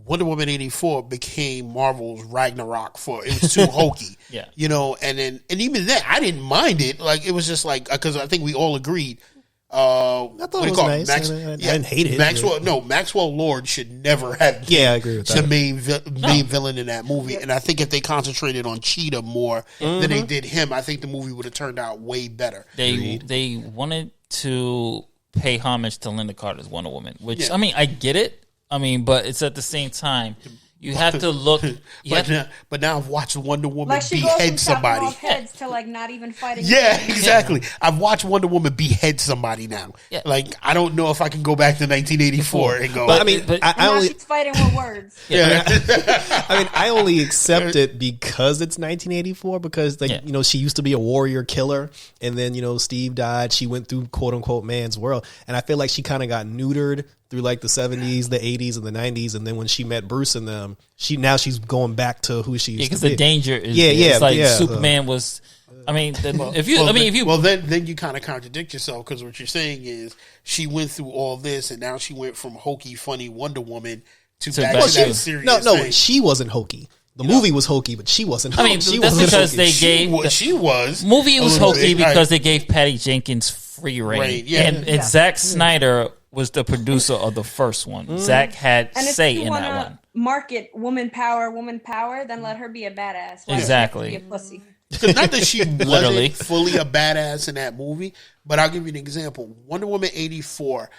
Wonder Woman 84 became Marvel's Ragnarok it was too hokey. And even then I didn't mind it. Like it was just like, because I think we all agreed. I thought it was nice. I didn't hate it. Maxwell Lord should never have been I agree with that. the main villain in that movie. And I think if they concentrated on Cheetah more than they did him, I think the movie would have turned out way better. They wanted to pay homage to Linda Carter's Wonder Woman, which I mean, I get it. I mean, but it's at the same time you have to look. But now I've watched Wonder Woman she behead goes from somebody. Off heads to not even fighting. Yeah, exactly. I've watched Wonder Woman behead somebody now. Yeah. Like I don't know if I can go back to 1984 and go. But I mean, I only she's fighting with words. I only accept it because it's 1984. Because she used to be a warrior killer, and then Steve died. She went through quote unquote man's world, and I feel like she kind of got neutered through the 70s, the 80s, and the 90s, and then when she met Bruce and them, she's going back to who she used to be. Because the danger is it's like Superman was. I mean, then you kind of contradict yourself, because what you're saying is she went through all this, and now she went from hokey, funny Wonder Woman to back to that serious. No, thing. she wasn't hokey. The movie was hokey, but she wasn't. I mean, that's because they gave movie was hokey because they gave Patty Jenkins free reign, and Zack Snyder was the producer of the first one. Zack had say in that one. Market woman power, then let her be a badass. Exactly. Be a pussy. Not that she wasn't fully a badass in that movie, but I'll give you an example. Wonder Woman 84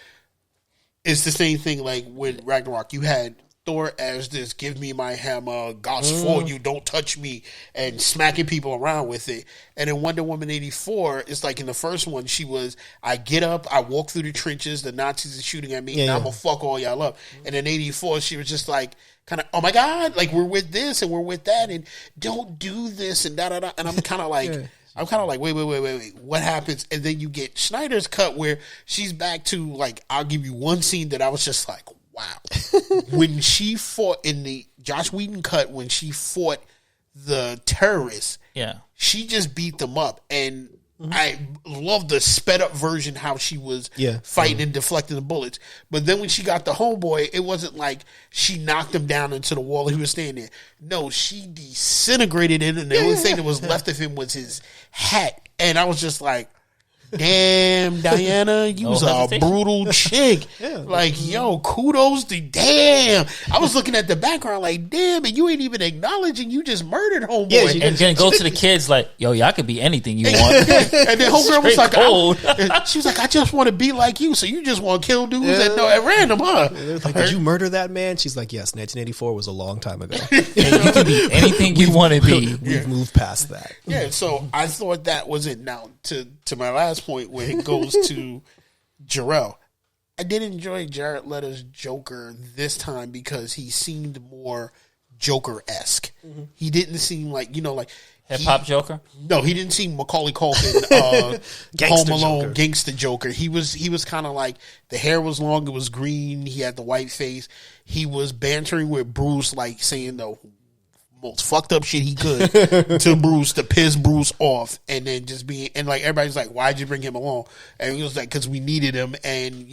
is the same thing like with Ragnarok. You had Thor as this, give me my hammer, God's for you, don't touch me, and smacking people around with it. And in Wonder Woman 84, it's like in the first one, she was, I get up, I walk through the trenches, the Nazis are shooting at me, and I'm going to fuck all y'all up. And in 84, she was just like, kind of, oh my God, like we're with this and we're with that, and don't do this, and da-da-da. And I'm kind of like... I'm kind of like, wait, what happens? And then you get Snyder's cut where she's back to, like, I'll give you one scene that I was just like, wow. When she fought in the Joss Whedon cut, when she fought the terrorists, she just beat them up. And I love the sped up version, how she was fighting and deflecting the bullets. But then when she got the homeboy, it wasn't like she knocked him down into the wall and he was staying there. No, she disintegrated him, and the only thing that was left of him was his hat. And I was just like, damn, Diana, you was a brutal chick. Like, yo, kudos to damn. I was looking at the background like, damn, and you ain't even acknowledging you just murdered homeboy. And then go to the kids like, yo, y'all could be anything you want. And then homegirl was like, she was like, I just want to be like you, so you just want to kill dudes at random, huh? Like, did you murder that man? She's like, yes, 1984 was a long time ago. And you can be anything you want to be. We've moved past that. Yeah, so I thought that was it. Now, to my last point, where it goes to Jerrell, I did enjoy Jared Leto's Joker this time because he seemed more Joker-esque. Mm-hmm. He didn't seem like, like hip hop Joker. No, he didn't seem Macaulay Culkin, Home Alone, Joker. Gangster Joker. He was kind of like, the hair was long, it was green, he had the white face. He was bantering with Bruce, like saying the most fucked up shit he could to Bruce to piss Bruce off, and then just being, and like everybody's like, why'd you bring him along? And he was like, because we needed him. And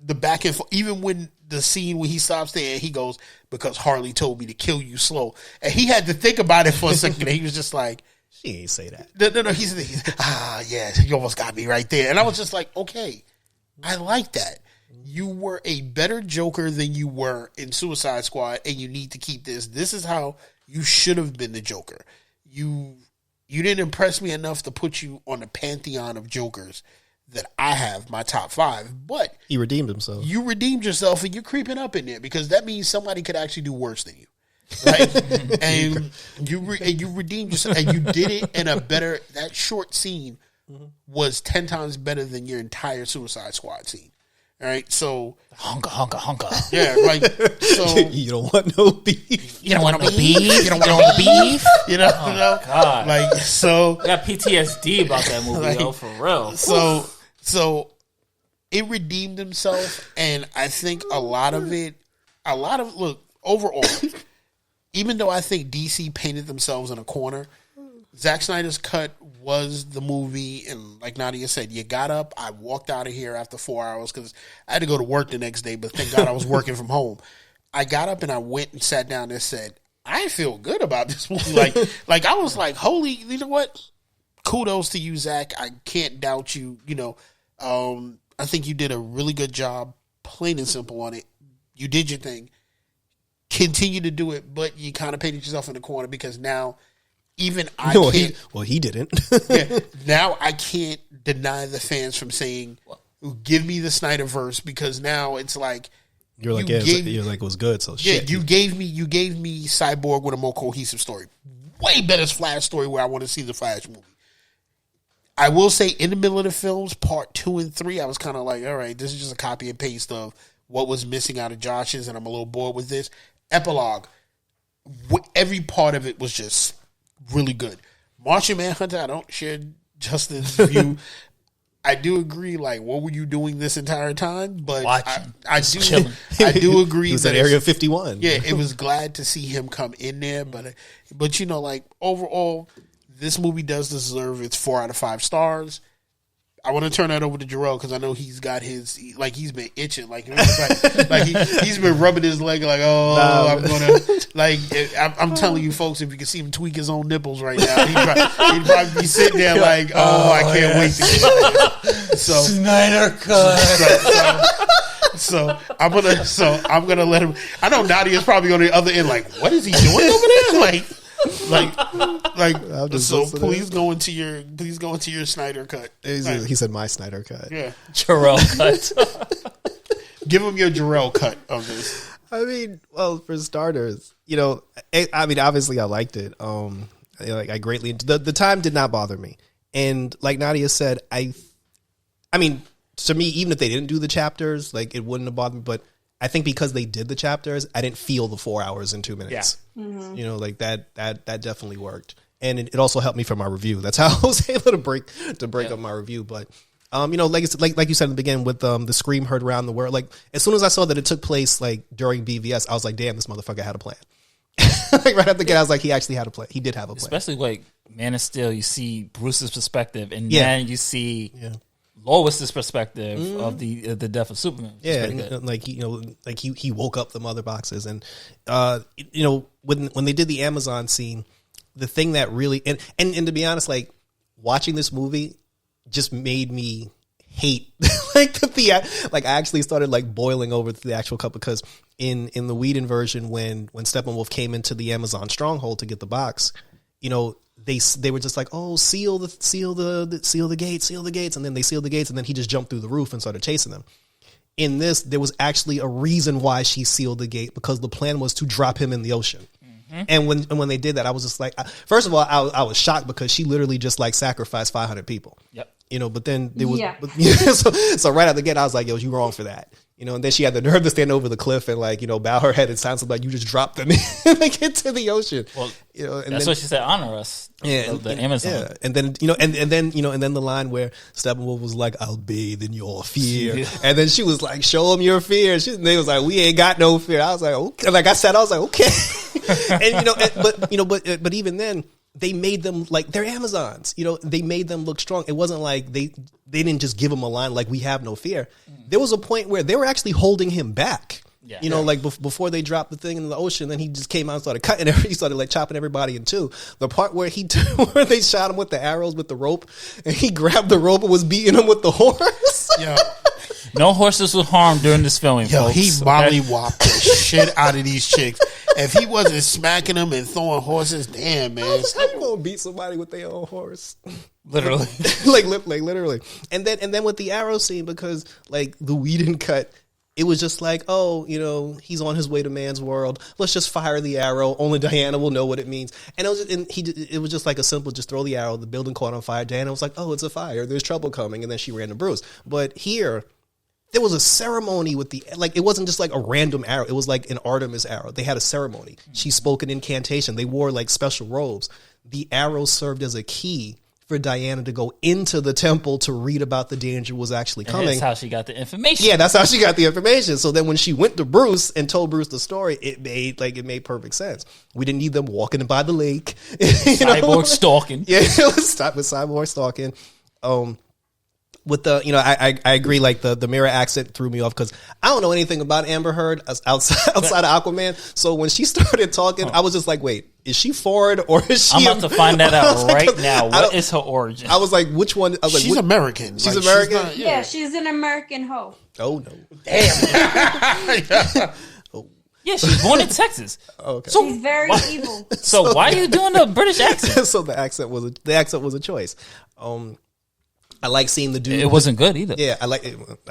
the back and forth, even when the scene when he stops there and he goes, because Harley told me to kill you slow, and he had to think about it for a second, and he was just like, she ain't say that. No, he's yeah, you almost got me right there. And I was just like, okay, I like that. You were a better Joker than you were in Suicide Squad, and you need to keep this. This is how you should have been the Joker. You didn't impress me enough to put you on the pantheon of Jokers that I have, my top 5. But he redeemed himself. You redeemed yourself, and you're creeping up in there because that means somebody could actually do worse than you. Right? And you redeemed yourself, and you did it in a better. That short scene was 10 times better than your entire Suicide Squad scene. All right, so honka. Yeah, like so. You don't want no beef. You don't want no beef. You don't want no beef. God, like so. I got PTSD about that movie, though, for real. So it redeemed himself, and I think a lot of look overall. Even though I think DC painted themselves in a corner, Zack Snyder's cut was the movie, and like Nadia said, you got up. I walked out of here after 4 hours because I had to go to work the next day, but thank God I was working from home. I got up and I went and sat down and said, I feel good about this movie. Like I was like, holy, you know what? Kudos to you, Zach. I can't doubt you. I think you did a really good job, plain and simple, on it. You did your thing. Continue to do it, but you kind of painted yourself in the corner because now even I can't. He didn't. Yeah, now I can't deny the fans from saying, "Give me the Snyderverse," because now it's like you're like, it was good. So shit. You gave me Cyborg with a more cohesive story, way better Flash story where I want to see the Flash movie. I will say, in the middle of the films, part 2 and 3, I was kind of like, all right, this is just a copy and paste of what was missing out of Josh's, and I'm a little bored with this. Epilogue, every part of it was just really good. Martian Manhunter, I don't share Justin's view. I do agree. Like, what were you doing this entire time? But I do agree. He was at Area 51. Yeah, it was glad to see him come in there. But like overall, this movie does deserve its 4 out of 5 stars. I want to turn that over to Jerrell because I know he's got his, like, he's been itching. Like he's been rubbing his leg like, I'm going to, like, I'm telling you folks, if you can see him tweak his own nipples right now, he'd probably be sitting there like, I can't wait to get there. So, Snyder Cut. So I'm gonna let him. I know Nadia's probably on the other end like, what is he doing over there? So please go into your Snyder Cut. He said my Snyder Cut. Yeah, Jerrell Cut. Give him your Jerrell Cut of this. I mean, well, for starters, obviously I liked it. I greatly the time did not bother me, and like Nadia said, I mean, to me, even if they didn't do the chapters, like, it wouldn't have bothered me. But I think because they did the chapters, I didn't feel the 4 hours and 2 minutes. Yeah. Mm-hmm. Like that definitely worked, and it also helped me for my review. That's how I was able to break up my review. But like you said in the beginning with the scream heard around the world. Like, as soon as I saw that it took place like during BVS, I was like, damn, this motherfucker had a plan. Like, right at the get, I was like, he actually had a plan. He did have a plan. Especially like Man of Steel, you see Bruce's perspective, and then you see Lois's perspective of the death of Superman. Yeah, and, like he woke up the mother boxes, and when they did the Amazon scene, the thing that really and to be honest, like, watching this movie just made me hate I actually started like boiling over to the actual cup, because in the Whedon version, when Steppenwolf came into the Amazon stronghold to get the box, they were just like, oh, seal the gates, and then they sealed the gates, and then he just jumped through the roof and started chasing them. In this, there was actually a reason why she sealed the gate, because the plan was to drop him in the ocean. Mm-hmm. And when they did that, I was just like, first of all, I was shocked, because she literally just like sacrificed 500 people. Yep. But then there was, Yeah. so right out the gate, I was like, yo, you wrong for that. And then she had the nerve to stand over the cliff and bow her head and sound something like you just dropped them into the ocean. Well, and that's what she said. Honor us. Yeah, the Amazon. Yeah, and then and then the line where Steppenwolf was like, "I'll bathe in your fear," and then she was like, "Show them your fear." They was like, "We ain't got no fear." I was like, "Okay," like I said, I was like, "Okay," but even then, they made them like they're Amazons. They made them look strong. It wasn't like they didn't just give him a line like, "We have no fear." There was a point where they were actually holding him back. Yeah. Like before they dropped the thing in the ocean, then he just came out and started cutting he started like chopping everybody in two. The part where where they shot him with the arrows with the rope and he grabbed the rope and was beating him with the horse. Yeah. No horses were harmed during this filming, Yo, folks. he molly-whopped the shit out of these chicks. If he wasn't smacking them and throwing horses, damn, man. How you gonna beat somebody with their own horse? Literally. like literally. And then with the arrow scene, because like the Whedon cut, it was just like, he's on his way to man's world. Let's just fire the arrow. Only Diana will know what it means. And it was just like a simple, just throw the arrow. The building caught on fire. Diana was like, oh, it's a fire. There's trouble coming. And then she ran to Bruce. But here, there was a ceremony with it wasn't just like a random arrow. It was like an Artemis arrow. They had a ceremony. She spoke an incantation. They wore like special robes. The arrow served as a key for Diana to go into the temple to read about the danger was actually coming. That's how she got the information. Yeah, that's how she got the information. So then when she went to Bruce and told Bruce the story, it made perfect sense. We didn't need them walking by the lake. Cyborg stalking. Yeah, it was stop with Cyborg stalking. With the, I agree. Like the mirror accent threw me off because I don't know anything about Amber Heard outside of Aquaman. So when she started talking, I was just like, wait, is she foreign or is she? I'm about to find that out right now. What is her origin? I was like, which one? I was she's like, American. She's American. She's Yeah, she's an American hoe. Oh no! Damn. Yeah, she's born in Texas. Okay. So She's very evil. So why are you doing the British accent? So the accent was a choice. I like seeing the dude. It wasn't good either. Yeah, I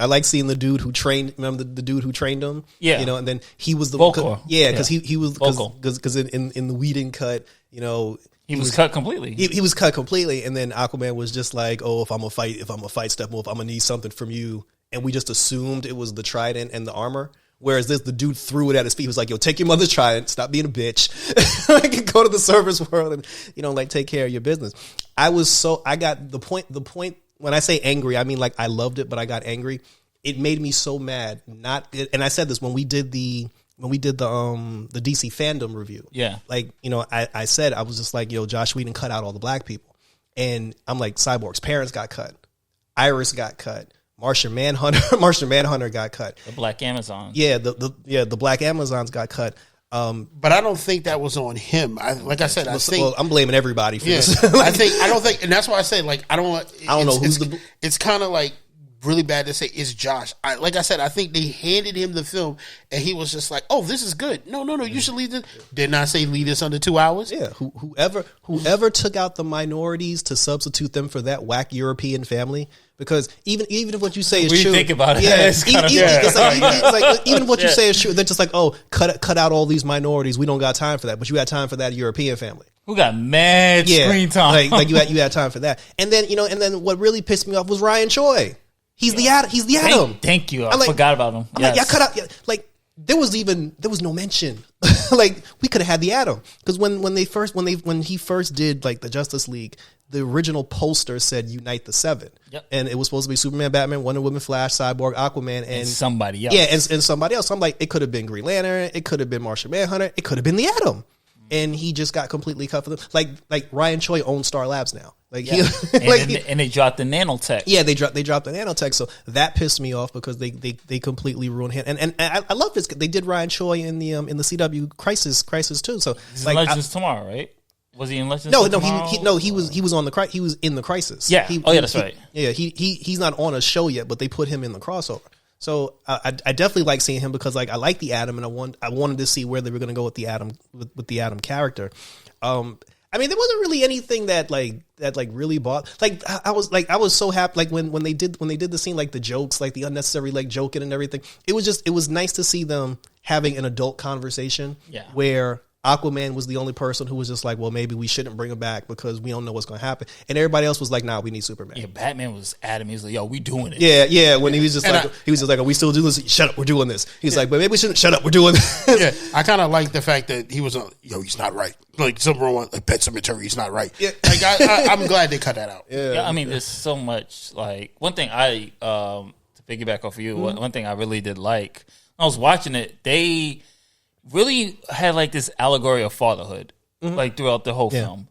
like seeing the dude who trained. Remember the dude who trained him? Yeah, and then he was the vocal. Yeah, because he was vocal. Because in the Whedon cut, he was cut completely. He was cut completely, and then Aquaman was just like, "Oh, if I'm a fight Steppenwolf, I'm gonna need something from you." And we just assumed it was the trident and the armor. Whereas the dude threw it at his feet. He was like, "Yo, take your mother's trident. Stop being a bitch. Go to the service world and take care of your business." I got the point. When I say angry, I mean like I loved it, but I got angry. It made me so mad. And I said this when we did the DC fandom review. Yeah, I said I was just like, yo, Josh Whedon cut out all the black people, and I'm like, Cyborg's parents got cut, Iris got cut, Martian Manhunter got cut, the Black Amazon. Yeah, the Black Amazons got cut. But I don't think that was on him. I think I'm blaming everybody for this. I don't think, and that's why I say I don't know who's it's kind of like really bad to say it's Josh. I think they handed him the film and he was just like, "Oh, this is good. No, you should leave this." Did not say leave this under 2 hours. Yeah, whoever took out the minorities to substitute them for that whack European family. Because even if what you say is true, think about it, yeah, even if what you Yeah. say is true, they're just like, oh, cut out all these minorities. We don't got time for that, but you had time for that European family. Who got mad screen time? Like you had time for that. And then what really pissed me off was Ryan Choi. He's the Atom. Thank you. I forgot about him. Yes. Cut out. There was no mention. Like we could have had the Atom because when he first did like the Justice League, the original poster said "Unite the Seven." Yep. And it was supposed to be Superman, Batman, Wonder Woman, Flash, Cyborg, Aquaman, and somebody else. Yeah, and somebody else. I'm like, it could have been Green Lantern, it could have been Martian Manhunter, it could have been the Atom. And he just got completely cut for them. Like Ryan Choi owns Star Labs now. Like and they dropped the nanotech. Yeah, they dropped the nanotech. So that pissed me off because they completely ruined him. And I love this. They did Ryan Choi in the CW Crisis too. So He's in Legends tomorrow, right? Was he in Legends? No, he was on the he was in the Crisis. Yeah. That's right. He's not on a show yet, but they put him in the crossover. So I definitely like seeing him because I like the Atom and I wanted to see where they were going to go with the Atom with the Atom character. I mean, there wasn't really anything that really bought. I was so happy when they did the scene, like the jokes, like the unnecessary joking and everything. It was nice to see them having an adult conversation. Yeah. Where Aquaman was the only person who was just like, well, maybe we shouldn't bring him back because we don't know what's going to happen. And everybody else was like, nah, we need Superman. Yeah, Batman was adamant. He was like, yo, we doing it. Yeah. When he was just like, are we still doing this? Shut up, we're doing this. He's like, but maybe we shouldn't. Shut up, we're doing this. Yeah, I kind of like the fact that he was he's not right. Like something wrong with Pet Cemetery, he's not right. Yeah. Like I'm glad they cut that out. Yeah, I mean, there's so much. Like one thing to piggyback off of you, one thing I really did like. When I was watching it, they really had like this allegory of fatherhood, like throughout the whole film.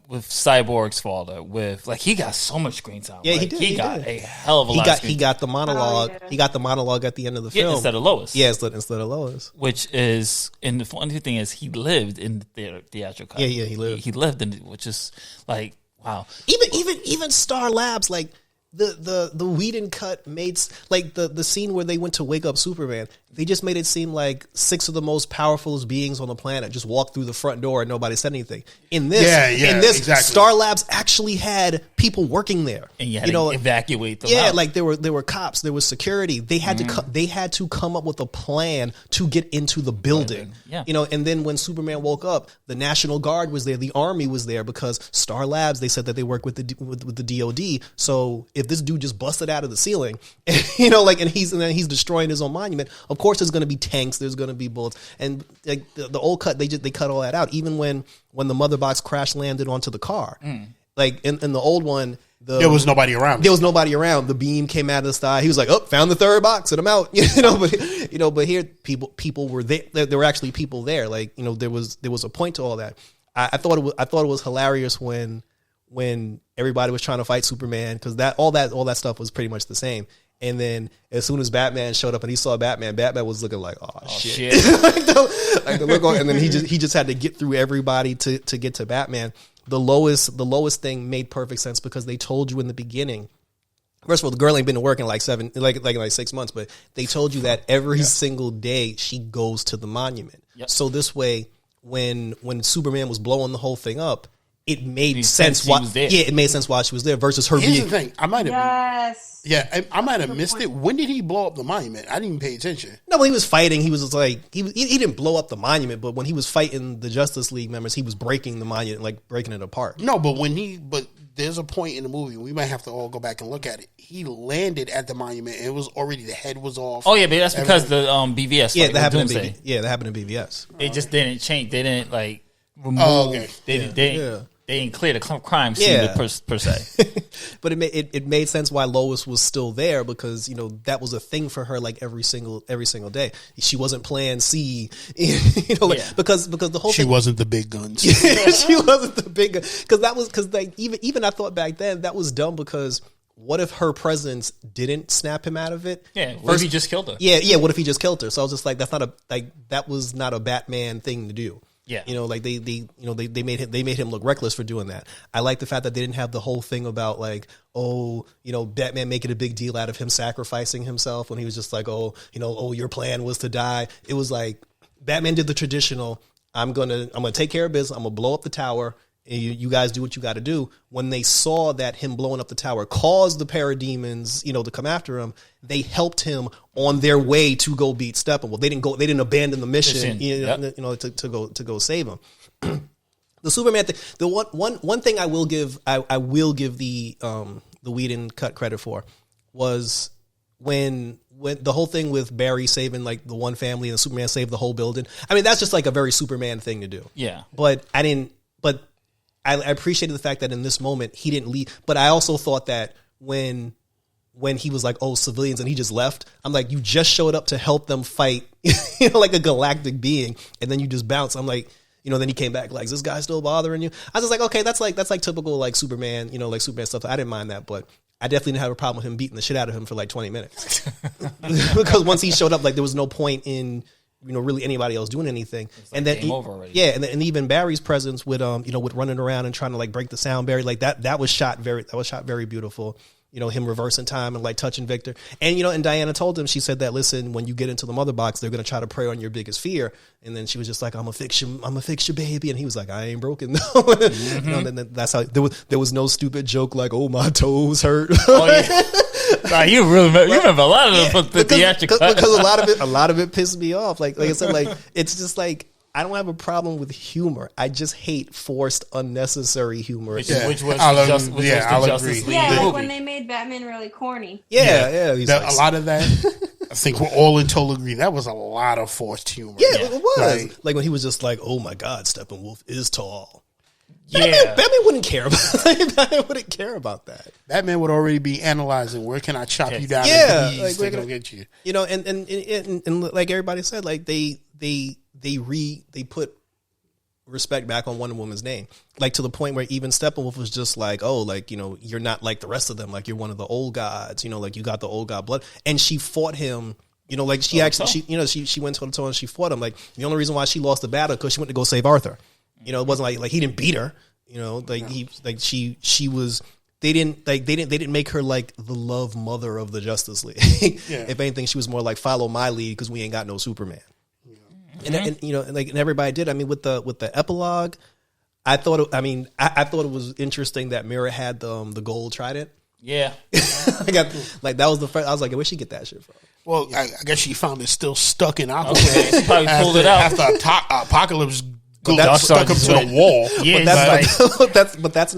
With Cyborg's father, with like he got so much screen time. Yeah, like, he got did a hell of a lot. He got the monologue. He got the monologue at the end of the film instead of Lois. Yeah, instead of Lois. Which is, and the funny thing is, he lived in the theatrical cut. Yeah, he lived. He lived in it, which is like wow. Even Star Labs, like the Whedon cut made like the scene where they went to wake up Superman. They just made it seem like 6 of the most powerful beings on the planet just walked through the front door and nobody said anything. In this, exactly. Star Labs actually had people working there, and you had to evacuate them. Yeah, out. like there were cops, there was security. They had to come up with a plan to get into the building. Yeah. And then when Superman woke up, the National Guard was there, the Army was there because Star Labs. They said that they work with the DoD. So if this dude just busted out of the ceiling, and he's destroying his own monument, of course there's going to be tanks, there's going to be bullets, and like the old cut, they cut all that out. Even when the mother box crash landed onto the car, like in the old one, there was nobody around. There was nobody around. The beam came out of the sky. He was like, "Oh, found the third box, and I'm out." But here people were there. There were actually people there. Like there was a point to all that. I thought it was hilarious when everybody was trying to fight Superman because all that stuff was pretty much the same. And then as soon as Batman showed up and he saw Batman was looking like, oh shit. like the look on, and then he just had to get through everybody to get to Batman. The lowest thing made perfect sense because they told you in the beginning. First of all, the girl ain't been to work in like 6 months, but they told you that every single day she goes to the monument. Yep. So this way, when Superman was blowing the whole thing up, it made sense why. Yeah, it made sense why she was there versus her. Here's the thing: I might have. Yes. Yeah, I might have missed it. When did he blow up the monument? I didn't even pay attention. No, when he was fighting, he was just like he didn't blow up the monument, but when he was fighting the Justice League members, he was breaking the monument, like breaking it apart. No, but there's a point in the movie, we might have to all go back and look at it. He landed at the monument, and it was already, the head was off. Oh yeah, but that's because the BVS. Yeah, that happened in BVS. That happened in BVS. They just didn't change. They didn't like remove. Oh, okay. They didn't clear the crime scene per se. But it made sense why Lois was still there because that was a thing for her like every single day. She wasn't Plan C, because the whole she thing, wasn't the big guns. She wasn't the big gun because like even I thought back then that was dumb because what if her presence didn't snap him out of it? Yeah, what if he just killed her? Yeah. What if he just killed her? So I was just like, that was not a Batman thing to do. Yeah, like they made him look reckless for doing that. I like the fact that they didn't have the whole thing about like, Batman making a big deal out of him sacrificing himself when he was just like, your plan was to die. It was like Batman did the traditional. I'm gonna take care of business. I'm gonna blow up the tower. And you guys do what you got to do. When they saw that him blowing up the tower caused the parademons, to come after him, they helped him on their way to go beat Steppenwolf. They didn't abandon the mission, to go save him. The Superman thing, the one thing I will give the Whedon cut credit for was when the whole thing with Barry saving like the one family and Superman saved the whole building. I mean, that's just like a very Superman thing to do. Yeah, but I appreciated the fact that in this moment he didn't leave, but I also thought that when he was like, civilians, and he just left, I'm like, you just showed up to help them fight, like a galactic being, and then you just bounce. I'm like, then he came back like, is this guy still bothering you? I was just like, okay, that's like typical like Superman, like Superman stuff. I didn't mind that, but I definitely didn't have a problem with him beating the shit out of him for like 20 minutes because once he showed up, like there was no point in really anybody else doing anything. Like and then game over already. Yeah, and even Barry's presence with with running around and trying to like break the sound barrier, like that was shot very beautiful. Him reversing time and like touching Victor. And and Diana told him, she said that, listen, when you get into the mother box, they're gonna try to prey on your biggest fear. And then she was just like, I'm gonna fix your baby. And he was like, I ain't broken though. Mm-hmm. And then that's how there was no stupid joke like, oh, my toes hurt. Oh yeah. Nah, you remember a lot of the theatrical because a lot of it pissed me off. Like I said, like it's just like I don't have a problem with humor. I just hate forced, unnecessary humor. Which was the I'll Justice agree. League Yeah, like movie. when they made Batman really corny. Yeah. A lot of that, I think we're all in total agreement. That was a lot of forced humor. Yeah, it was. Like when he was just like, oh my God, Steppenwolf is tall. Yeah. Batman wouldn't care about Batman wouldn't care about that. Batman would already be analyzing where can I chop you down Yeah, and like, like, go get you. You know, and like everybody said, like they put respect back on Wonder Woman's name, like to the point where even Steppenwolf was just like, oh, like, you know, you're not like the rest of them, like you're one of the old gods, you know, like you got the old god blood, and she fought him. You know, like she went toe to toe and she fought him. Like the only reason why she lost the battle because she went to go save Arthur. You know, it wasn't like he didn't beat her. You know, like she was. They didn't make her like the love mother of the Justice League. If anything, she was more like follow my lead because we ain't got no Superman. And you know, and everybody did. I mean, with the epilogue, I thought it was interesting that Mira had the gold trident. Yeah, like that was the first. I was like, where'd she get that shit from? Well, I guess she found it still stuck in Aquaman. Okay, she probably pulled it out after Apocalypse. Stuck him to the wall. Yeah, but that's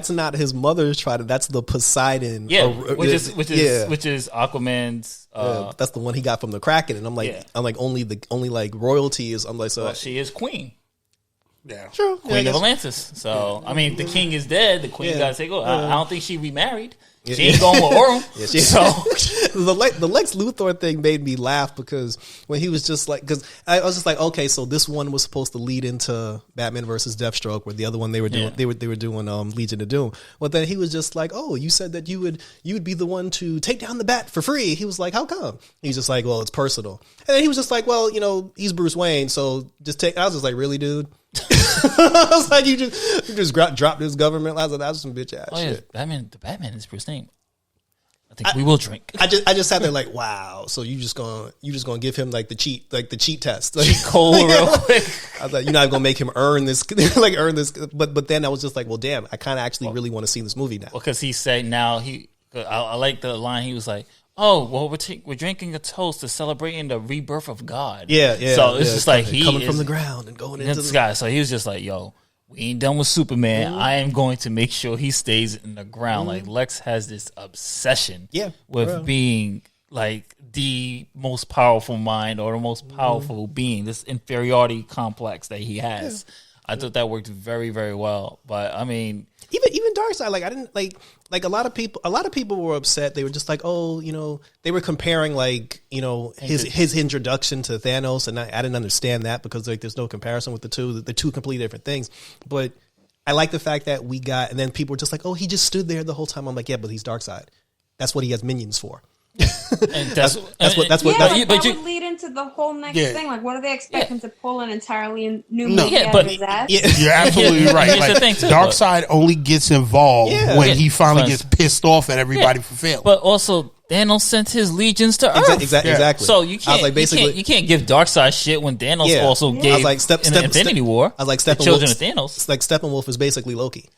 not his mother's trident. That's the Poseidon. Yeah, which is Aquaman's. That's the one he got from the Kraken. And I'm like only like royalty is. I'm like, so she is queen. Yeah, true. Queen of Atlantis. So I mean, the king is dead. The queen got to take over. I don't think she remarried. She ain't going with Orm. So the Lex Luthor thing made me laugh because when he was just like, because I was just like, okay, so this one was supposed to lead into Batman versus Deathstroke, where the other one they were doing Legion of Doom. But then he was just like, oh, you said that you would be the one to take down the Bat for free. He was like, how come? He's just like, well, it's personal. And then he was just like, well, you know, he's Bruce Wayne, so just take. I was just like, really, dude? I was like, you just dropped this government. I was like, that's some bitch ass shit. The Batman is Bruce Wayne. I think we will drink. I just sat there like, wow. So you just gonna give him like the cheat test, like, cheat code real quick. I was like, you're not gonna make him earn this, earn this. But then I was just like, well, damn, I kind of actually really want to see this movie now. Well, because he said now I like the line. He was like, oh, well, we're drinking a toast to celebrating the rebirth of God. Yeah. So it's just like he coming is from the ground and going into the sky. So he was just like, yo, we ain't done with Superman. I am going to make sure he stays in the ground. Like Lex has this obsession with being like the most powerful mind or the most powerful being, this inferiority complex that he has. I thought that worked very, very well. But I mean, even Darkseid, like I didn't like a lot of people were upset. They were just like, oh, you know, they were comparing like, you know, his introduction to Thanos, and I didn't understand that because like there's no comparison with the two. They're two completely different things. But I like the fact that we got, and then people were just like, oh, he just stood there the whole time. I'm like, yeah, but he's Darkseid. That's what he has minions for. and that's what that would lead into the whole next thing. Like, what are they expecting to pull an entirely new movie out of his ass? You're absolutely right. Like, Darkseid only gets involved when he finally gets pissed off at everybody for failing. But also, Thanos sent his legions to Earth. Exactly. So you can't, like, basically, you can't give Darkseid shit when Thanos also gave I was like, Infinity War. I was like, the children of Thanos. It's like Steppenwolf is basically Loki.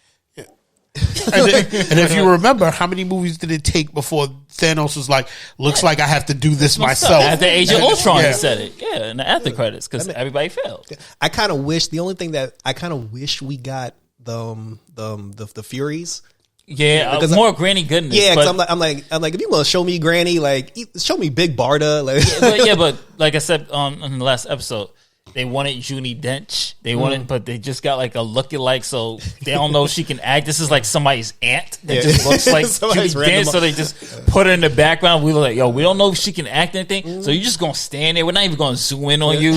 And if you remember, how many movies did it take before Thanos was like, looks like I have to do this myself? At the Age of Ultron, he said it. Yeah, in the after credits, because everybody failed. I kind of wish, the only thing that I kind of wish we got the Furies. Yeah, more Granny goodness. Yeah, because I'm like, if you want to show me Granny, like, show me Big Barda. Like, but like I said on the last episode, they wanted Juni Dench. They wanted, but they just got like a lookalike, so they don't know if she can act. This is like somebody's aunt that just looks like Juni Dench, so they just put her in the background. We were like, yo, we don't know if she can act anything, so you're just gonna stand there. We're not even gonna zoom in on you.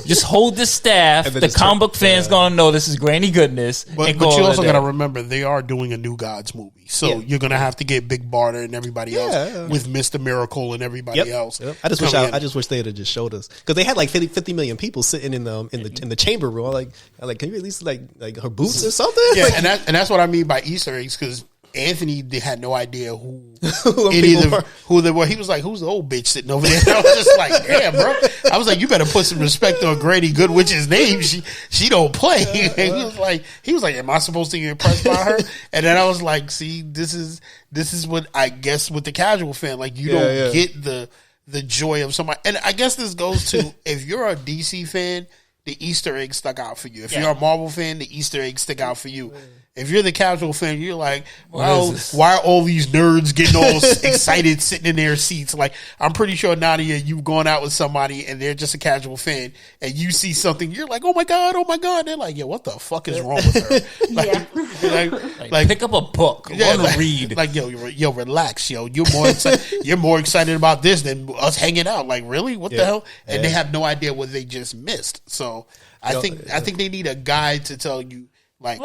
Just hold the staff. The comic book fans gonna know this is Granny Goodness. But you also gotta remember they are doing a New Gods movie, so you're gonna have to get Big Barda and everybody else with Mr. Miracle and everybody else. I just wish they had just showed us, because they had like 50 million people sitting in the chamber room. I'm like, can you at least like her boots or something? Yeah, like, and that's what I mean by Easter eggs, because Anthony had no idea who they were. He was like, "Who's the old bitch sitting over there?" And I was just like, "Damn, bro!" I was like, "You better put some respect on Granny Goodwich's name. She don't play." And he was like, "Am I supposed to get impressed by her?" And then I was like, "See, this is what I guess with the casual fan, like you don't get the joy of somebody." And I guess this goes to, if you're a DC fan, the Easter egg stuck out for you. If you're a Marvel fan, the Easter egg stick out for you. If you're the casual fan, you're like, well, why are all these nerds getting all excited sitting in their seats? Like, I'm pretty sure, Nadia, you've gone out with somebody and they're just a casual fan and you see something, you're like, oh my God. They're like, yo, what the fuck is wrong with her? Like, pick up a book, want to read. Like, yo, relax, yo. You're more excited about this than us hanging out. Like, really? What the hell? And they have no idea what they just missed. So I think they need a guide to tell you, like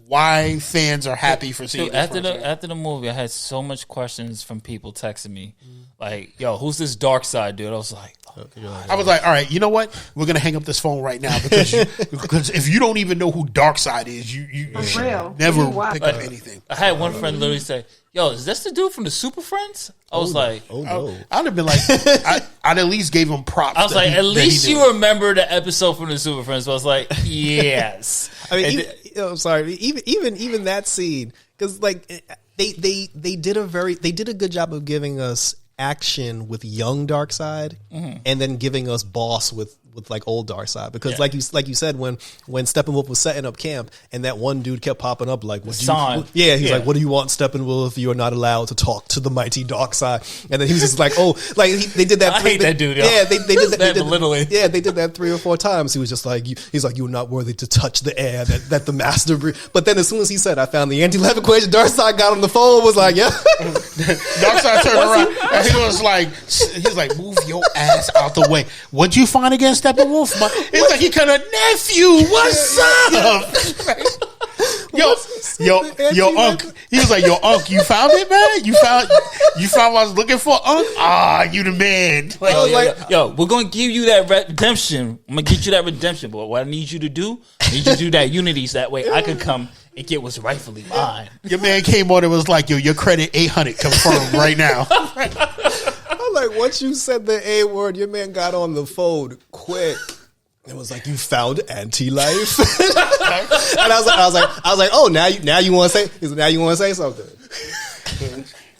why fans are happy for seeing this after the movie. I had so much questions from people texting me, like, "Yo, who's this dark side dude?" I was like, all right, you know what? We're gonna hang up this phone right now because if you don't even know who Darkseid is, you never pick up anything. I had one friend literally say, "Yo, is this the dude from the Super Friends?" I was like, "Oh no!" I'd have been like, I'd at least gave him props. I was like, at least you remember the episode from the Super Friends. So I was like, yes. I mean, I'm sorry, even that scene, because like they did a good job of giving us action with young Darkseid, and then giving us boss with like old Darkseid, because like you said, when Steppenwolf was setting up camp and that one dude kept popping up like, he's like, what do you want, Steppenwolf? You are not allowed to talk to the mighty Darkseid. And then he was just like, they did that. I hate that dude. Yeah, they did that. They did that 3 or 4 times. He was just like, he's like, you're not worthy to touch the air that the master breathed. But then as soon as he said, I found the anti-love equation, Darkseid got on the phone, was like, yeah. Darkseid turned around and he was like, move your ass out the way. What'd you find against Steppenwolf? It's like he kind of nephew. What's up? Yo, Unc. He was like, yo, Unc, you found it, man? You found what I was looking for, Unc? Ah, you the man. Yo, we're gonna give you that redemption. I'm gonna get you that redemption, but what I need you to do, I need you to do that unity, so that way I can come and get what's rightfully mine. Your man came on and was like, yo, your credit 800 confirmed right now. I'm like, once you said the A word, your man got on the phone quick. It was like, you found anti-life. And I was like, oh, now you want to say? He's like, now you want to say something?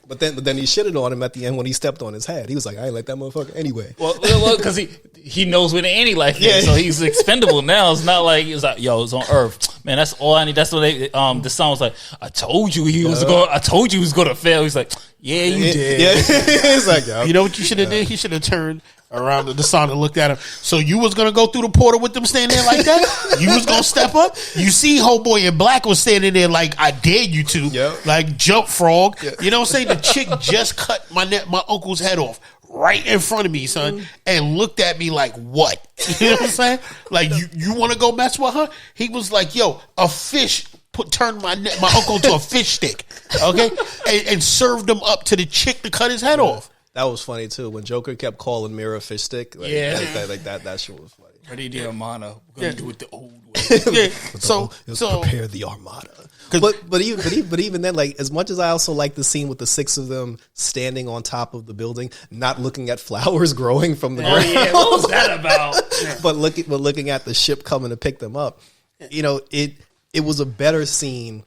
But then he shitted on him at the end when he stepped on his head. He was like, I ain't like that motherfucker anyway. Well, because he knows where the anti-life is, so he's expendable now. It's not like he was like, yo, it's on Earth, man. That's all I need. That's what they. The song was like, I told you he was going to fail. He's like, yeah, you did. Yeah. He's like, yo. You know what you should have did? He should have turned around to the son and looked at him. So you was gonna go through the portal with them standing there like that? You was gonna step up? You see Homeboy in black was standing there like, I dare you to, like jump frog. You know what I'm saying? The chick just cut my uncle's head off right in front of me, son, and looked at me like, what? You know what I'm saying? Like, you want to go mess with her? He was like, yo, a fish turned my uncle to a fish stick, okay, and served him up to the chick to cut his head off. That was funny too when Joker kept calling Mira fish stick. Like that shit was funny. Ready the Armada. We're gonna do it the old way. So prepare the Armada. But even then, like, as much as I also like the scene with the 6 of them standing on top of the building, not looking at flowers growing from the ground. Yeah, what was that about? but looking at the ship coming to pick them up. You know, it was a better scene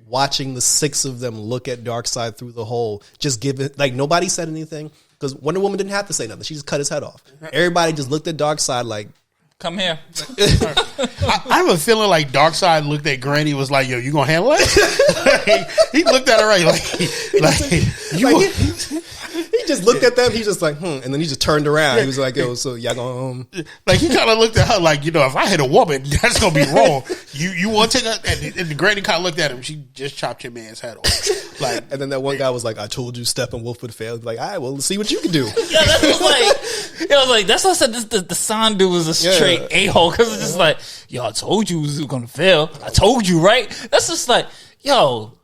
watching the 6 of them look at Darkseid through the hole, just giving, like, nobody said anything, because Wonder Woman didn't have to say nothing. She just cut his head off. Everybody just looked at Darkseid like, come here. I have a feeling like Darkseid looked at Granny and was like, yo, you gonna handle it? He looked at her he just looked at them. He just like, and then he just turned around. He was like, yo, so y'all going like, he kind of looked at her like, you know, if I hit a woman, that's gonna be wrong. You want to take her? And the Granny kind of looked at him. She just chopped your man's head off. Like, and then that one guy was like, I told you Steppenwolf would fail. Like, all right, well, let's see what you can do. Yeah, that's what I said. The sign dude was a straight a-hole, because it's just like, yo, I told you it was gonna fail. I told you, right? That's just like, yo.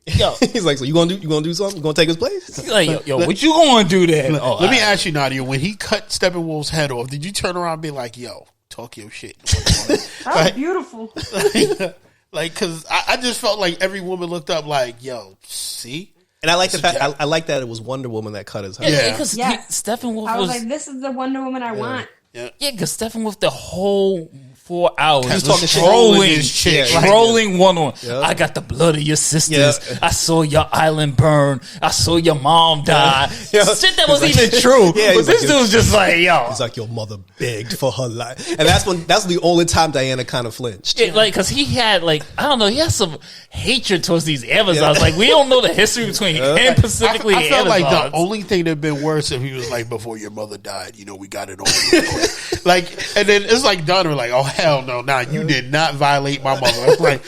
He's like, so you gonna do something? You gonna take his place? He's like, yo, what you gonna do then? Let me ask you, Nadia, when he cut Steppenwolf's head off, did you turn around and be like, yo, talk your shit? That was beautiful. Like, because I just felt like every woman looked up like, yo, see? And I like the fact, I like that it was Wonder Woman that cut his head. Yeah, because Steppenwolf I was like, this is the Wonder Woman I want. Yeah, because Steppenwolf, the whole 4 hours. He was Just talking trolling his chick. trolling one. Yeah. I got the blood of your sisters. Yeah. I saw your island burn. I saw your mom die. Yeah. Shit that wasn't even true. Yeah, but this dude was just like, yo. He's like, your mother begged for her life. And that's the only time Diana kind of flinched. Yeah, like, cause he had he had some hatred towards these Amazons. Like, we don't know the history between him specifically I and felt like Amazons. the only thing that'd been worse if he was like, before your mother died, we got it all real quick. Like, and then it's like Donner, like, oh hell no, you did not violate my mother. Like,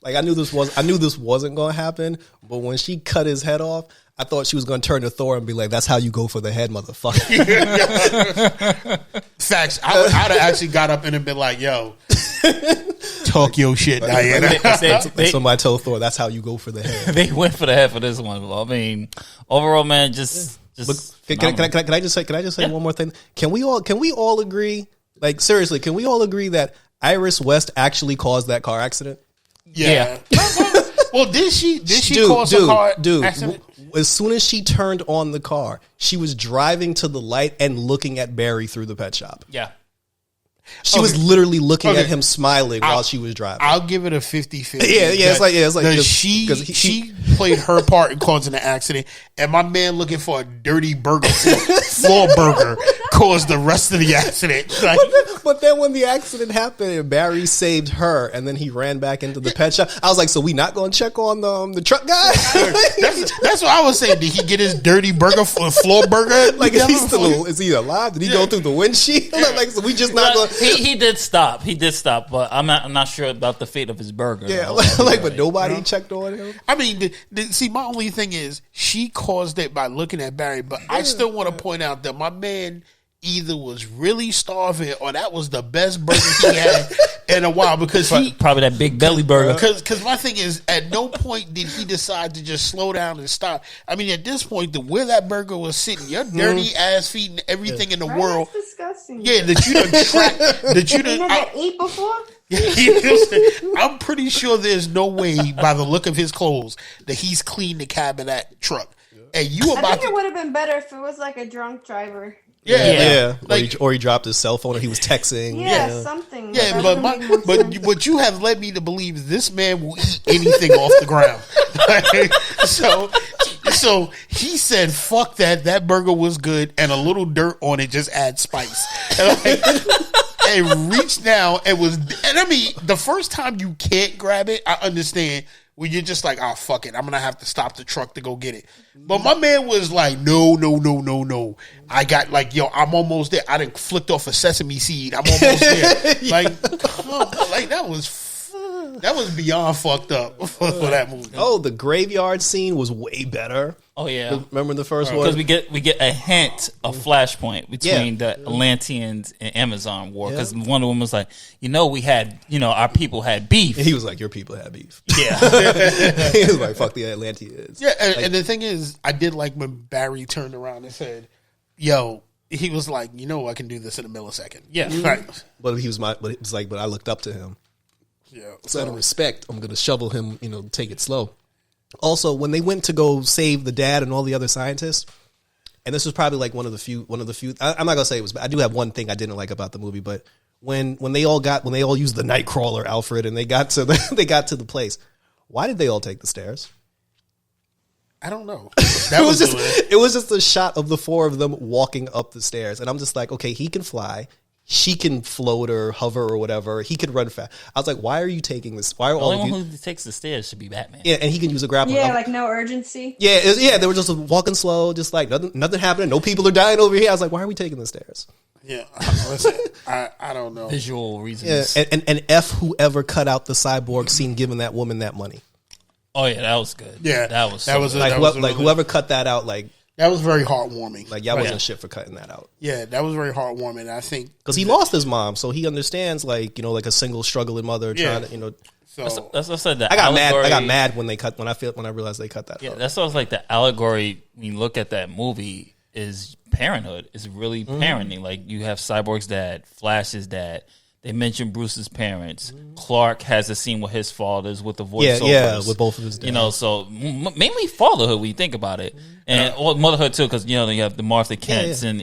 Like I knew this wasn't going to happen, but when she cut his head off, I thought she was going to turn to Thor and be like, "That's how you go for the head, motherfucker." Facts. I'd have actually got up and been like, "Yo, talk your shit, Diana." Somebody told Thor, "That's how you go for the head." They went for the head for this one. I mean, overall, man, just. Can I just say one more thing? Can we all agree? Like seriously, can we all agree that Iris West actually caused that car accident? Yeah. Well, did she cause a car accident? As soon as she turned on the car, she was driving to the light and looking at Barry through the pet shop. Yeah. She was literally looking at him smiling while she was driving. I'll give it a 50-50. Yeah, it's like she played her part in causing the accident, and my man looking for a dirty burger, floor burger, caused the rest of the accident. Like, but then when the accident happened and Barry saved her, and then he ran back into the pet shop, I was like, so we not going to check on the truck guy? that's what I was saying. Did he get his dirty burger, floor burger? Like, is he alive? Did he go through the windshield? Like, so we just not going. He did stop. But I'm not sure about the fate of his burger. Yeah, but nobody checked on him. I mean, see, my only thing is she caused it by looking at Barry, but I still want to point out that my man either was really starving or that was the best burger he had in a while, because probably that big belly burger. Because my thing is, at no point did he decide to just slow down and stop. I mean, at this point, where that burger was sitting, your dirty ass feet and everything in the world. That's disgusting. Yeah, that you done tracked, that you done. Never eat before. I'm pretty sure there's no way, by the look of his clothes, that he's cleaned the cab of that truck. And I think it would have been better if it was like a drunk driver. Yeah. Like, or he dropped his cell phone or he was texting. Yeah, something. Yeah, but you have led me to believe this man will eat anything off the ground. So he said, "Fuck that! That burger was good, and a little dirt on it just adds spice." And reached down and I mean, the first time you can't grab it, I understand. When you're just like, oh, fuck it, I'm going to have to stop the truck to go get it. But my man was like, no. I got I'm almost there. I done flicked off a sesame seed. I'm almost there. Like, come on, like that was beyond fucked up for that movie. Oh, the graveyard scene was way better. Oh yeah, remember the first one? Because we get a hint of flashpoint between the Atlanteans and Amazon war. Because one of them was like, we had, our people had beef. And he was like, your people had beef. Yeah, he was like, fuck the Atlanteans. Yeah, and the thing is, I did like when Barry turned around and said, "Yo." He was like, I can do this in a millisecond. Yeah, right. But but I looked up to him. Yeah. So out of respect, I'm gonna shovel him. Take it slow. Also, when they went to go save the dad and all the other scientists, and this was probably like one of the few. I'm not gonna say it was, but I do have one thing I didn't like about the movie. But when they all used the Nightcrawler, Alfred, and they got to the place, why did they all take the stairs? I don't know. It was just a shot of the four of them walking up the stairs, and I'm just like, okay, he can fly. She can float or hover or whatever. He could run fast. I was like, why are you taking this? Why are all of you? The only one who takes the stairs should be Batman. Yeah, and he can use a grappling. Yeah, like no urgency. Yeah, they were just walking slow, just like nothing happening. No people are dying over here. I was like, why are we taking the stairs? Yeah, listen, I don't know. Visual reasons. Yeah, and F whoever cut out the cyborg scene giving that woman that money. Oh yeah, that was good. Yeah, that was whoever cut that out, like. That was very heartwarming. Like, y'all wasn't shit for cutting that out. Yeah, that was very heartwarming. I think because he lost his mom, so he understands, like a single struggling mother trying to, So that's what I said. I got mad when I realized they cut that. Yeah, that's what I was like. The allegory when you look at that movie is parenthood. It's really parenting. Like you have Cyborg's dad, Flash's dad. They mentioned Bruce's parents. Clark has a scene with his fathers with the voiceovers. With both of his dads. So mainly fatherhood when you think about it. And or motherhood too, because, you have the Martha Kents and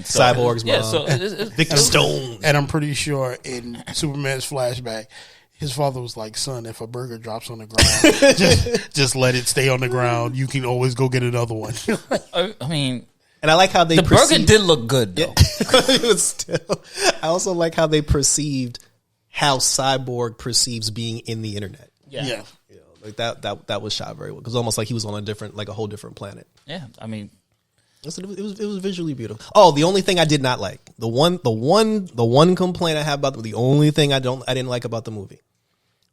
so, Cyborg's mom. So Victor Stone. And I'm pretty sure in Superman's flashback, his father was like, son, if a burger drops on the ground, just let it stay on the ground. You can always go get another one. I mean... And I like how the burger did look good, though. It was still. I also like how they perceived how Cyborg perceives being in the internet. Yeah. Like that was shot very well. Because almost like he was on a whole different planet. Yeah, I mean... It was visually beautiful. Oh, the only thing I did not like, the one complaint I have about the only thing I didn't like about the movie.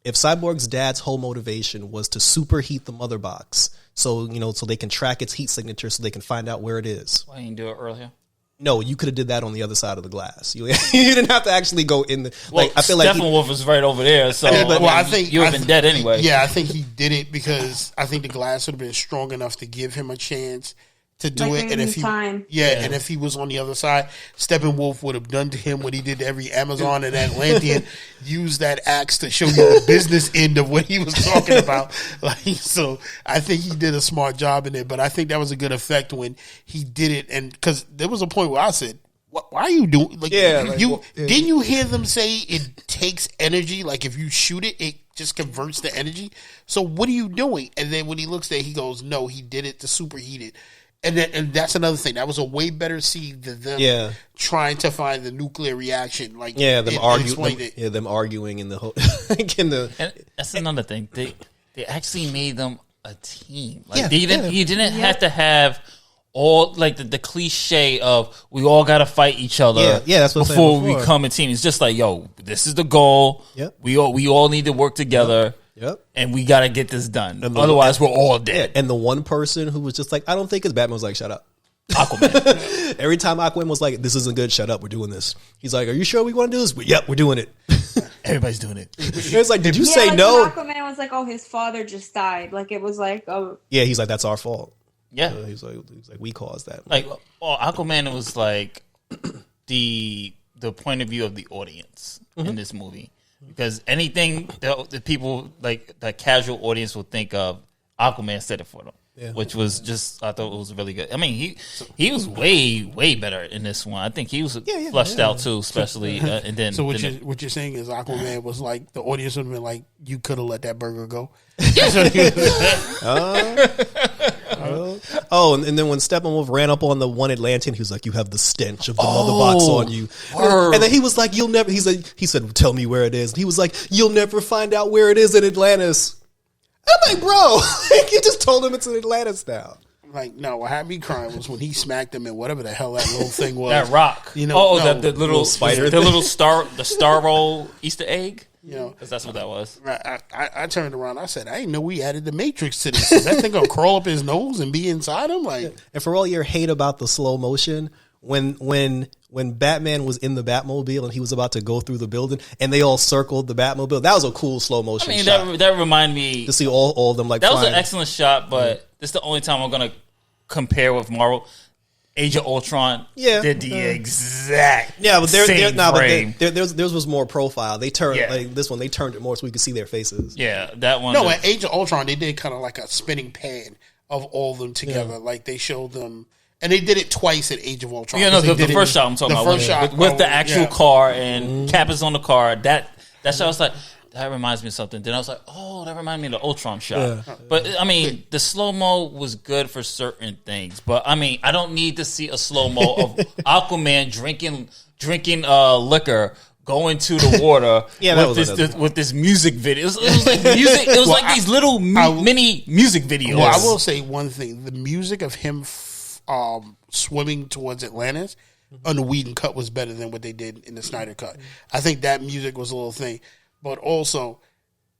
If Cyborg's dad's whole motivation was to superheat the mother box, so they can track its heat signature, so they can find out where it is. Why didn't you do it earlier? No, you could have did that on the other side of the glass. You didn't have to actually go in the. I feel like Steppenwolf was right over there. So I think you would have been dead anyway. Yeah, I think he did it because I think the glass would have been strong enough to give him a chance to do it, and if he, and if he was on the other side, Steppenwolf would have done to him what he did to every Amazon and Atlantean, use that axe to show you the business end of what he was talking about. So I think he did a smart job in it, but I think that was a good effect when he did it, and because there was a point where I said, "Why are you doing?" Didn't you hear them say it takes energy? Like if you shoot it, it just converts the energy. So what are you doing? And then when he looks there, he goes, "No, he did it to superheat it." And that's another thing. That was a way better scene than them trying to find the nuclear reaction. Them arguing in the whole. And that's another thing. They actually made them a team. You didn't have to have all the cliche of we all got to fight each other. That's what before we become a team. It's just like, yo, this is the goal. Yep. We all need to work together. Yep. And we got to get this done. Otherwise, we're all dead. And the one person who was just like, I don't think it's Batman was like, shut up. Aquaman. Every time Aquaman was like, this isn't good, shut up, we're doing this. He's like, are you sure we want to do this? Yep, we're doing it. Everybody's doing it. It's like, did you say no? Aquaman was like, oh, his father just died. Like, it was like, oh. Yeah, he's like, that's our fault. Yeah. He's like, we caused that. Aquaman was like the point of view of the audience in this movie. Because anything the people, the casual audience will think of, Aquaman said it for them. Which was just, I thought it was really good. I mean, he was way, way better in this one. I think he was flushed out too, especially. And then, so what you're saying is Aquaman was like, the audience would have been like, you could have let that burger go. And then when Steppenwolf ran up on the one Atlantean, he was like, you have the stench of the mother box on you. And then he was like, you'll never, he said, tell me where it is. And he was like, you'll never find out where it is in Atlantis. I'm like, bro, you just told him it's in Atlantis now. Like, no, what had me crying was when he smacked him in whatever the hell that little thing was. That rock. The little spider. The star roll Easter egg. Because that's what that was. I turned around. I said, I didn't know we added the Matrix to this. Is that thing gonna crawl up his nose and be inside him? And for all your hate about the slow motion, when Batman was in the Batmobile and he was about to go through the building and they all circled the Batmobile, that was a cool slow motion shot. That reminded me to see all of them that was an excellent shot, but this is the only time I'm gonna compare with Marvel. Age of Ultron did the exact theirs was more profile. They turned this one. They turned it more so we could see their faces. Yeah, that one. No, at Age of Ultron, they did kind of like a spinning pan of all of them together. Yeah. Like they showed them, and they did it twice at Age of Ultron. Yeah, no, the first shot I'm talking about with the actual car and Cap is on the car. That shot was like. That reminds me of something. Then I was like, oh, that reminded me of the Ultron shot. Yeah. But, I mean, the slow-mo was good for certain things. But, I mean, I don't need to see a slow-mo of Aquaman drinking liquor, going to the water with this music video. It was like music. It was like these little mini music videos. Well, I will say one thing. The music of him swimming towards Atlantis on the Whedon cut was better than what they did in the Snyder cut. I think that music was a little thing. But also,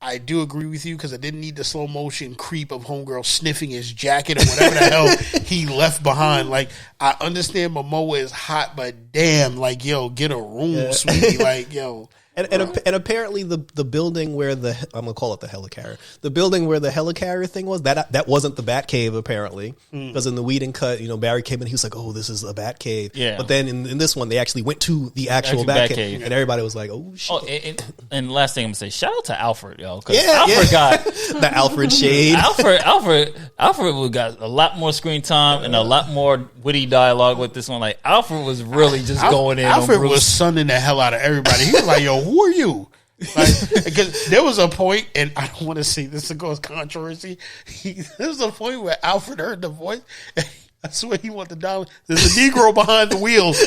I do agree with you because I didn't need the slow motion creep of Homegirl sniffing his jacket or whatever the hell he left behind. Like, I understand Momoa is hot, but damn, like, yo, get a room, sweetie. Like, yo. And apparently the building where I'm gonna call it the helicarrier. The building where the helicarrier thing was, that wasn't the Batcave apparently, because in the Whedon cut, Barry came in, he was like, "Oh, this is a Batcave." Yeah. But then in this one, they actually went to the actual Batcave, and everybody was like, "Oh shit!" Oh, and last thing I'm gonna say, shout out to Alfred, yo, because Yeah, Alfred got the Alfred shade. Alfred got a lot more screen time and a lot more witty dialogue with this one. Like Alfred was really just going in. Alfred on Bruce. was sunning the hell out of everybody. He was like, "Yo, who are you?" Like, because there was a point, and I don't want to see this to cause controversy. There was a point where Alfred heard the voice. And I swear he wanted the dollar. There's a Negro behind the wheels.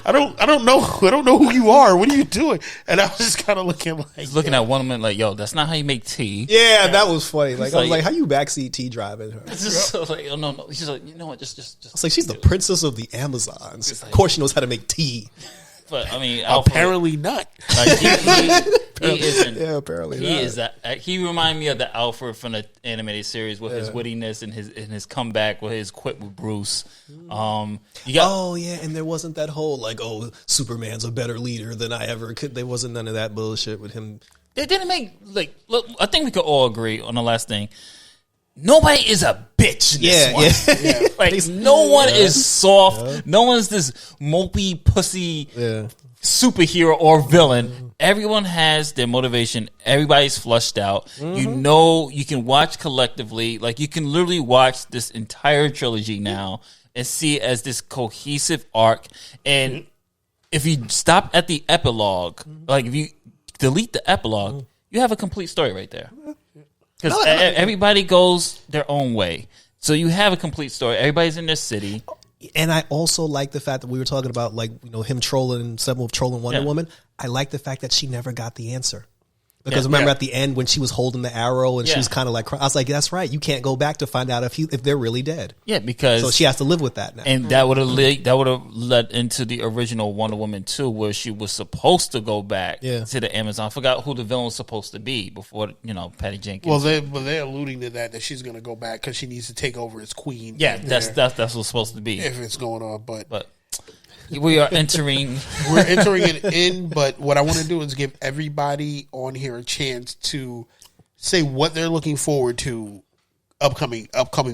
I don't know who you are. What are you doing? And I was just kind of looking at one woman like, yo, that's not how you make tea. Yeah, that was funny. Like, I was like, how you backseat tea driving her? It's just so like, oh no. She's like, you know what? Just. It's like she's the princess of the Amazons. Of course, she knows how to make tea. But I mean, apparently not. Like, he isn't. Yeah, apparently he not. is that. He reminded me of the Alfred from the animated series with his wittiness and his comeback with his quip with Bruce. And there wasn't that whole like, oh, Superman's a better leader than I ever could. There wasn't none of that bullshit with him. They didn't make like. Look, I think we could all agree on the last thing. Nobody is a bitch in this one. Yeah. Like, no one is soft. Yeah. No one's this mopey, pussy superhero or villain. Everyone has their motivation. Everybody's flushed out. Mm-hmm. You can watch collectively. Like, you can literally watch this entire trilogy now and see it as this cohesive arc. And if you stop at the epilogue, like, if you delete the epilogue, you have a complete story right there. Because everybody goes their own way. So you have a complete story. Everybody's in their city. And I also like the fact that we were talking about, like, him trolling Wonder Woman. I like the fact that she never got the answer. Because remember at the end when she was holding the arrow and she was kind of like, I was like, that's right. You can't go back to find out if they're really dead. Yeah, because so she has to live with that now. And that would have led into the original Wonder Woman 2, where she was supposed to go back to the Amazon. I forgot who the villain was supposed to be before, Patty Jenkins. Well, they're alluding to that she's going to go back because she needs to take over as queen. Yeah, that's what it's supposed to be. If it's going on, but we are entering. We're entering it in, but what I want to do is give everybody on here a chance to say what they're looking forward to upcoming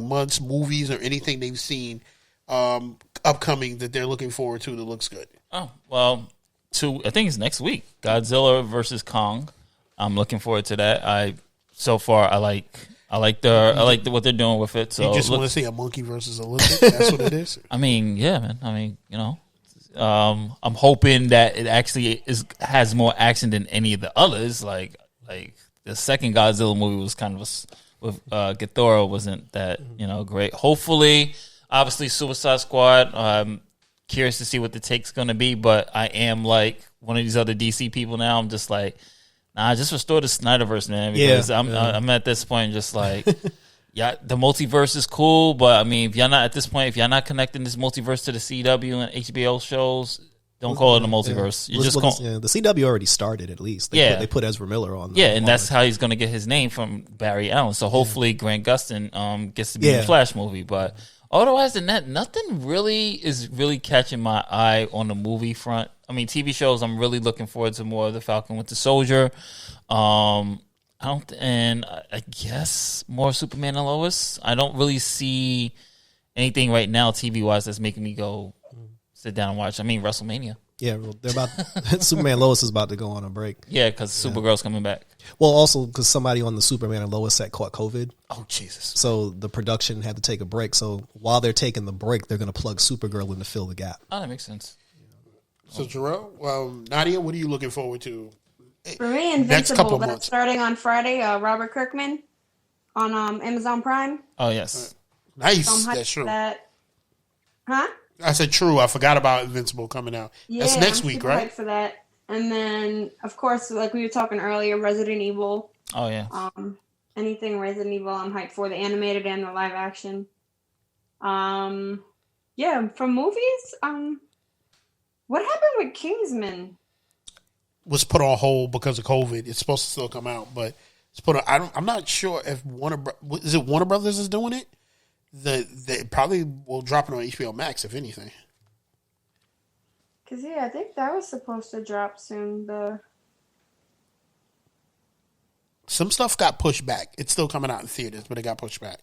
months, movies, or anything they've seen upcoming that they're looking forward to that looks good. Oh, well, I think it's next week. Godzilla versus Kong. I'm looking forward to that. I like what they're doing with it. So you just want to see a monkey versus a lizard? That's what it is. I mean, yeah, man. I mean, I'm hoping that it actually has more action than any of the others. Like the second Godzilla movie was kind of with Ghidorah wasn't that great. Hopefully, obviously, Suicide Squad. I'm curious to see what the take's going to be, but I am like one of these other DC people now. I'm just like, nah, just restore the Snyderverse, man. Because I'm at this point just like. Yeah, the multiverse is cool, but I mean, if you're not connecting this multiverse to the CW and HBO shows, don't call it a multiverse. You just call the CW already started at least. They put Ezra Miller on. Yeah, and that's how he's going to get his name from Barry Allen. So hopefully Grant Gustin gets to be in the Flash movie. But otherwise than that, nothing really is catching my eye on the movie front. I mean, TV shows, I'm really looking forward to more of the Falcon Winter Solider. I guess more Superman and Lois. I don't really see anything right now TV wise that's making me go sit down and watch. I mean, WrestleMania. Yeah, they're about Superman and Lois is about to go on a break. Yeah, because Supergirl's coming back. Well, also because somebody on the Superman and Lois set caught COVID. Oh Jesus! So the production had to take a break. So while they're taking the break, they're going to plug Supergirl in to fill the gap. Oh, that makes sense. So Jerrell, Nadia, what are you looking forward to? For me, Invincible, that's starting on Friday. Robert Kirkman on Amazon Prime. Oh, yes. Nice. So that's true. Huh? I said true. I forgot about Invincible coming out. Yeah, that's next week, super right? Hyped for that. And then, of course, like we were talking earlier, Resident Evil. Oh, yeah. Anything Resident Evil, I'm hyped for, the animated and the live action. Yeah, from movies, what happened with Kingsman? Was put on hold because of COVID. It's supposed to still come out, but it's put on. I'm not sure if Warner Brothers is doing it. They probably will drop it on HBO Max if anything. Because, yeah, I think that was supposed to drop soon. Some stuff got pushed back. It's still coming out in theaters, but it got pushed back.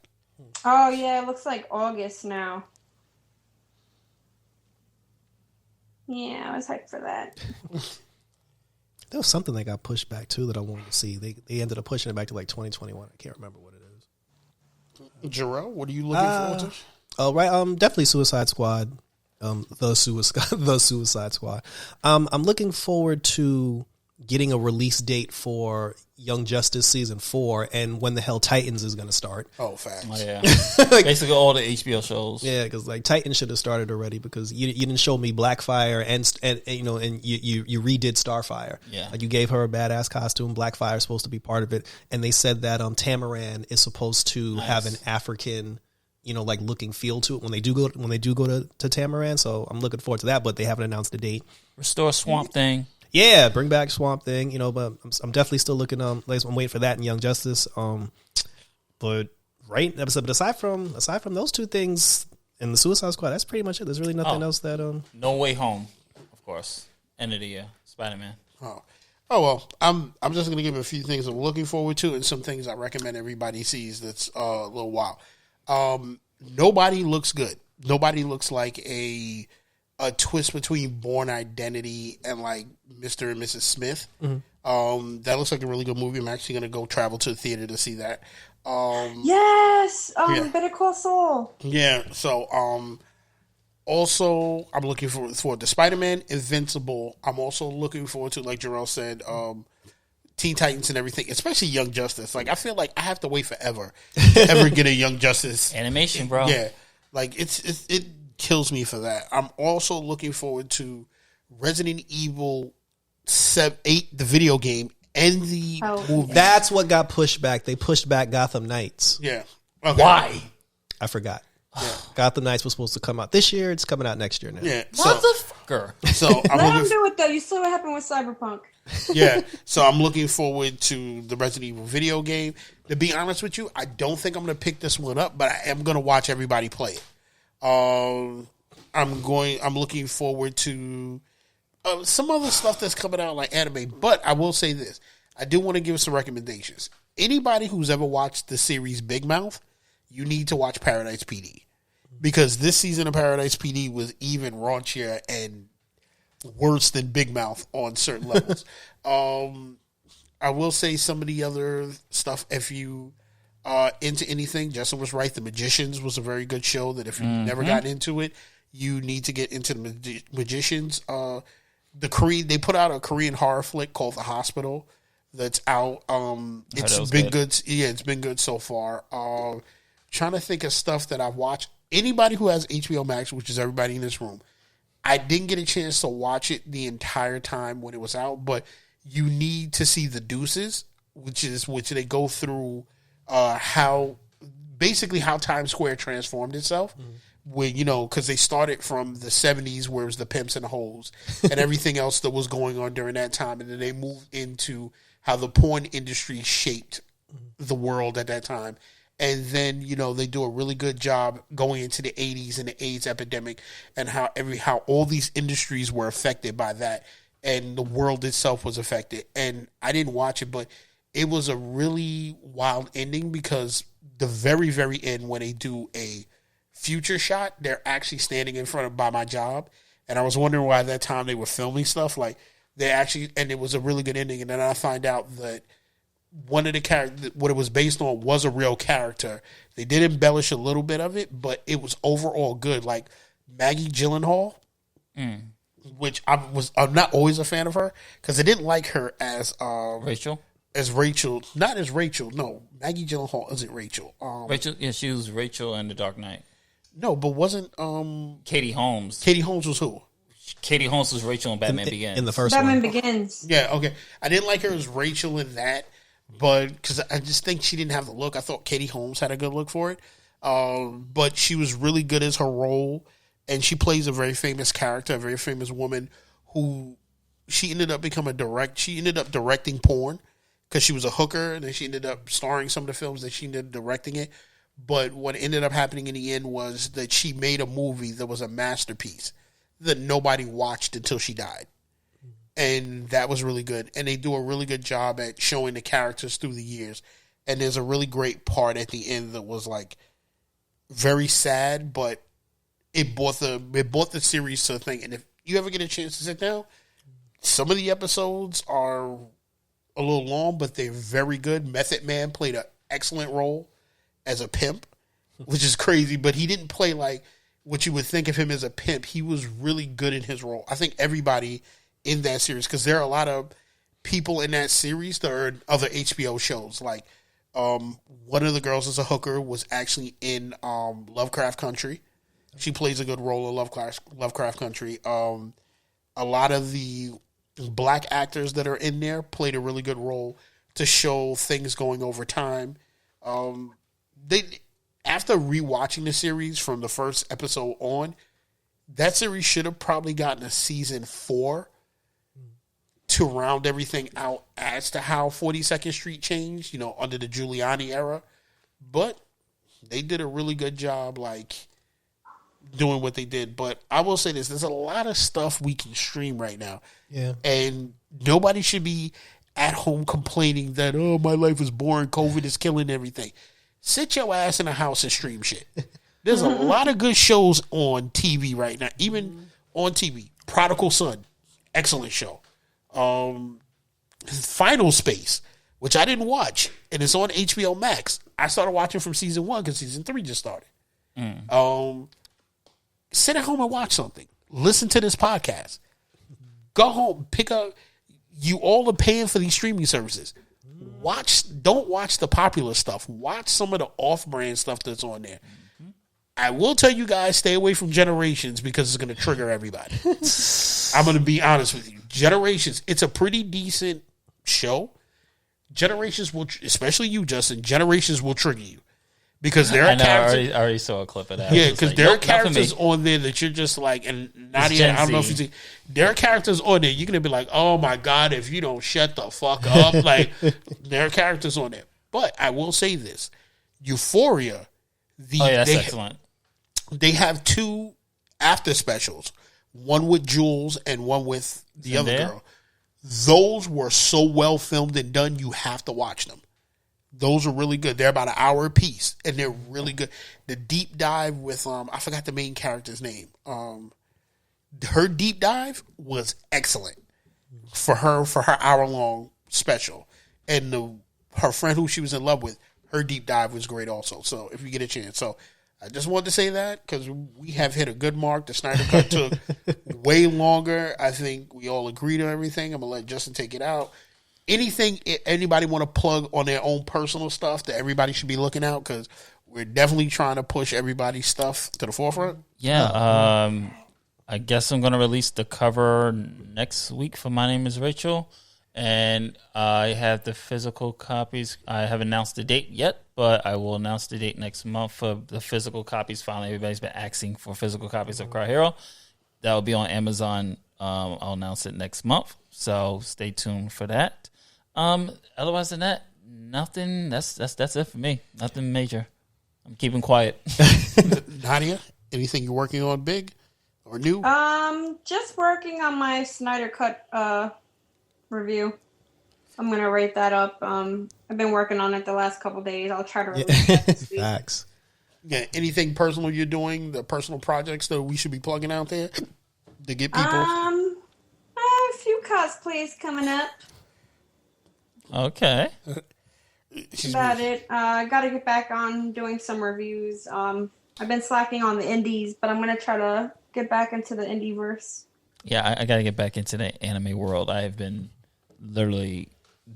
Oh, yeah, it looks like August now. Yeah, I was hyped for that. There was something that got pushed back, too, that I wanted to see. They ended up pushing it back to like 2021. I can't remember what it is. Jerrell, what are you looking forward to? Oh, right. Definitely Suicide Squad. The Suicide Squad. I'm looking forward to getting a release date for Young Justice Season 4 and when the hell Titans is going to start. Oh, facts. Oh, yeah. Basically all the HBO shows. Yeah, because like Titans should have started already because you didn't show me Blackfire and you know, and you redid Starfire. Yeah. Like you gave her a badass costume. Blackfire is supposed to be part of it. And they said that Tamaran is supposed to have an African, you know, like looking feel to it when they do go to Tamaran. So I'm looking forward to that, but they haven't announced a date. Restore Swamp Thing. Yeah, bring back Swamp Thing, you know, but I'm definitely still looking. I'm waiting for that in Young Justice. But aside from those two things and the Suicide Squad, that's pretty much it. There's really nothing else that No Way Home, of course. End of the year, Spider-Man. Oh well, I'm just gonna give a few things I'm looking forward to and some things I recommend everybody sees. That's a little wild. Nobody looks good. Nobody looks like a twist between Bourne Identity and like Mr. and Mrs. Smith. Mm-hmm. That looks like a really good movie. I'm actually going to go travel to the theater to see that. Yes! Better Call Saul. Yeah, so also I'm looking forward to Spider-Man, Invincible. I'm also looking forward to, like Jerrell said, Teen Titans and everything, especially Young Justice. Like I feel like I have to wait forever to ever get a Young Justice animation, bro. Yeah, like it kills me for that. I'm also looking forward to Resident Evil 8, the video game, and the movie. That's what got pushed back. They pushed back Gotham Knights. Yeah. Okay. Why? I forgot. Yeah. Gotham Knights was supposed to come out this year. It's coming out next year now. Yeah. Motherfucker. So Let them do it though. You saw what happened with Cyberpunk. Yeah. So I'm looking forward to the Resident Evil video game. To be honest with you, I don't think I'm going to pick this one up, but I am going to watch everybody play it. I'm looking forward to some other stuff that's coming out like anime, but I will say this. I do want to give some recommendations. Anybody who's ever watched the series Big Mouth, you need to watch Paradise PD. Because this season of Paradise PD was even raunchier and worse than Big Mouth on certain levels. I will say some of the other stuff, if you into anything, Justin was right. The Magicians was a very good show that if you've never gotten into it, you need to get into the Magicians. They put out a Korean horror flick called The Hospital that's out. It's been good. Yeah, it's been good so far. Trying to think of stuff that I've watched. Anybody who has HBO Max, which is everybody in this room, I didn't get a chance to watch it the entire time when it was out, but you need to see The Deuces, which they go through how Times Square transformed itself. When, you know, because they started from the 70s where it was the pimps and the hoes and everything else that was going on during that time, and then they moved into how the porn industry shaped the world at that time. And then, you know, they do a really good job going into the 80s and the AIDS epidemic and how all these industries were affected by that and the world itself was affected. And I didn't watch it, but it was a really wild ending because the very, very end when they do a future shot, they're actually standing in front of by my job. And I was wondering why at that time they were filming stuff. Like they actually, and it was a really good ending. And then I find out that one of the characters, what it was based on, was a real character. They did embellish a little bit of it, but it was overall good. Like Maggie Gyllenhaal, which I'm not always a fan of her because I didn't like her as Rachel. As Rachel, not as Rachel. No, Maggie Gyllenhaal isn't Rachel. Rachel, yeah, she was Rachel in The Dark Knight. No, but wasn't Katie Holmes? Katie Holmes was who? Katie Holmes was Rachel in Batman Begins. In the first Batman one. Begins. Yeah, okay. I didn't like her as Rachel in that, but because I just think she didn't have the look. I thought Katie Holmes had a good look for it, but she was really good as her role, and she plays a very famous character, a very famous woman who she ended up directing porn because she was a hooker, and then she ended up starring some of the films that she ended up directing it. But what ended up happening in the end was that she made a movie that was a masterpiece that nobody watched until she died. And that was really good. And they do a really good job at showing the characters through the years. And there's a really great part at the end that was like very sad, but it brought the series to a thing. And if you ever get a chance to sit down, some of the episodes are a little long, but they're very good. Method Man played an excellent role as a pimp, which is crazy, but he didn't play like what you would think of him as a pimp. He was really good in his role. I think everybody in that series, because there are a lot of people in that series that are in other HBO shows. Like one of the girls is a hooker, was actually in Lovecraft Country. She plays a good role in Lovecraft Country. A lot of the black actors that are in there played a really good role to show things going over time. After rewatching the series from the first episode on, that series should have probably gotten a season 4 to round everything out as to how 42nd Street changed, under the Giuliani era. But they did a really good job, doing what they did. But I will say this, there's a lot of stuff we can stream right now. Yeah. And nobody should be at home complaining that, oh, my life is boring, COVID is killing everything. Sit your ass in a house and stream shit. There's a lot of good shows on TV right now, even on TV. Prodigal Son, excellent show. Final Space, which I didn't watch, and it's on HBO Max. I started watching from season 1 because season 3 just started. Sit at home and watch something. Listen to this podcast. Go home, pick up. You all are paying for these streaming services. Don't watch the popular stuff. Watch some of the off-brand stuff that's on there. I will tell you guys, stay away from Generations because it's going to trigger everybody. I'm going to be honest with you. Generations, it's a pretty decent show. Generations will, especially you, Justin, Generations will trigger you. Because there are characters. I already saw a clip of that. Yeah, because there are characters on there that you're just like, and Nadia, I don't know if you see, there are characters on there, you're going to be like, oh my God, if you don't shut the fuck up. There are characters on there. But I will say this, Euphoria, that's excellent. They have 2 after specials, one with Jules and one with the other girl. Those were so well filmed and done, you have to watch them. Those are really good. They're about an hour a piece, and they're really good. The deep dive with I forgot the main character's name. Her deep dive was excellent for her hour-long special. And her friend who she was in love with, her deep dive was great also. So if you get a chance. So I just wanted to say that because we have hit a good mark. The Snyder Cut took way longer. I think we all agreed on everything. I'm going to let Justin take it out. Anything anybody want to plug on their own personal stuff that everybody should be looking out? Because we're definitely trying to push everybody's stuff to the forefront. Yeah. I guess I'm going to release the cover next week for My Name is Rachel. And I have the physical copies. I haven't announced the date yet, but I will announce the date next month for the physical copies. Finally, everybody's been asking for physical copies of Cry Hero. That will be on Amazon. I'll announce it next month. So stay tuned for that. Otherwise than that, nothing. That's it for me. Nothing major. I'm keeping quiet. Nadia, anything you're working on big or new? Just working on my Snyder Cut review. I'm gonna rate that up. I've been working on it the last couple days. I'll try to release that this week. Facts. Yeah. Anything personal you're doing? The personal projects that we should be plugging out there to get people. I have a few cosplays coming up. Okay. That's about it. I got to get back on doing some reviews. I've been slacking on the indies, but I'm going to try to get back into the indie verse. Yeah, I got to get back into the anime world. I have been literally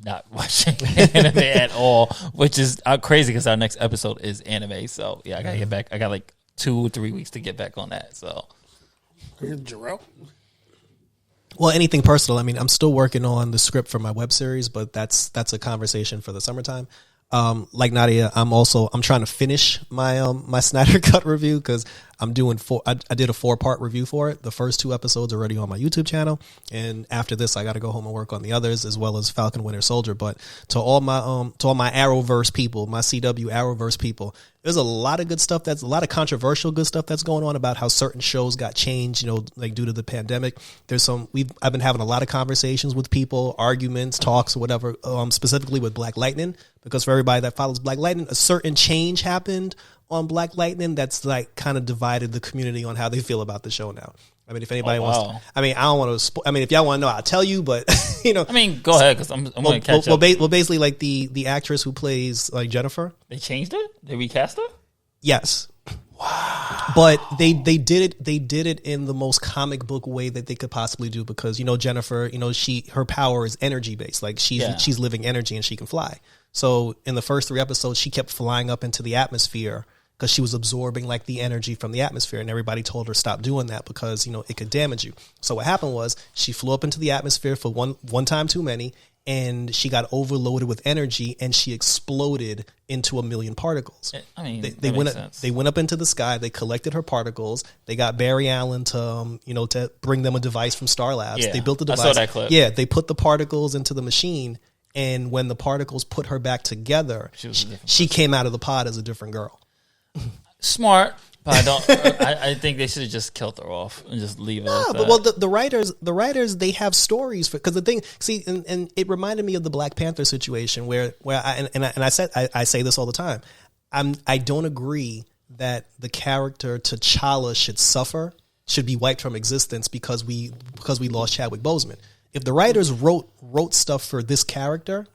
not watching anime at all, which is crazy because our next episode is anime. So, yeah, I got to get back. I got 2 or 3 weeks to get back on that. So, Jerrell? Well, anything personal. I mean, I'm still working on the script for my web series, but that's a conversation for the summertime. Like Nadia, I'm trying to finish my my Snyder Cut review because I'm doing I did a 4-part review for it. The first 2 episodes are already on my YouTube channel, and after this, I got to go home and work on the others, as well as Falcon Winter Solider. But to all my Arrowverse people, my CW Arrowverse people, there's a lot of good stuff. That's a lot of controversial good stuff that's going on about how certain shows got changed, like due to the pandemic. I've been having a lot of conversations with people, arguments, talks, or whatever, specifically with Black Lightning, because for everybody that follows Black Lightning, a certain change happened on Black Lightning that's like kind of divided the community on how they feel about the show now. I mean, if anybody wants to, I don't want to, if y'all want to know, I'll tell you, but go ahead, because I'm going to catch up. Well, basically, like the actress who plays like Jennifer. They changed her? They recast her? Yes. Wow. But they did it in the most comic book way that they could possibly do, because, Jennifer, her power is energy based. Like she's living energy and she can fly. So in the first 3 episodes, she kept flying up into the atmosphere because she was absorbing like the energy from the atmosphere, and everybody told her stop doing that because it could damage you. So what happened was she flew up into the atmosphere for one time too many, and she got overloaded with energy and she exploded into a million particles. I mean, they went up into the sky. They collected her particles. They got Barry Allen to to bring them a device from Star Labs. Yeah, they built the device. I saw that clip. Yeah, they put the particles into the machine, and when the particles put her back together, she came out of the pod as a different girl. Smart, but I think they should have just killed her off and just leave it. The writers, they have stories because the thing. See, and it reminded me of the Black Panther situation where I say this all the time. I don't agree that the character T'Challa should be wiped from existence because we lost Chadwick Boseman. If the writers wrote stuff for this character,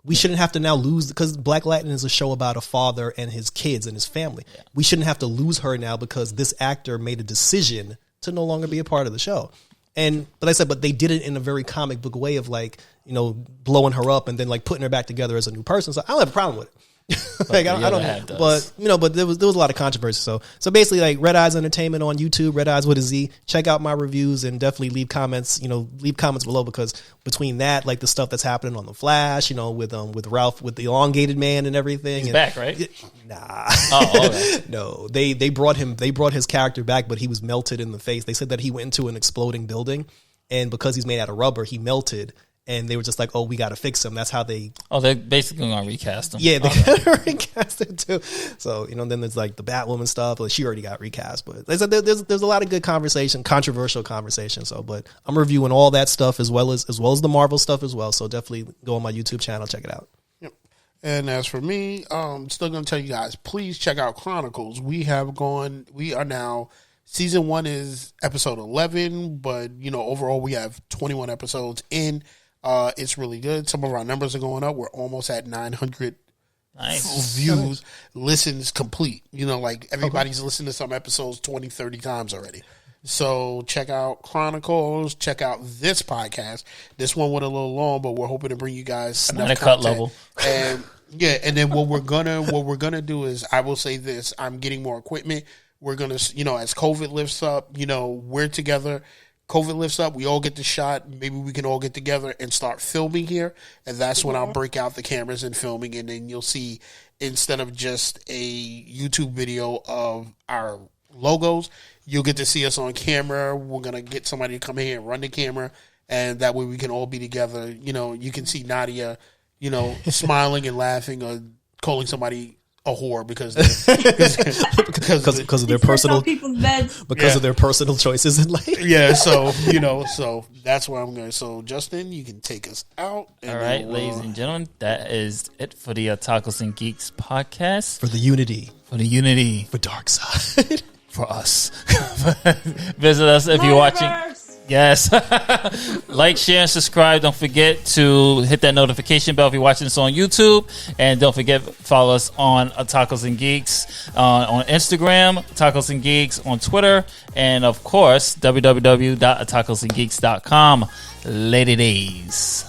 we shouldn't have to now lose, because Black Lightning is a show about a father and his kids and his family. Yeah. We shouldn't have to lose her now because this actor made a decision to no longer be a part of the show. But they did it in a very comic book way of like, blowing her up and then like putting her back together as a new person. So I don't have a problem with it. Like, I don't, but there was a lot of controversy. So basically, like Red Eyes Entertainment on YouTube, Red Eyes with a Z. Check out my reviews and definitely leave comments. Leave comments below, because between that, like the stuff that's happening on the Flash, with Ralph, with the elongated man and everything. He's back, right? Nah. Oh, okay. No, they brought his character back, but he was melted in the face. They said that he went into an exploding building, and because he's made out of rubber, he melted. And they were just like, "Oh, we got to fix him." That's how they. Oh, they're basically gonna recast him. Yeah, they got recast him too. So then there's like the Batwoman stuff. Like, she already got recast, but there's a lot of good conversation, controversial conversation. So, but I'm reviewing all that stuff as well as the Marvel stuff as well. So definitely go on my YouTube channel, check it out. Yep. And as for me, I'm still gonna tell you guys, please check out Chronicles. We are now. Season 1 is episode 11, but overall we have 21 episodes in. It's really good. Some of our numbers are going up. We're almost at 900 views, listens complete. Like everybody's listened to some episodes 20, 30 times already. So check out Chronicles. Check out this podcast. This one went a little long, but we're hoping to bring you guys Snyder Cut level. And yeah, and then what we're gonna do is, I will say this: I'm getting more equipment. We're gonna, as COVID lifts up, we're together. COVID lifts up, we all get the shot. Maybe we can all get together and start filming here. And that's when I'll break out the cameras and filming. And then you'll see, instead of just a YouTube video of our logos, you'll get to see us on camera. We're going to get somebody to come here and run the camera. And that way we can all be together. You can see Nadia, smiling and laughing, or calling somebody a whore because of their personal of their personal choices in life. Yeah, so that's where I'm going. So Justin, you can take us out. All right, ladies and gentlemen, that is it for the Otakus and Geeks podcast. For the unity, for dark side, for us. Visit us if you're watching. Yes. Like, share, and subscribe. Don't forget to hit that notification bell if you're watching this on YouTube. And don't forget, follow us on Otakus and Geeks on Instagram, Otakus and Geeks on Twitter, and, of course, www.otakusandgeeks.com. Lady days.